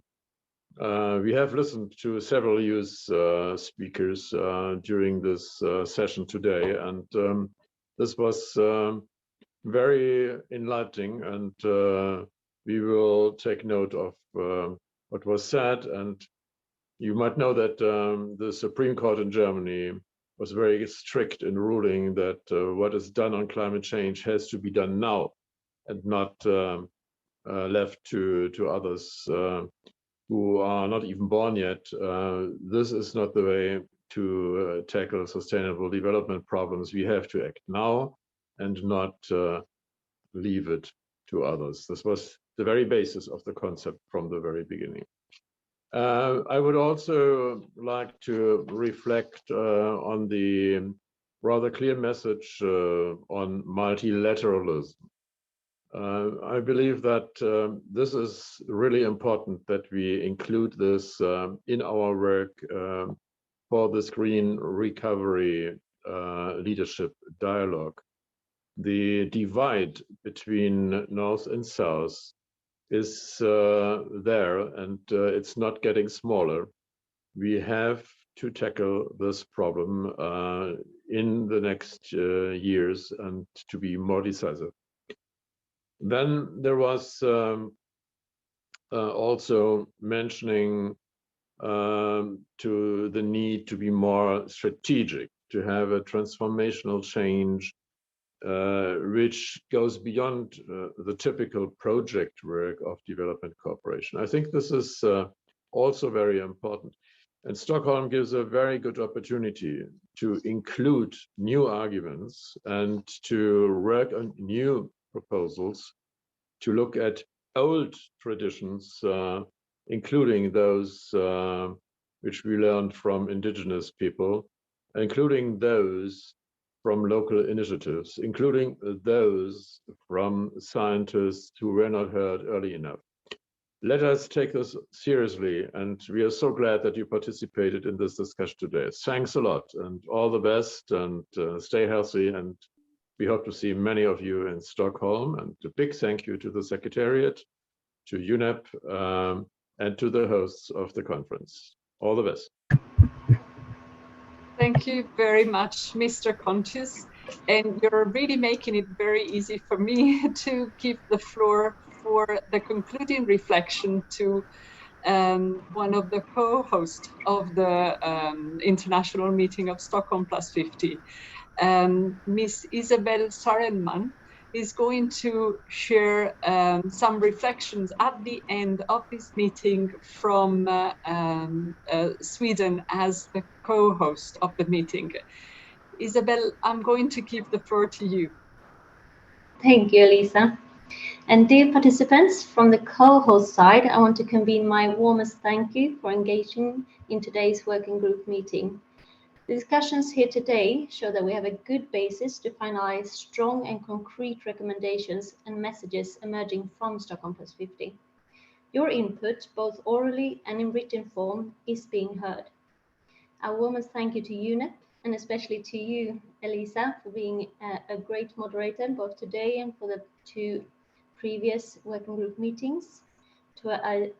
We have listened to several youth speakers during this session today, and this was very enlightening, and we will take note of what was said. And you might know that the Supreme Court in Germany was very strict in ruling that what is done on climate change has to be done now and not left to others who are not even born yet. This is not the way to tackle sustainable development problems. We have to act now and not leave it to others. This was the very basis of the concept from the very beginning. I would also like to reflect on the rather clear message on multilateralism. I believe that this is really important, that we include this in our work for this green recovery leadership dialogue. The divide between North and South is there, and it's not getting smaller. We have to tackle this problem in the next years and to be more decisive. Then there was also mentioning to the need to be more strategic, to have a transformational change which goes beyond the typical project work of development cooperation. I think this is also very important. And Stockholm gives a very good opportunity to include new arguments and to work on new proposals, to look at old traditions, including those which we learned from indigenous people, including those from local initiatives, including those from scientists who were not heard early enough. Let us take this seriously, and we are so glad that you participated in this discussion today. Thanks a lot, and all the best, and stay healthy, and we hope to see many of you in Stockholm. And a big thank you to the Secretariat, to UNEP, and to the hosts of the conference. All the best. Thank you very much, Mr. Contius. And you're really making it very easy for me to give the floor for the concluding reflection to one of the co-hosts of the International Meeting of Stockholm +50. Ms. Isabel Sarenman is going to share some reflections at the end of this meeting from Sweden as the co-host of the meeting. Isabel, I'm going to give the floor to you. Thank you, Elisa. And dear participants, from the co-host side, I want to convene my warmest thank you for engaging in today's working group meeting. The discussions here today show that we have a good basis to finalize strong and concrete recommendations and messages emerging from Stockholm Plus 50. Your input, both orally and in written form, is being heard. Our warmest thank you to UNEP, and especially to you, Elisa, for being a great moderator both today and for the 2 previous working group meetings, to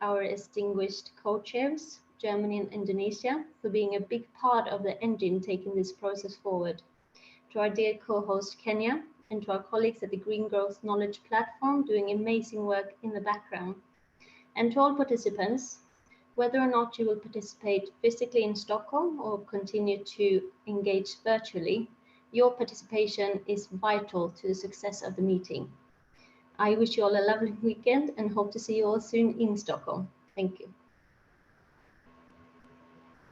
our distinguished co-chairs, Germany and Indonesia, for being a big part of the engine taking this process forward, to our dear co-host Kenya, and to our colleagues at the Green Growth Knowledge Platform doing amazing work in the background, and to all participants, whether or not you will participate physically in Stockholm or continue to engage virtually, your participation is vital to the success of the meeting. I wish you all a lovely weekend and hope to see you all soon in Stockholm. Thank you.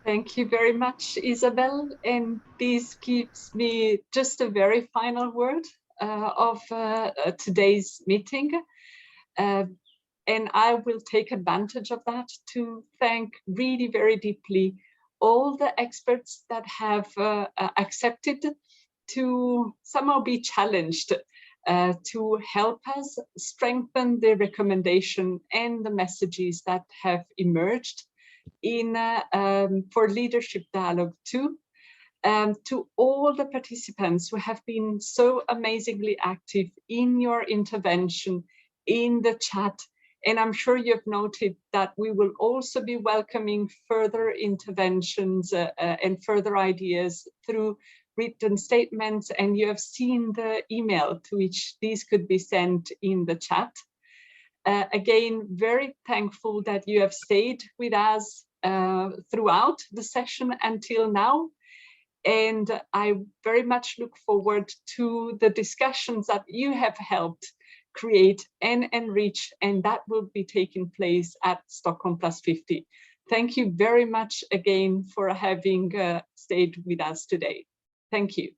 Thank you very much, Isabel. And this gives me just a very final word of today's meeting. And I will take advantage of that to thank really very deeply all the experts that have accepted to somehow be challenged to help us strengthen the recommendation and the messages that have emerged in for Leadership Dialogue 2. To all the participants who have been so amazingly active in your intervention in the chat. And I'm sure you've noted that we will also be welcoming further interventions and further ideas through written statements. And you have seen the email to which these could be sent in the chat. Again, very thankful that you have stayed with us throughout the session until now. And I very much look forward to the discussions that you have helped create and enrich, and that will be taking place at Stockholm Plus 50. Thank you very much again for having stayed with us today. Thank you.